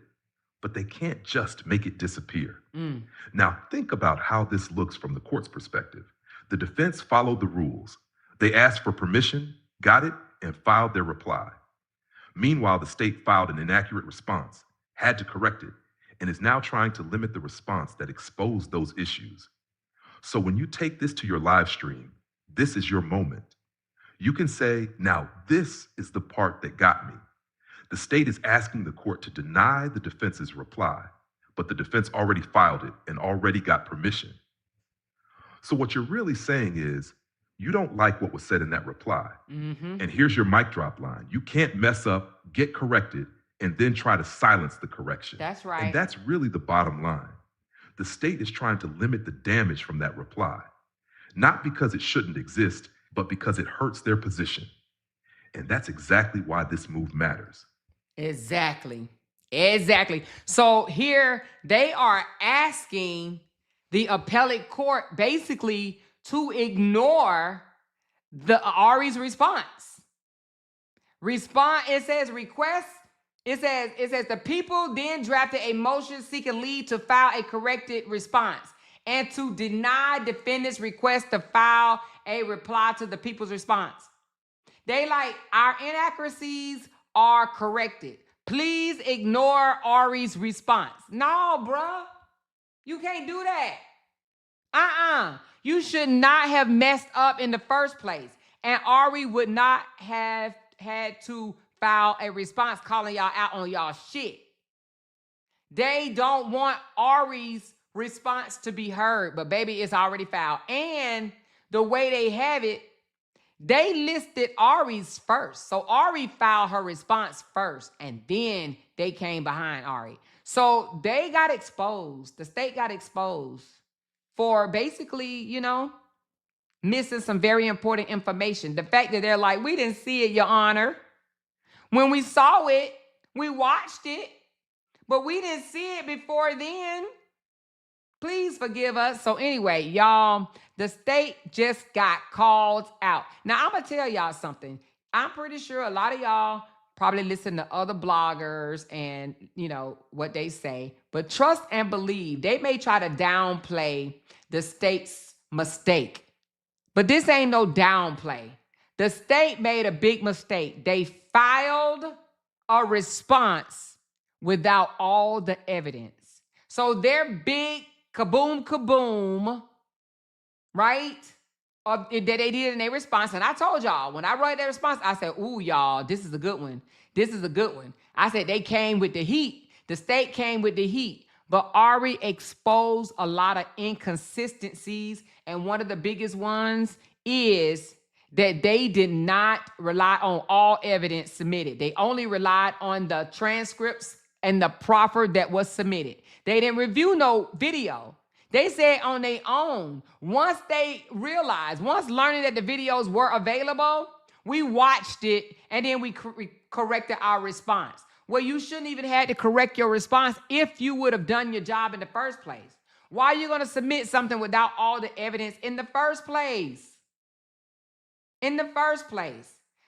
but they can't just make it disappear. Now, think about how this looks from the court's perspective. The defense followed the rules. They asked for permission, got it, and filed their reply. Meanwhile, the state filed an inaccurate response, had to correct it, and is now trying to limit the response that exposed those issues. So when you take this to your live stream, this is your moment. You can say, now this is the part that got me. The state is asking the court to deny the defense's reply, but the defense already filed it and already got permission. So what you're really saying is, you don't like what was said in that reply. And here's your mic drop line. You can't mess up, get corrected, and then try to silence the correction. That's right. And that's really the bottom line. The state is trying to limit the damage from that reply, not because it shouldn't exist, but because it hurts their position. And that's exactly why this move matters. Exactly. So here they are asking the appellate court basically to ignore the Ari's response. It says request. It says the people then drafted a motion seeking leave to file a corrected response and to deny defendant's request to file a reply to the people's response. They like, our inaccuracies are corrected. Please ignore Ari's response. No, bruh. You can't do that. You should not have messed up in the first place. And Ari would not have had to file a response calling y'all out on y'all shit. They don't want Ari's response to be heard, but baby, it's already filed. And the way they have it, they listed Ari's first. So Ari filed her response first, and then they came behind Ari. So they got exposed. The state got exposed for basically, missing some very important information. The fact that they're like, we didn't see it, Your Honor. When we saw it, we watched it. But we didn't see it before then. Please forgive us. So anyway, y'all, the state just got called out. Now, I'm going to tell y'all something. I'm pretty sure a lot of y'all probably listen to other bloggers and, what they say. But trust and believe, they may try to downplay the state's mistake. But this ain't no downplay. The state made a big mistake. They filed a response without all the evidence. So their big kaboom, right? That they did in their response. And I told y'all, when I wrote their response, I said, ooh, y'all, this is a good one. This is a good one. I said they came with the heat. The state came with the heat. But Ari exposed a lot of inconsistencies. And one of the biggest ones is that they did not rely on all evidence submitted. They only relied on the transcripts and the proffer that was submitted. They didn't review no video. They said on their own, once learning that the videos were available, we watched it and then we corrected our response. Well, you shouldn't even have to correct your response if you would have done your job in the first place. Why are you going to submit something without all the evidence in the first place?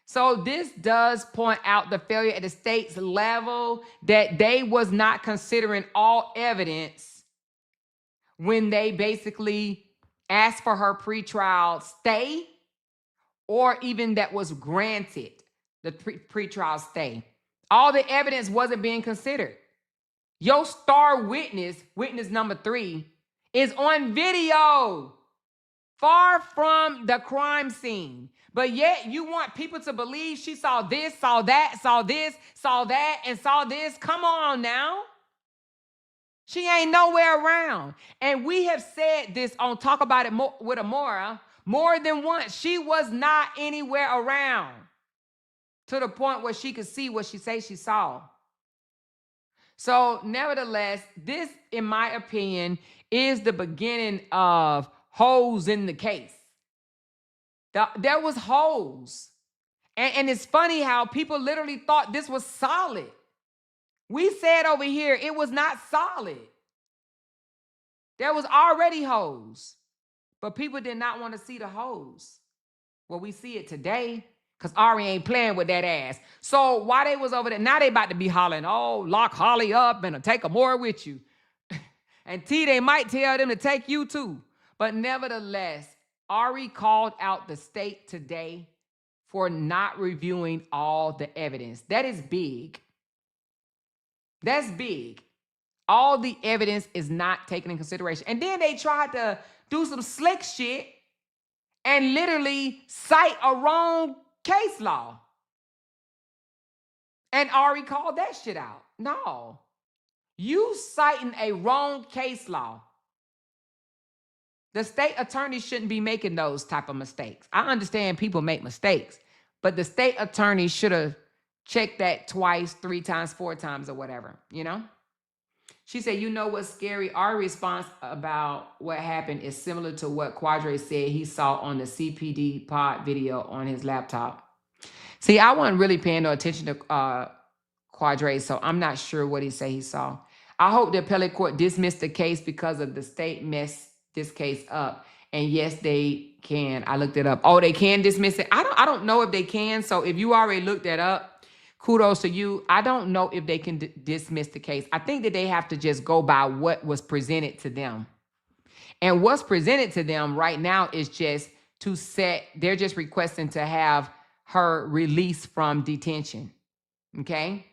So this does point out the failure at the state's level that they was not considering all evidence when they basically asked for her pretrial stay, or even that was granted the pretrial stay. All the evidence wasn't being considered. Your star witness number 3, is on video, far from the crime scene. But yet you want people to believe she saw this, saw that, saw this, saw that, and saw this. Come on now. She ain't nowhere around. And we have said this on Talk About It with Amora more than once. She was not anywhere around to the point where she could see what she say she saw. So nevertheless, this, in my opinion, is the beginning of holes in the case. There was holes. And it's funny how people literally thought this was solid. We said over here it was not solid. There was already holes. But people did not want to see the holes. Well, we see it today because Ari ain't playing with that ass. So while they was over there, now they about to be hollering, oh, lock Holly up and take her more with you. And they might tell them to take you too. But nevertheless, Ari called out the state today for not reviewing all the evidence. That is big. That's big. All the evidence is not taken in consideration. And then they tried to do some slick shit and literally cite a wrong case law. And Ari called that shit out. No. You citing a wrong case law. The state attorney shouldn't be making those type of mistakes. I understand people make mistakes, but the state attorney should have checked that twice, 3 times, 4 times, or whatever, She said, you know what's scary? Our response about what happened is similar to what Quadre said he saw on the CPD pod video on his laptop. See, I wasn't really paying no attention to Quadre, so I'm not sure what he said he saw. I hope the appellate court dismissed the case because of the state messed this case up. And yes, they can. I looked it up. Oh, they can dismiss it? I don't know if they can. So if you already looked that up, kudos to you. I don't know if they can dismiss the case. I think that they have to just go by what was presented to them. And what's presented to them right now is just they're just requesting to have her released from detention. Okay?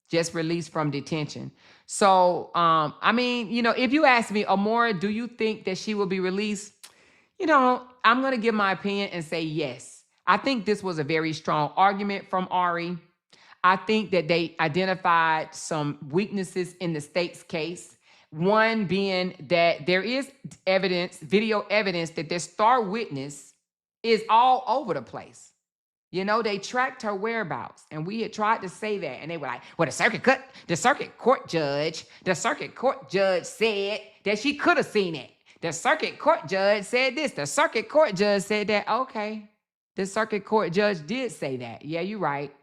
Just released from detention. So, if you ask me, Amora, do you think that she will be released? I'm going to give my opinion and say yes. I think this was a very strong argument from Ari. I think that they identified some weaknesses in the state's case. One being that there is video evidence that their star witness is all over the place. They tracked her whereabouts, and we had tried to say that, and they were like, well, the circuit court judge said that she could have seen it. The circuit court judge said this. The circuit court judge said that. Okay, the circuit court judge did say that. Yeah, you're right.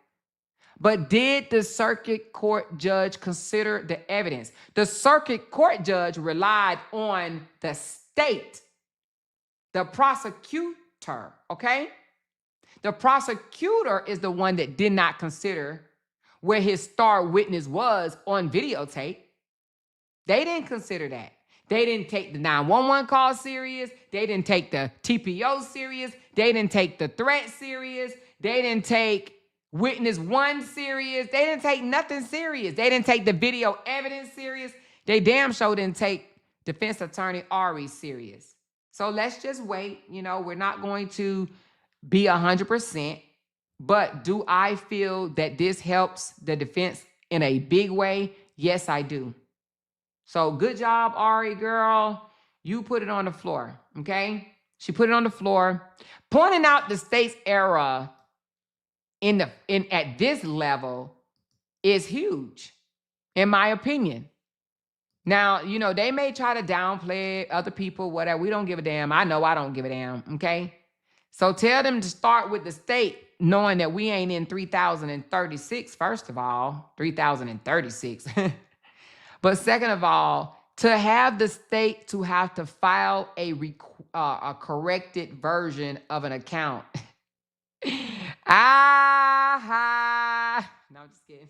But did the circuit court judge consider the evidence? The circuit court judge relied on the state, the prosecutor, okay? The prosecutor is the one that did not consider where his star witness was on videotape. They didn't consider that. They didn't take the 911 call serious. They didn't take the TPO serious. They didn't take the threat serious. They didn't take witness one serious. They didn't take nothing serious. They didn't take the video evidence serious. They damn sure didn't take defense attorney Ari serious. So let's just wait. You know, we're not going to be 100%. But do I feel that this helps the defense in a big way? Yes, I do. So good job, Ari, girl. You put it on the floor, okay? She put it on the floor. Pointing out the state's error at this level is huge, in my opinion. Now, you know, they may try to downplay other people, whatever. We don't give a damn. I know I don't give a damn, okay? So tell them to start with the state, knowing that we ain't in 3036, first of all, 3036. But second of all, to have the state to have to file a corrected version of an account. No, I'm just kidding.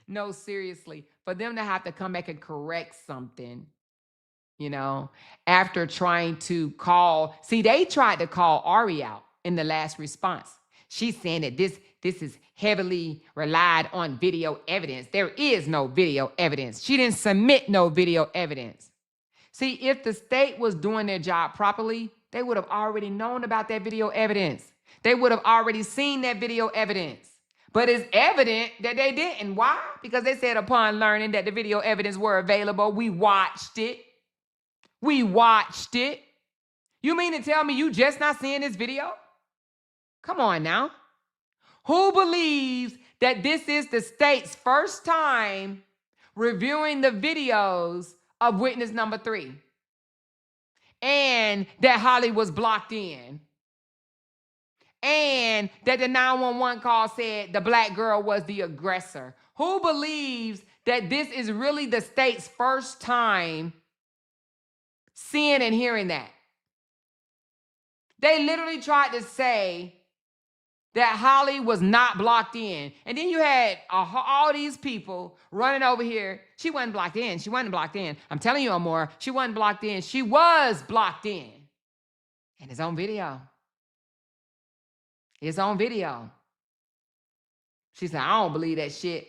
No, seriously. For them to have to come back and correct something, you know, after trying to call. See, they tried to call Ari out in the last response. She's saying that this is heavily relied on video evidence. There is no video evidence. She didn't submit no video evidence. See, if the state was doing their job properly, they would have already known about that video evidence. They would have already seen that video evidence. But it's evident that they didn't. Why? Because they said upon learning that the video evidence were available, we watched it. We watched it. You mean to tell me you just not seeing this video? Come on now. Who believes that this is the state's first time reviewing the videos of witness number 3? And that Holly was blocked in? And that the 911 call said the black girl was the aggressor? Who believes that this is really the state's first time seeing and hearing that? They literally tried to say that Holly was not blocked in. And then you had all these people running over here. She wasn't blocked in. She wasn't blocked in. I'm telling you, Amor, she wasn't blocked in. She was blocked in. And it's on video. It's on video. She said, I don't believe that shit.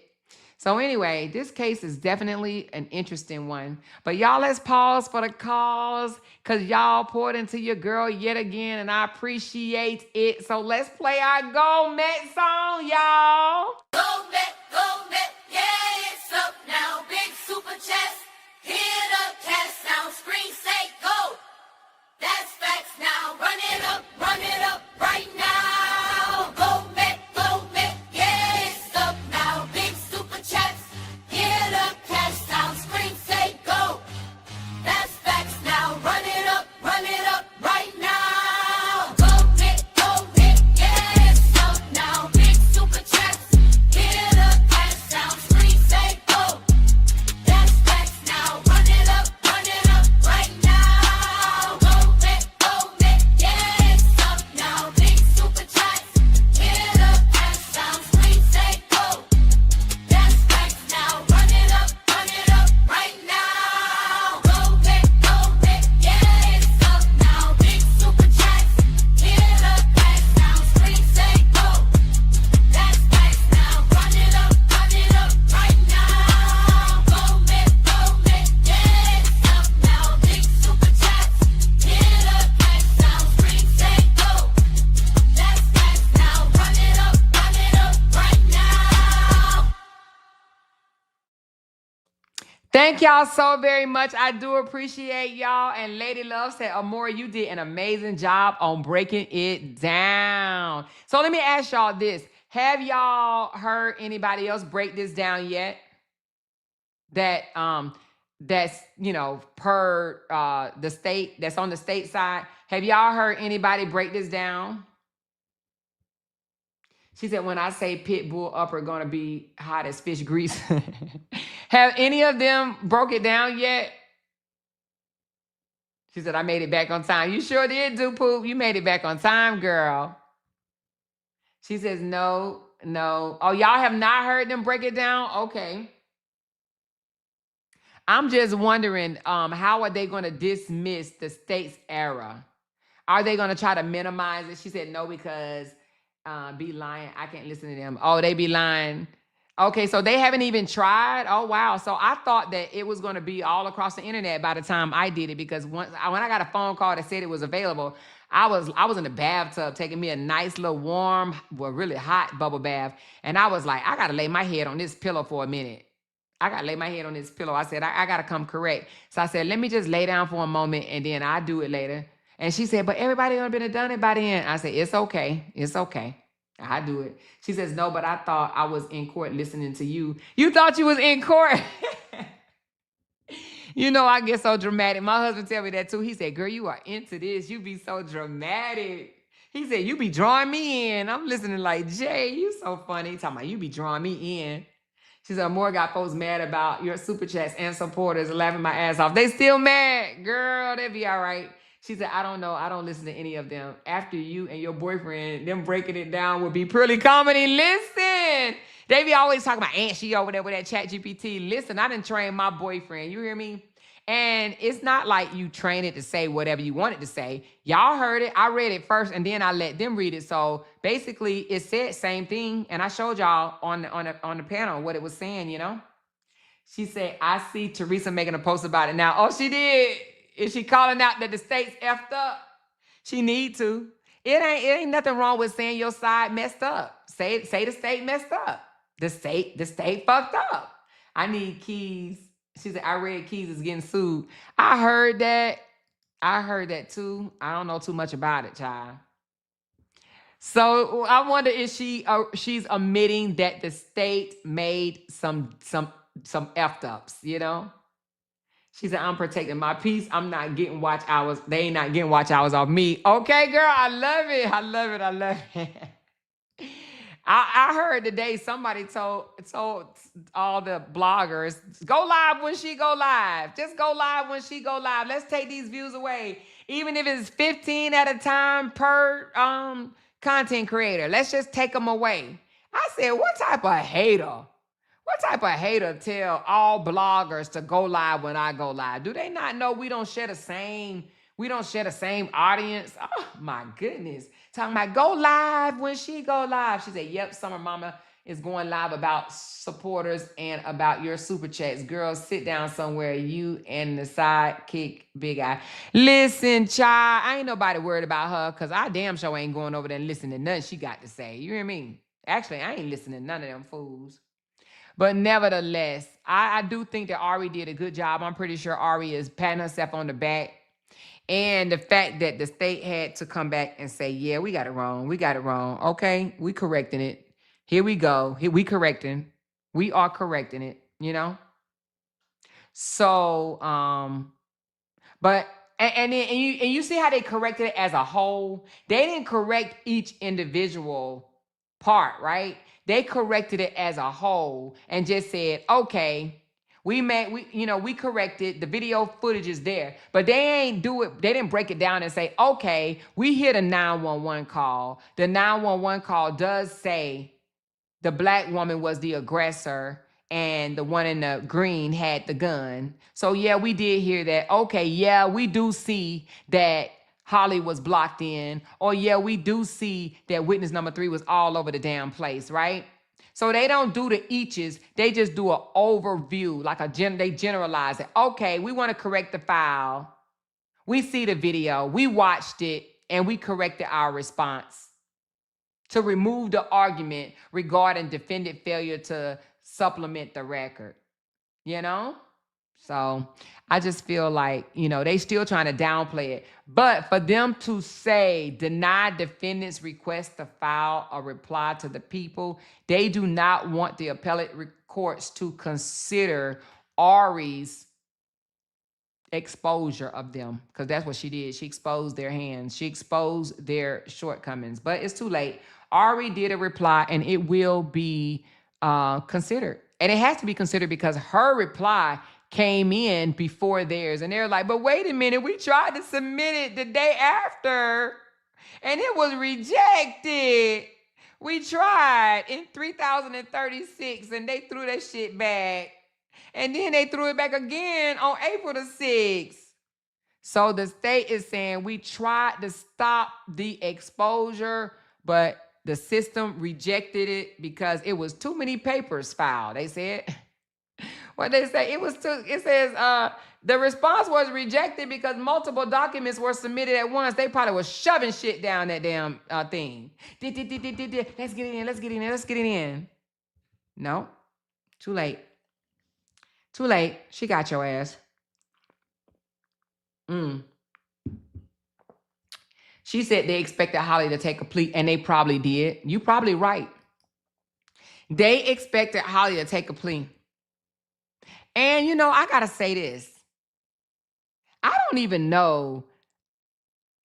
So anyway, this case is definitely an interesting one. But y'all, let's pause for the calls because y'all poured into your girl yet again, and I appreciate it. So let's play our Go Met song, y'all. Go Met, yeah, it's up now. Big super chest, hit up, cash sound, screen say go. That's facts now. Run it up right now. Go Met, yeah, it's up now. Big super chest, hit up, cash sound, screen say go. That's facts now. Run it up right now. Go Met, yeah, it's up now. Big super chest, hit up, cash sound, screen say go. That's facts now. Run it up right now. Go Met, yeah, it's up now. Big super chest, hit up, cash sound, screen say go. That's facts now. Run it up right now. Go Met, yeah, it's up now. Big super chest, hit up, cash sound, screen say go. That's facts now. Run it up right now. Go Met, yeah, it's up now. Big super chest, hit up, cash sound, screen say go. That's facts now. Run it up right now. Thank y'all so very much. I do appreciate y'all. And Lady Love said, Amora, you did an amazing job on breaking it down. So let me ask y'all this. Have y'all heard anybody else break this down yet? That's, you know, per the state, that's on the state side. Have y'all heard anybody break this down? She said, when I say pit bull upper gonna be hot as fish grease. Have any of them broke it down yet? She said, I made it back on time. You sure did, do poop. You made it back on time, girl. She says, no. Oh, y'all have not heard them break it down? Okay. I'm just wondering, how are they going to dismiss the state's error? Are they going to try to minimize it? She said, no, because be lying. I can't listen to them. Oh, they be lying. Okay, so they haven't even tried. Oh, wow. So I thought that it was going to be all across the internet by the time I did it, because when I got a phone call that said it was available, I was in the bathtub taking me a nice little warm, well, really hot bubble bath. And I was like, I got to lay my head on this pillow for a minute. I got to lay my head on this pillow. I said, I got to come correct. So I said, let me just lay down for a moment and then I'll do it later. And she said, but everybody done been done it by then. I said, it's okay. It's okay. I do it. She says, no, but I thought I was in court listening to you. You thought you was in court? You know, I get so dramatic. My husband tell me that too. He said, girl, you are into this. You be so dramatic. He said, you be drawing me in. I'm listening like, Jay, you so funny. Talking about you be drawing me in. She said, more got folks mad about your super chats and supporters laughing my ass off. They still mad. Girl, they be all right. She said, I don't know. I don't listen to any of them. After you and your boyfriend, them breaking it down would be purely comedy. Listen. They be always talking about Aunt She over there with that chat GPT. Listen, I done trained my boyfriend. You hear me? And it's not like you train it to say whatever you want it to say. Y'all heard it. I read it first and then I let them read it. So basically it said same thing. And I showed y'all on the panel what it was saying, you know? She said, I see Teresa making a post about it now. Oh, she did. Is she calling out that the state's effed up? She need to. It ain't nothing wrong with saying your side messed up. Say the state messed up. The state fucked up. I need Keys. She said, I read Keys is getting sued. I heard that. I heard that too. I don't know too much about it, child. So I wonder if she's admitting that the state made some effed ups, you know? She said, I'm protecting my peace. I'm not getting watch hours. They ain't not getting watch hours off me. Okay, girl, I love it. I love it. I love it. I heard today somebody told all the bloggers, go live when she go live. Just go live when she go live. Let's take these views away. Even if it's 15 at a time per content creator. Let's just take them away. I said, what type of hater? What type of hater tell all bloggers to go live when I go live? Do they not know we don't share the same audience? Oh my goodness. Talking about go live when she go live. She said, yep, Summer Mama is going live about supporters and about your super chats. Girls, sit down somewhere. You and the sidekick Big Eye. Listen, child, I ain't nobody worried about her because I damn sure ain't going over there and listening to nothing she got to say. You hear me? Actually, I ain't listening to none of them fools. But nevertheless, I do think that Ari did a good job. I'm pretty sure Ari is patting herself on the back. And the fact that the state had to come back and say, yeah, we got it wrong. We got it wrong. Okay, we correcting it. Here we go. Here we correcting. We are correcting it, you know? So, but and you see how they corrected it as a whole? They didn't correct each individual part, right? They corrected it as a whole and just said, okay, we corrected, the video footage is there, but they didn't break it down and say, okay, we hit a 911 call. The 911 call does say the black woman was the aggressor and the one in the green had the gun. So yeah, we did hear that. Okay, yeah, we do see that Holly was blocked in, or yeah, we do see that witness number 3 was all over the damn place, right? So they don't do the eaches, they just do an overview, like they generalize it. Okay, we want to correct the file. We see the video, we watched it, and we corrected our response to remove the argument regarding defendant failure to supplement the record, you know? So I just feel like, they still trying to downplay it. But for them to say, deny defendant's request to file a reply to the people, they do not want the appellate courts to consider Ari's exposure of them, because that's what she did. She exposed their hands. She exposed their shortcomings. But it's too late. Ari did a reply, and it will be considered. And it has to be considered because her reply came in before theirs. And they're like, but wait a minute, we tried to submit it the day after, and it was rejected. We tried in 3036, and they threw that shit back. And then they threw it back again on April the 6th. So the state is saying we tried to stop the exposure, but the system rejected it because it was too many papers filed. They said, what they say, it says the response was rejected because multiple documents were submitted at once. They probably was shoving shit down that damn thing. Let's get it in. No, too late. She got your ass. She said they expected Holly to take a plea, and they probably did. You probably right. They expected Holly to take a plea. And, I got to say this. I don't even know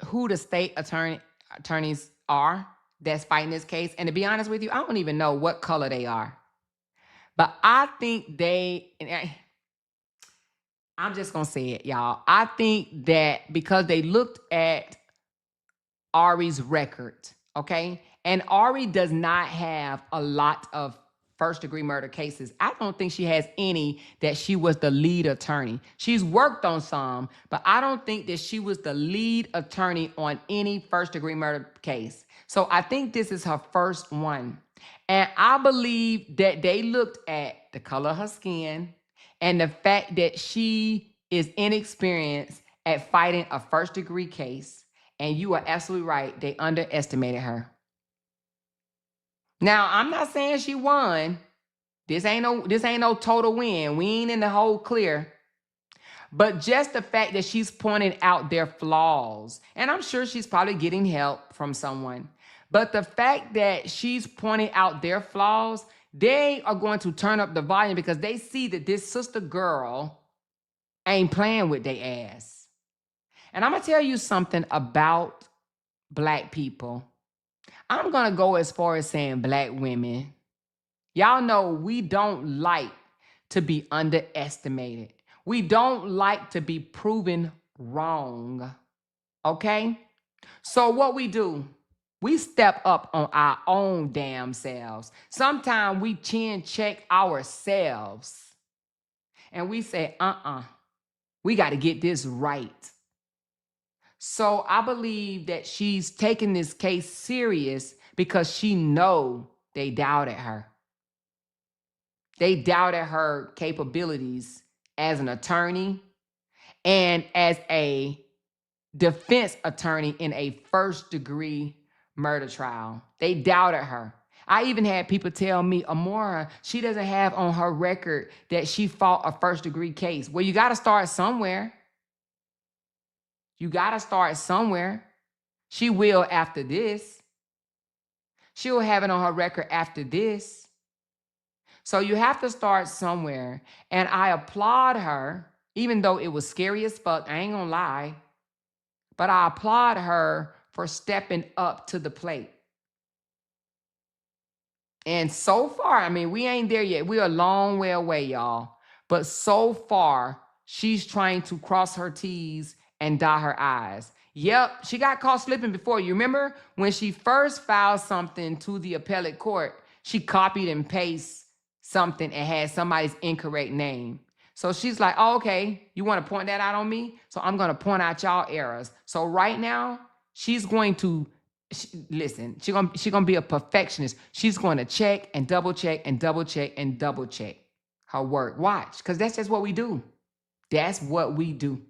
who the state attorneys are that's fighting this case. And to be honest with you, I don't even know what color they are. But I think I'm just going to say it, y'all. I think that because they looked at Ari's record, okay? And Ari does not have a lot of first-degree murder cases. I don't think she has any that she was the lead attorney. She's worked on some, but I don't think that she was the lead attorney on any first-degree murder case. So I think this is her first one. And I believe that they looked at the color of her skin and the fact that she is inexperienced at fighting a first-degree case. And you are absolutely right. They underestimated her. Now, I'm not saying she won. This ain't no total win. We ain't in the whole clear. But just the fact that she's pointing out their flaws, and I'm sure she's probably getting help from someone, but the fact that she's pointing out their flaws, they are going to turn up the volume because they see that this sister girl ain't playing with their ass. And I'm going to tell you something about Black people. I'm going to go as far as saying Black women. Y'all know we don't like to be underestimated. We don't like to be proven wrong. Okay? So what we do, we step up on our own damn selves. Sometimes we chin check ourselves. And we say, we got to get this right. So I believe that she's taking this case serious because she know they doubted her. They doubted her capabilities as an attorney and as a defense attorney in a first-degree murder trial. They doubted her. I even had people tell me, Amora, she doesn't have on her record that she fought a first-degree case. Well, you got to start somewhere. You got to start somewhere. She will after this. She'll have it on her record after this. So you have to start somewhere. And I applaud her, even though it was scary as fuck. I ain't gonna lie. But I applaud her for stepping up to the plate. And so far, I mean, we ain't there yet. We're a long way away, y'all. But so far, she's trying to cross her T's and dot her I's. Yep, she got caught slipping before. You remember when she first filed something to the appellate court, she copied and pasted something and had somebody's incorrect name. So she's like, oh, okay, you want to point that out on me? So I'm going to point out y'all errors. So right now, she's going to, listen, she's going to be a perfectionist. She's going to check and double check and double check and double check her work. Watch, because that's just what we do. That's what we do.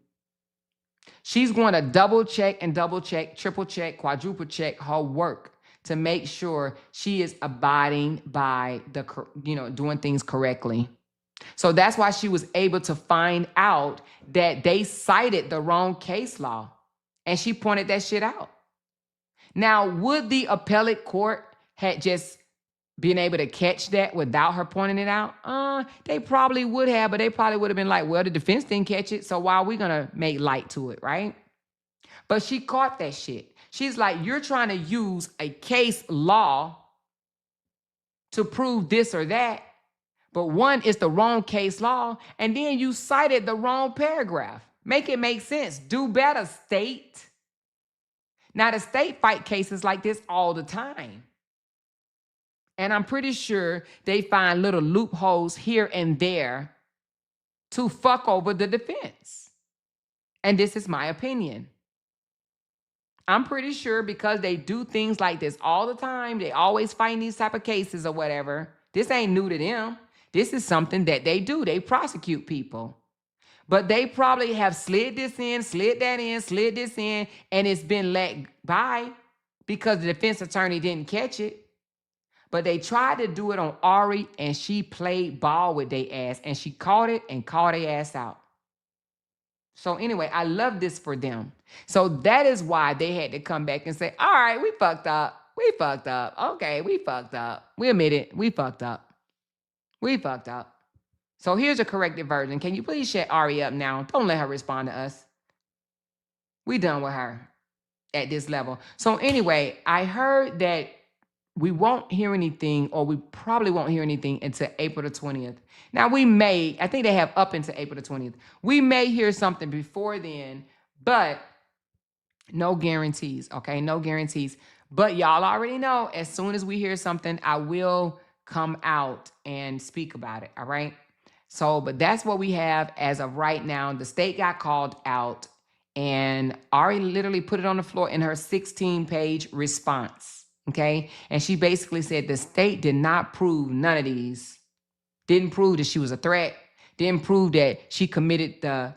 She's going to double check and double check, triple check, quadruple check her work to make sure she is abiding by the, doing things correctly. So that's why she was able to find out that they cited the wrong case law. And she pointed that shit out. Now, would the appellate court had just been able to catch that without her pointing it out? They probably would have, but they probably would have been like, well, the defense didn't catch it, so why are we going to make light to it, right? But she caught that shit. She's like, you're trying to use a case law to prove this or that. But one is the wrong case law, and then you cited the wrong paragraph. Make it make sense. Do better, state. Now, the state fight cases like this all the time. And I'm pretty sure they find little loopholes here and there to fuck over the defense. And this is my opinion. I'm pretty sure because they do things like this all the time, they always fight these type of cases or whatever. This ain't new to them. This is something that they do. They prosecute people. But they probably have slid this in, slid that in, slid this in, and it's been let by because the defense attorney didn't catch it. But they tried to do it on Ari, and she played ball with their ass, and she caught it and called their ass out. So anyway, I love this for them. So that is why they had to come back and say, all right, we fucked up. We fucked up. Okay, we fucked up. We admit it. We fucked up. We fucked up. So here's a corrected version. Can you please shut Ari up now? Don't let her respond to us. We done with her at this level. So anyway, I heard that we won't hear anything, or we probably won't hear anything until April the 20th. Now we may, I think they have up until April the 20th. We may hear something before then, but no guarantees, okay? No guarantees. But y'all already know, as soon as we hear something, I will come out and speak about it, all right? So, but that's what we have as of right now. The state got called out, and Ari literally put it on the floor in her 16-page response, okay? And she basically said the state did not prove none of these. Didn't prove that she was a threat. Didn't prove that she committed the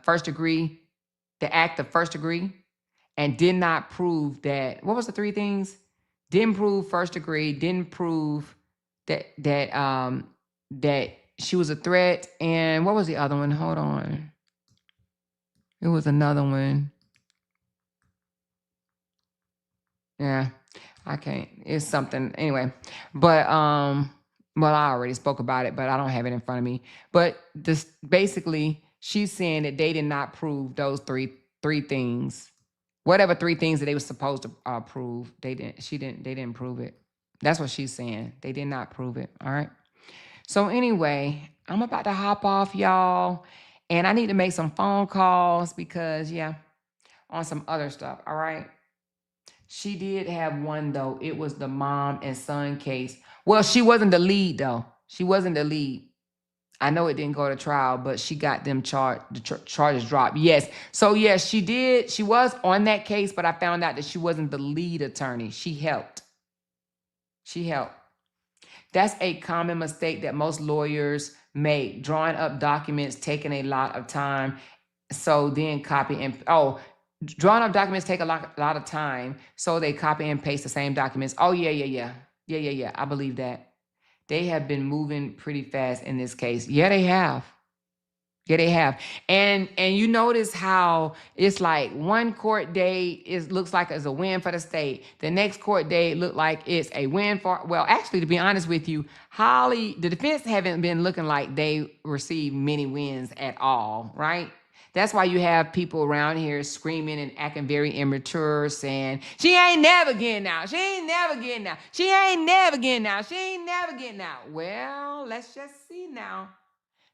act of first degree. And did not prove that, what was the three things? Didn't prove first degree, didn't prove that she was a threat. And what was the other one? Hold on. It was another one. Yeah, I can't. It's something. Anyway, but well, I already spoke about it, but I don't have it in front of me. But this basically, she's saying that they did not prove those three things. Whatever three things that they were supposed to prove, they didn't prove it. That's what she's saying. They did not prove it. All right. So anyway, I'm about to hop off, y'all. And I need to make some phone calls because, yeah, on some other stuff. All right. She did have one, though. It was the mom and son case. Well, she wasn't the lead, though. She wasn't the lead. I know it didn't go to trial, but she got them charges dropped. Yes. So, yes, she did. She was on that case, but I found out that she wasn't the lead attorney. She helped. She helped. That's a common mistake that most lawyers make, drawing up documents, taking a lot of time. So then copy and, drawing up documents take a lot of time. So they copy and paste the same documents. Oh, yeah. I believe that. They have been moving pretty fast in this case. Yeah, they have. Yeah, they have. And you notice how it's like one court day looks like it's a win for the state. The next court day look like it's a win for, well, actually, to be honest with you, the defense haven't been looking like they received many wins at all, right? That's why you have people around here screaming and acting very immature, saying, she ain't never getting out. She ain't never getting out. She ain't never getting out. She ain't never getting out. Well, let's just see now.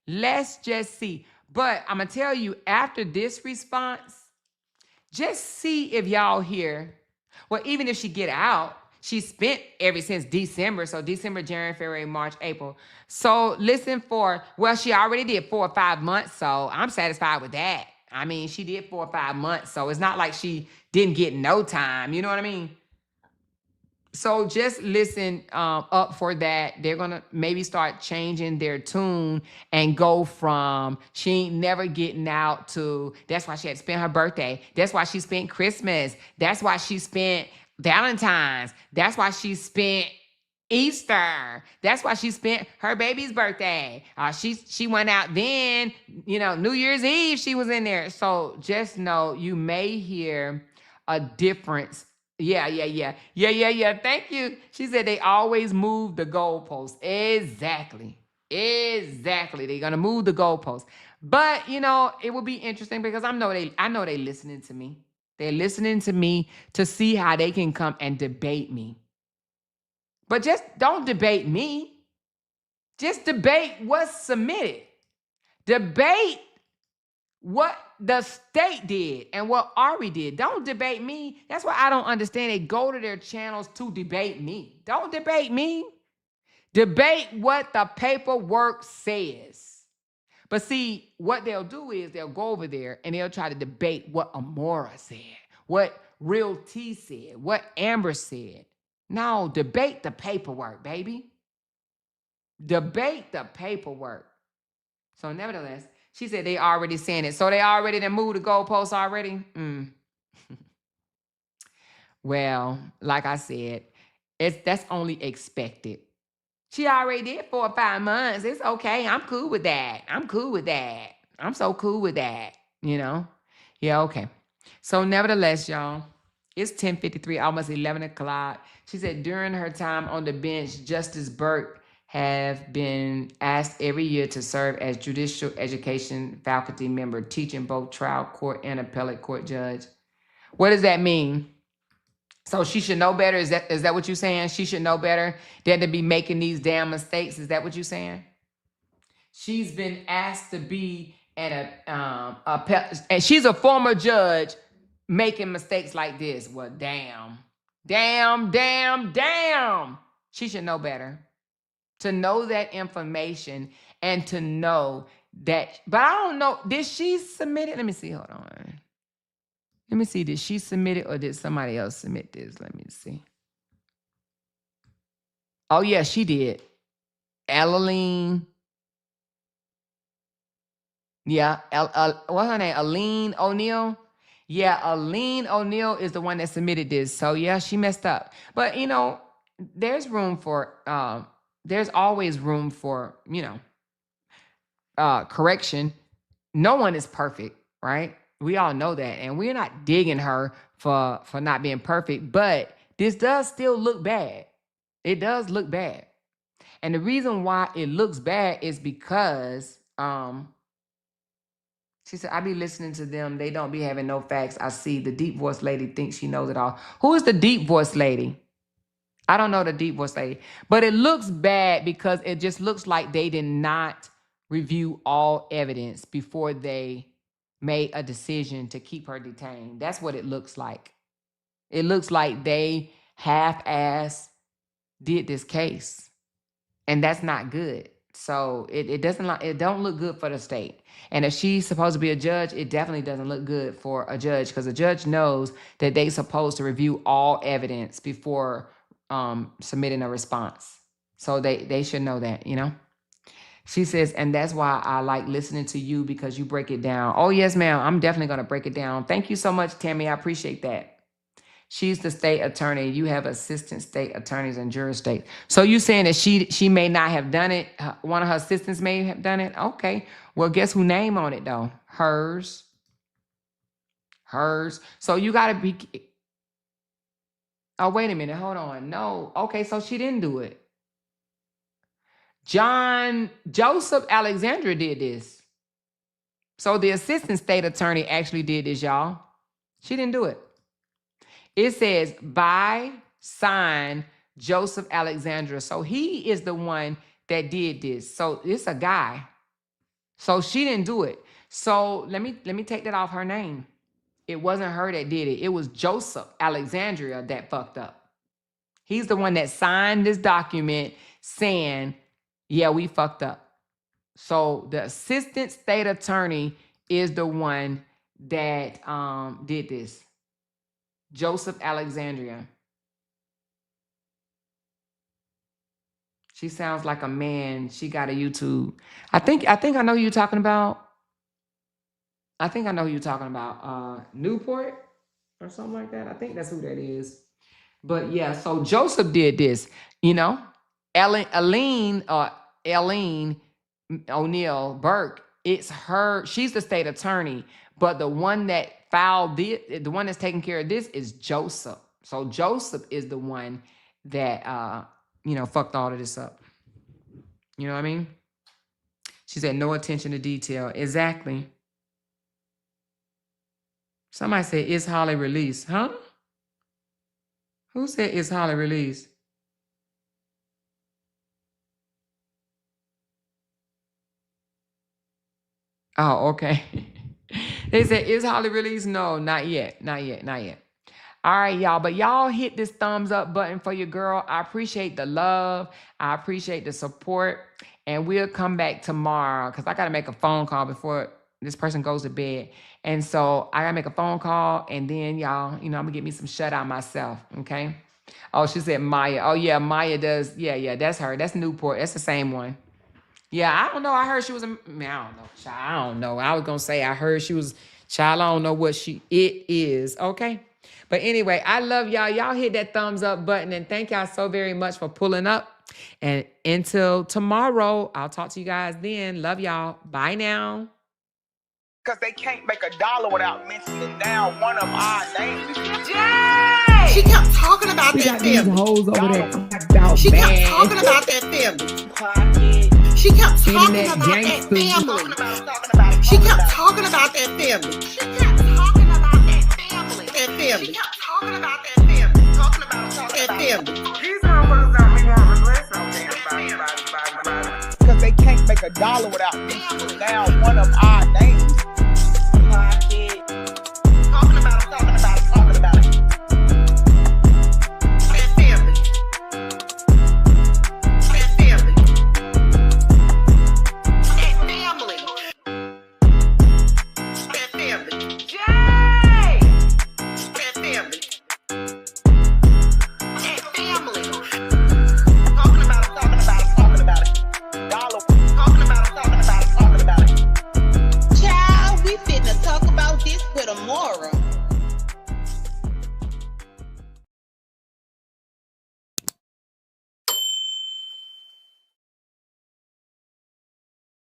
Let's just see. But I'm going to tell you, after this response, just see if y'all hear, well, even if she get out, she spent ever since December. So December, January, February, March, April. So listen for, well, she already did 4 or 5 months. So I'm satisfied with that. I mean, she did 4 or 5 months. So it's not like she didn't get no time. You know what I mean? So just listen up for that. They're going to maybe start changing their tune and go from she ain't never getting out to that's why she had to spend her birthday. That's why she spent Christmas. That's why she spent Valentine's. That's why she spent Easter. That's why she spent her baby's birthday. She went out then, New Year's Eve, she was in there. So just know you may hear a difference. Yeah. Thank you. She said they always move the goalposts. Exactly. They're gonna move the goalposts. But it will be interesting because I know they listening to me. They're listening to me to see how they can come and debate me. But just don't debate me. Just debate what's submitted. Debate what the state did and what Ari did. Don't debate me. That's why I don't understand. They go to their channels to debate me. Don't debate me. Debate what the paperwork says. But see, what they'll do is they'll go over there and they'll try to debate what Amora said, what Real T said, what Amber said. No, debate the paperwork, baby. Debate the paperwork. So nevertheless, she said they already saying it. So they already done moved the goalposts already? Well, like I said, that's only expected. She already did 4 or 5 months. It's okay. I'm cool with that. I'm cool with that. I'm so cool with that. You know? Yeah, okay. So nevertheless, y'all, it's 10:53, almost 11 o'clock. She said during her time on the bench, Justice Burke have been asked every year to serve as judicial education faculty member, teaching both trial court and appellate court judge. What does that mean? So she should know better. Is that what you're saying? She should know better than to be making these damn mistakes. Is that what you're saying? She's been asked to be and she's a former judge making mistakes like this. Well, damn. She should know better. To know that information and to know that, but I don't know, did she submit it? Let me see, hold on. Let me see, did she submit it or did somebody else submit this? Let me see. Oh, yeah, she did. Elaine. Yeah, what's her name? Aline O'Neill? Yeah, Aline O'Neill is the one that submitted this. So, yeah, she messed up. But, you know, there's always room for, you know, correction. No one is perfect, right? We all know that. And we're not digging her for not being perfect, but this does still look bad. It does look bad. And the reason why it looks bad is because she said, I be listening to them. They don't be having no facts. I see the deep voice lady thinks she knows it all. Who is the deep voice lady? I don't know the deep voice lady. But it looks bad because it just looks like they did not review all evidence before they made a decision to keep her detained. That's what it looks like. It looks like they half-ass did this case. And that's not good. So it don't look good for the state. And if she's supposed to be a judge, it definitely doesn't look good for a judge because a judge knows that they're supposed to review all evidence before submitting a response. So they should know that, you know? She says, and that's why I like listening to you because you break it down. Oh, yes, ma'am. I'm definitely going to break it down. Thank you so much, Tammy. I appreciate that. She's the state attorney. You have assistant state attorneys and juror state. So you saying that she may not have done it? One of her assistants may have done it? Okay. Well, guess who name on it, though? Hers. So you got to be... Oh, wait a minute. Hold on. No. Okay, so she didn't do it. Joseph Alexandra did this. So the assistant state attorney actually did this, y'all. She didn't do it. It says, by sign Joseph Alexandra. So he is the one that did this. So it's a guy. So she didn't do it. So let me take that off her name. It wasn't her that did it. It was Joseph Alexandria that fucked up. He's the one that signed this document saying, yeah, we fucked up. So the assistant state attorney is the one that did this. Joseph Alexandria. She sounds like a man. She got a YouTube. I think I know who you're talking about. Newport or something like that. I think that's who that is. But yeah, so Joseph did this, you know. Elaine O'Neill Burke, it's her, she's the state attorney, but the one that filed it, the one that's taking care of this is Joseph. So Joseph is the one that you know, fucked all of this up. You know what I mean? She said no attention to detail. Exactly. Somebody said, is Holly released? Huh? Who said, is Holly released? Oh, okay. They said, is Holly released? No, not yet. Not yet. Not yet. All right, y'all. But y'all hit this thumbs up button for your girl. I appreciate the love. I appreciate the support. And we'll come back tomorrow because I got to make a phone call before this person goes to bed. And so I got to make a phone call. And then, y'all, I'm going to get me some shut eye myself. Okay. Oh, she said Maya. Oh, yeah, Maya does. Yeah, that's her. That's Newport. That's the same one. Yeah, I don't know. I heard she was I don't know. Child, I don't know. I was going to say I heard she was, child, I don't know what it is. Okay. But anyway, I love y'all. Y'all hit that thumbs up button. And thank y'all so very much for pulling up. And until tomorrow, I'll talk to you guys then. Love y'all. Bye now. Because they can't make $1 without mentioning down one of our names. She kept talking about that family. Hoes over there about She kept talking about that family. She kept talking about that family. She kept talking about that family. She kept talking about that family. That family. She kept talking about that family. Talking about that family. These motherfuckers got me want to listen. Because they can't make $1 without mentioning down one of our names.